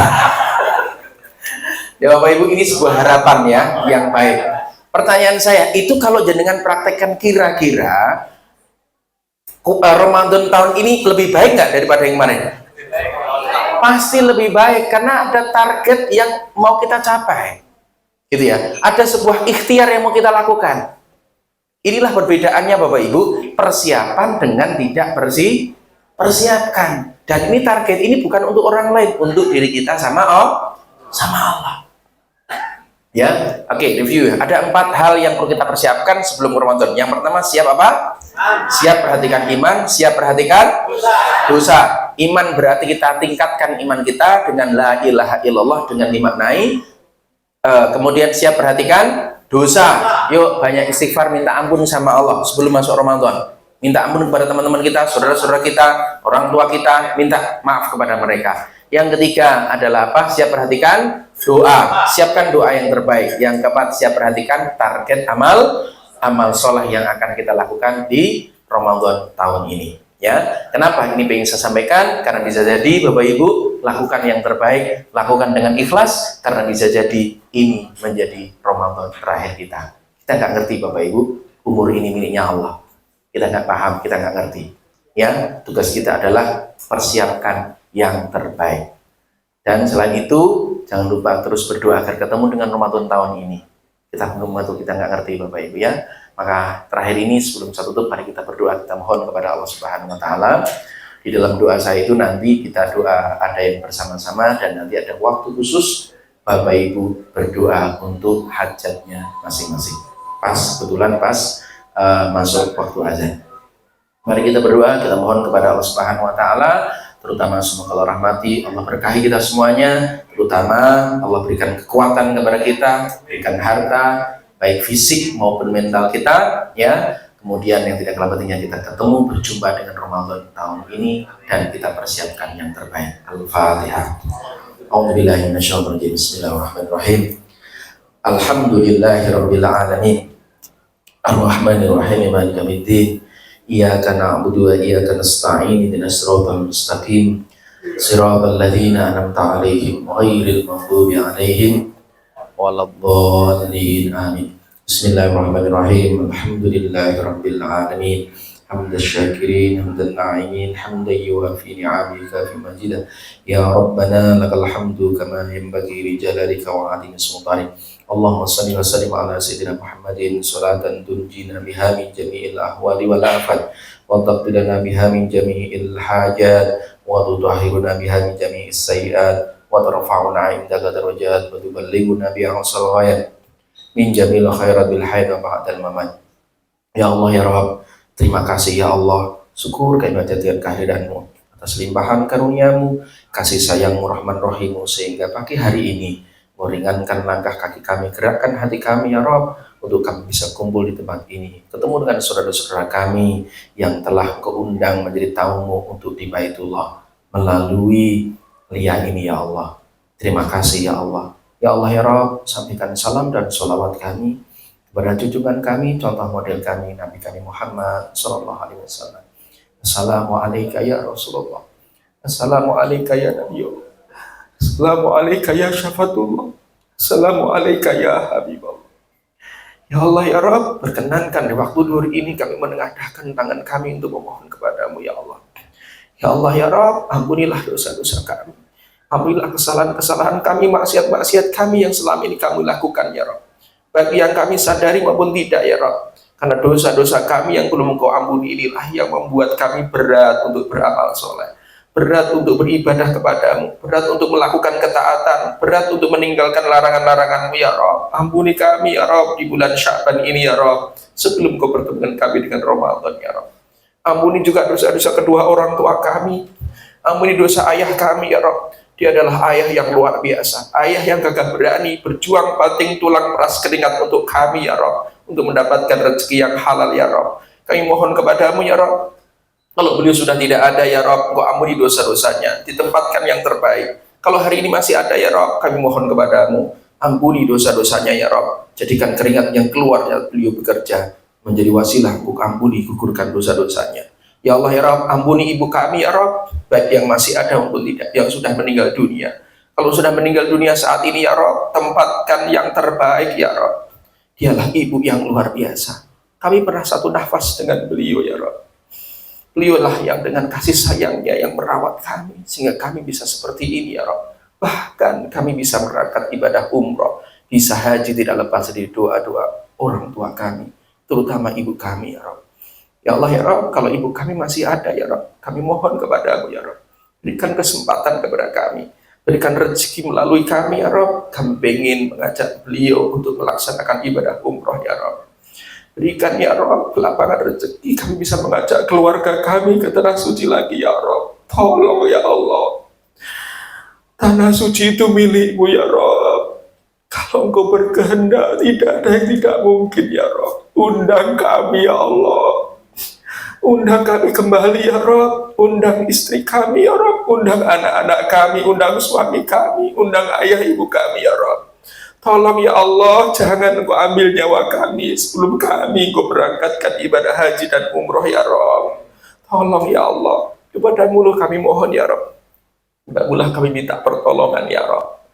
Ya Bapak Ibu, ini sebuah harapan ya yang baik. Pertanyaan saya, itu kalau jenengan praktekkan kira-kira Ramadan tahun ini lebih baik nggak daripada yang kemarin? Pasti lebih baik karena ada target yang mau kita capai. Gitu ya. Ada sebuah ikhtiar yang mau kita lakukan. Inilah perbedaannya Bapak Ibu, persiapan dengan tidak persiapkan. Dan ini target ini bukan untuk orang lain, untuk diri kita sama Allah. Ya, oke, review. Ada 4 hal yang perlu kita persiapkan sebelum Ramadan. Yang pertama, siap apa? Siap perhatikan iman, siap perhatikan dosa. Iman berarti kita tingkatkan iman kita dengan la ilaha illallah, dengan dimaknai. Kemudian siap perhatikan dosa. Yuk banyak istighfar, minta ampun sama Allah sebelum masuk Ramadan. Minta ampun kepada teman-teman kita, saudara-saudara kita, orang tua kita, minta maaf kepada mereka. Yang ketiga adalah apa? Siap perhatikan doa. Siapkan doa yang terbaik. Yang keempat, siap perhatikan target amal soleh yang akan kita lakukan di Ramadan tahun ini. Ya, kenapa ini pengen saya sampaikan? Karena bisa jadi Bapak Ibu lakukan yang terbaik, lakukan dengan ikhlas, karena bisa jadi ini menjadi Ramadan terakhir kita. Kita nggak ngerti Bapak Ibu, umur ini miliknya Allah. Kita nggak paham, kita nggak ngerti. Ya, tugas kita adalah persiapkan yang terbaik. Dan selain itu, jangan lupa terus berdoa agar ketemu dengan Ramadan tahun ini. Kita nggak ngerti Bapak Ibu ya. Maka terakhir ini sebelum saya tutup, mari kita berdoa, kita mohon kepada Allah Subhanahu wa taala. Di dalam doa saya itu nanti kita doa ada yang bersama-sama dan nanti ada waktu khusus Bapak Ibu berdoa untuk hajatnya masing-masing. Kebetulan pas masuk waktu azan. Mari kita berdoa, kita mohon kepada Allah Subhanahu wa taala, terutama semoga Allah rahmati, Allah berkahi kita semuanya, terutama Allah berikan kekuatan kepada kita, berikan harta, baik fisik maupun mental kita, ya. Kemudian yang tidak kalah pentingnya kita ketemu berjumpa dengan Ramadan tahun ini dan kita persiapkan yang terbaik. Al-Fatihah. A'udzubillahi minasyaitonir rajim. Bismillahirrahmanirrahim. Alhamdulillahirabbil alamin. Ar-Rahmanir-Rahim. Maliki yaumiddin. Iyyaka na'budu wa iyyaka nasta'in. Ihdinas siratal mustaqim. Siratal ladzina an'amta 'alaihim ghairil maghdubi 'alaihim waladhdallin. Amin. Bismillahirrahmanirrahim. Alhamdulillahirabbil alamin. Hamdan syakirin, hamdan na'imin, hamdan yuwafi ni'amika fi majidah. Ya Rabbana lakal hamdu kama yanbaghi li jalalika wa 'azimi sultanik. Allahumma shalli wa sallim ala sayyidina Muhammadin salatan tunjina biha min jami'il ahwali wal afat wa taqbilana biha min jami'il hajat wa tutahhiruna biha min jami'is sayyi'at wa tarfa'una 'indaka darajat wa tuballighuna biha aqsal ghayat min jamil khairat bil hayat wa ba'dal mamat. Ya Allah ya Rabb, terima kasih ya Allah, syukur kami hadirat kehadiranmu atas limpahan karuniamu, kasih sayangmu, rahman rahimu, sehingga pagi hari ini meringankan langkah kaki kami, gerakkan hati kami ya Rabb, untuk kami bisa kumpul di tempat ini, ketemu dengan saudara-saudara kami yang telah keundang menjadi tamu untuk di Baitullah melalui liang ini ya Allah. Terima kasih ya Allah. Ya Allah ya Rabb, sampaikan salam dan sholawat kami kepada junjungan kami, contoh model kami, Nabi kami Muhammad Sallallahu Alaihi Wasallam. Assalamualaikum ya Rasulullah. Assalamualaikum ya Nabiullah. Assalamualaikum ya Syafatullah. Assalamualaikum ya Habibullah. Ya Allah ya Rabb, berkenankan di waktu duhur ini kami menengadahkan tangan kami untuk memohon kepadamu ya Allah. Ya Allah ya Rabb, ampunilah dosa-dosa kami. Ampunilah kesalahan-kesalahan kami, maksiat-maksiat kami yang selama ini kami lakukan ya Rabb. Bagi yang kami sadari maupun tidak ya Rabb. Karena dosa-dosa kami yang belum Engkau ampuni inilah yang membuat kami berat untuk beramal soleh, berat untuk beribadah kepadamu, berat untuk melakukan ketaatan, berat untuk meninggalkan larangan-laranganmu ya Rabb. Ampuni kami ya Rabb di bulan Sya'ban ini ya Rabb, sebelum Kau pertemukan kami dengan Ramadan ya Rabb. Ampuni juga dosa-dosa kedua orang tua kami. Ampuni dosa ayah kami ya Rabb. Dia adalah ayah yang luar biasa, ayah yang gagah berani, berjuang banting tulang peras keringat untuk kami ya Rabb, untuk mendapatkan rezeki yang halal ya Rabb. Kami mohon kepadamu ya Rabb, kalau beliau sudah tidak ada ya Rabb, Engkau ampuni dosa-dosanya, ditempatkan yang terbaik. Kalau hari ini masih ada ya Rabb, kami mohon kepadamu, ampuni dosa-dosanya ya Rabb. Jadikan keringat yang keluar yang beliau bekerja menjadi wasilah untuk ampuni, gugurkan dosa-dosanya. Ya Allah ya Rabb, ampuni ibu kami ya Rabb, baik yang masih ada maupun tidak, yang sudah meninggal dunia. Kalau sudah meninggal dunia saat ini ya Rabb, tempatkan yang terbaik ya Rabb. Dialah ibu yang luar biasa. Kami pernah satu nafas dengan beliau ya Rabb. Beliaulah yang dengan kasih sayangnya yang merawat kami, sehingga kami bisa seperti ini ya Rabb. Bahkan kami bisa berangkat ibadah umroh, bisa haji tidak lepas dari doa-doa orang tua kami, terutama ibu kami ya Rabb. Ya Allah ya Rabb, kalau ibu kami masih ada ya Rabb, kami mohon kepadamu ya Rabb, berikan kesempatan kepada kami, berikan rezeki melalui kami ya Rabb. Kami ingin mengajak beliau untuk melaksanakan ibadah umroh ya Rabb. Berikan ya Rabb kelapangan rezeki, kami bisa mengajak keluarga kami ke tanah suci lagi ya Rabb. Tolong ya Allah, tanah suci itu milikmu ya Rabb. Kalau Engkau berkehendak, tidak ada yang tidak mungkin ya Rabb. Undang kami ya Allah, undang kami kembali ya Rabb, undang istri kami ya Rabb, undang anak-anak kami, undang suami kami, undang ayah ibu kami ya Rabb. Tolong ya Allah, jangan Engkau ambil nyawa kami sebelum kami Engkau berangkatkan ibadah haji dan umroh ya Rabb. Tolong ya Allah, kepadamu kami mohon ya Rabb. Kepadamu kami minta pertolongan ya Rabb.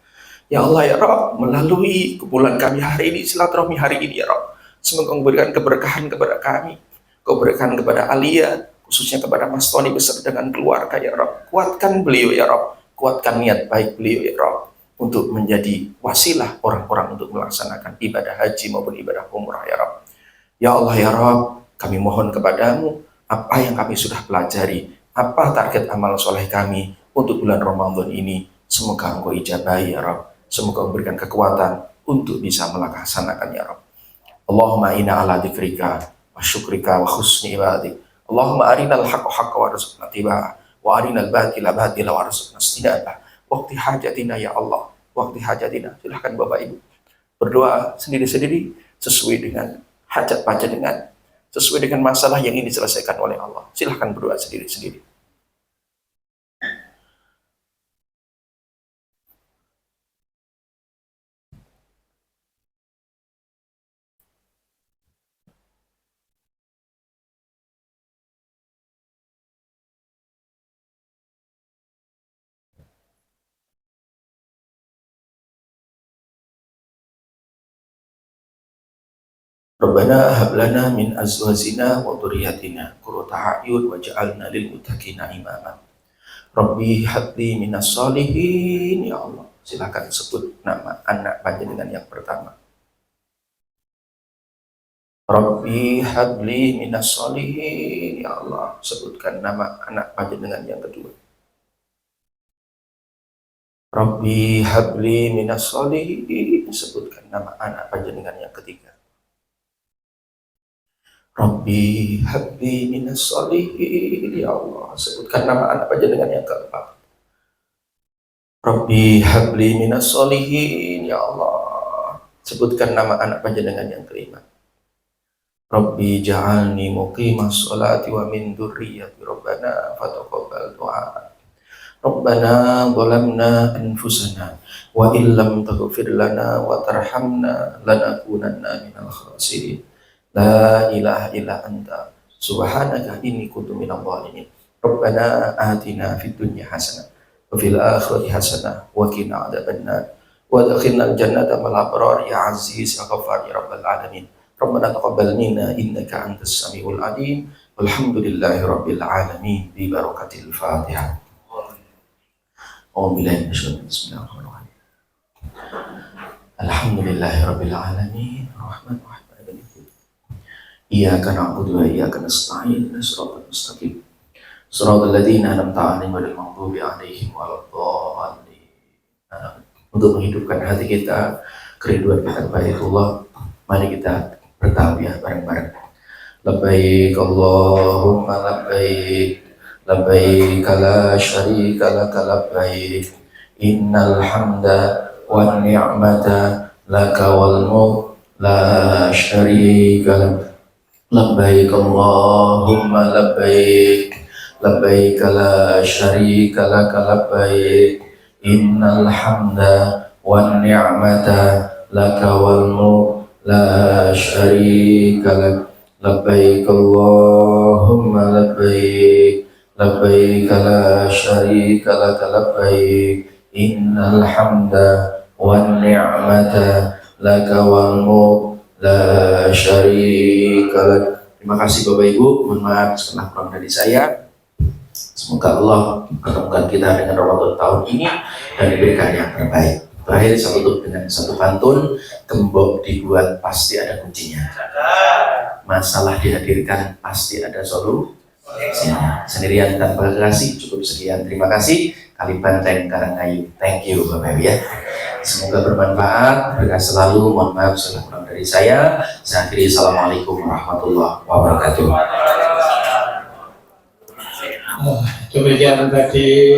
Ya Allah ya Rabb, melalui kumpulan kami hari ini, silaturahmi hari ini ya Rabb, semoga Engkau berikan keberkahan kepada kami. Kau berikan kepada Alia, khususnya kepada Mas Tony beserta dengan keluarga ya Rabb. Kuatkan beliau ya Rabb, kuatkan niat baik beliau ya Rabb, untuk menjadi wasilah orang-orang untuk melaksanakan ibadah haji maupun ibadah umrah ya Rabb. Ya Allah ya Rabb, kami mohon kepadamu, apa yang kami sudah pelajari, apa target amal soleh kami untuk bulan Ramadan ini, semoga Engkau ijabahi ya Rabb, semoga memberikan kekuatan untuk bisa melaksanakan ya Rabb. Allahumma inna ala dzikrika wa syukrika wa husni ibadik. Allahumma arinal haqqa haqqa wa rizqna tibaa, wa arinal batila batila wa rizqna istinabah. Waqti hajatina ya Allah, waqti hajatina. Silahkan Bapak Ibu berdoa sendiri-sendiri sesuai dengan hajat panjenengan, sesuai dengan masalah yang ingin diselesaikan oleh Allah. Silahkan berdoa sendiri-sendiri. Rabbana hab lana min azwajina wa dhurriyyatina qurrata a'yun waj'alna lil muttaqina imama. Rabbi habli minas sholihin ya Allah. Silakan sebut nama anak panjenengan yang pertama. Rabbi habli minas sholihin ya Allah. Sebutkan nama anak panjenengan yang kedua. Rabbi habli minas sholihin. Sebutkan nama anak panjenengan yang ketiga. Rabbi habli minas sholihin ya Allah. Sebutkan nama anak panjenengan yang keempat. Rabbi habli minas sholihin ya Allah. Sebutkan nama anak panjenengan yang kelima. Rabbi ja'alni muqimas sholati wa min dzurriyyati rabbana fataqabbal du'a. ربنا ظلمنا أنفسنا وإن لم تغفر لنا وترحمنا لنكونن من الخاسرين لا إله إلا أنت سبحانك إني كنت من الظالمين ربنا آتنا في الدنيا حسنة وفي الآخرة حسنة وقنا عذاب النار وادخلنا الجنة مع الأبرار يا عزيز يا غفار يا رب العالمين ربنا تقبل منا إنك أنت السميع العليم والحمد لله رب العالمين ببركة الفاتحة. أعوذ بالله من الشيطان بسم الله الرحمن الرحيم الحمد لله رب العالمين الرحمن الرحيم مالك يوم الدين إياك نعبد وإياك نستعين صراط المستقيم صراط الذين أنعمت عليهم غير المغضوب عليهم ولا الضالين. Untuk menghidupkan hati kita, kerinduan kita kepada Allah, mari kita bertauhid bareng-bareng. Labbaik Allahumma labbaik, labbaik la syarika lak labbaik, innal hamda wan ni'mata laka wal mulk la syarika lak. Labbaik Allahumma labbaik, labbaik la syarika lak labbaik, innal hamda wan ni'mata laka wal mulk la syarika lak. Labbaik Allahumma labbaik, labbaik la syarika lak labbaik, innal hamda wan ni'mata laka wal mulk la syarika lak. Terima kasih Bapak Ibu, mohon maaf setelah kurang dari saya. Semoga Allah pertemukan kita dengan Ramadan tahun ini dan diberikan yang terbaik. Terakhir saya tutup dengan satu pantun, gembok dibuat pasti ada kuncinya, masalah dihadirkan pasti ada solusinya. Sendirian tanpa kasih cukup sekian. Terima kasih. Kali Banteng Karangayu. Thank you Bapak Ibu ya. Semoga bermanfaat, berkah selalu. Mohon maaf setelah kurang dari saya. Saya akhiri. Assalamualaikum warahmatullahi wabarakatuh. Demikian tadi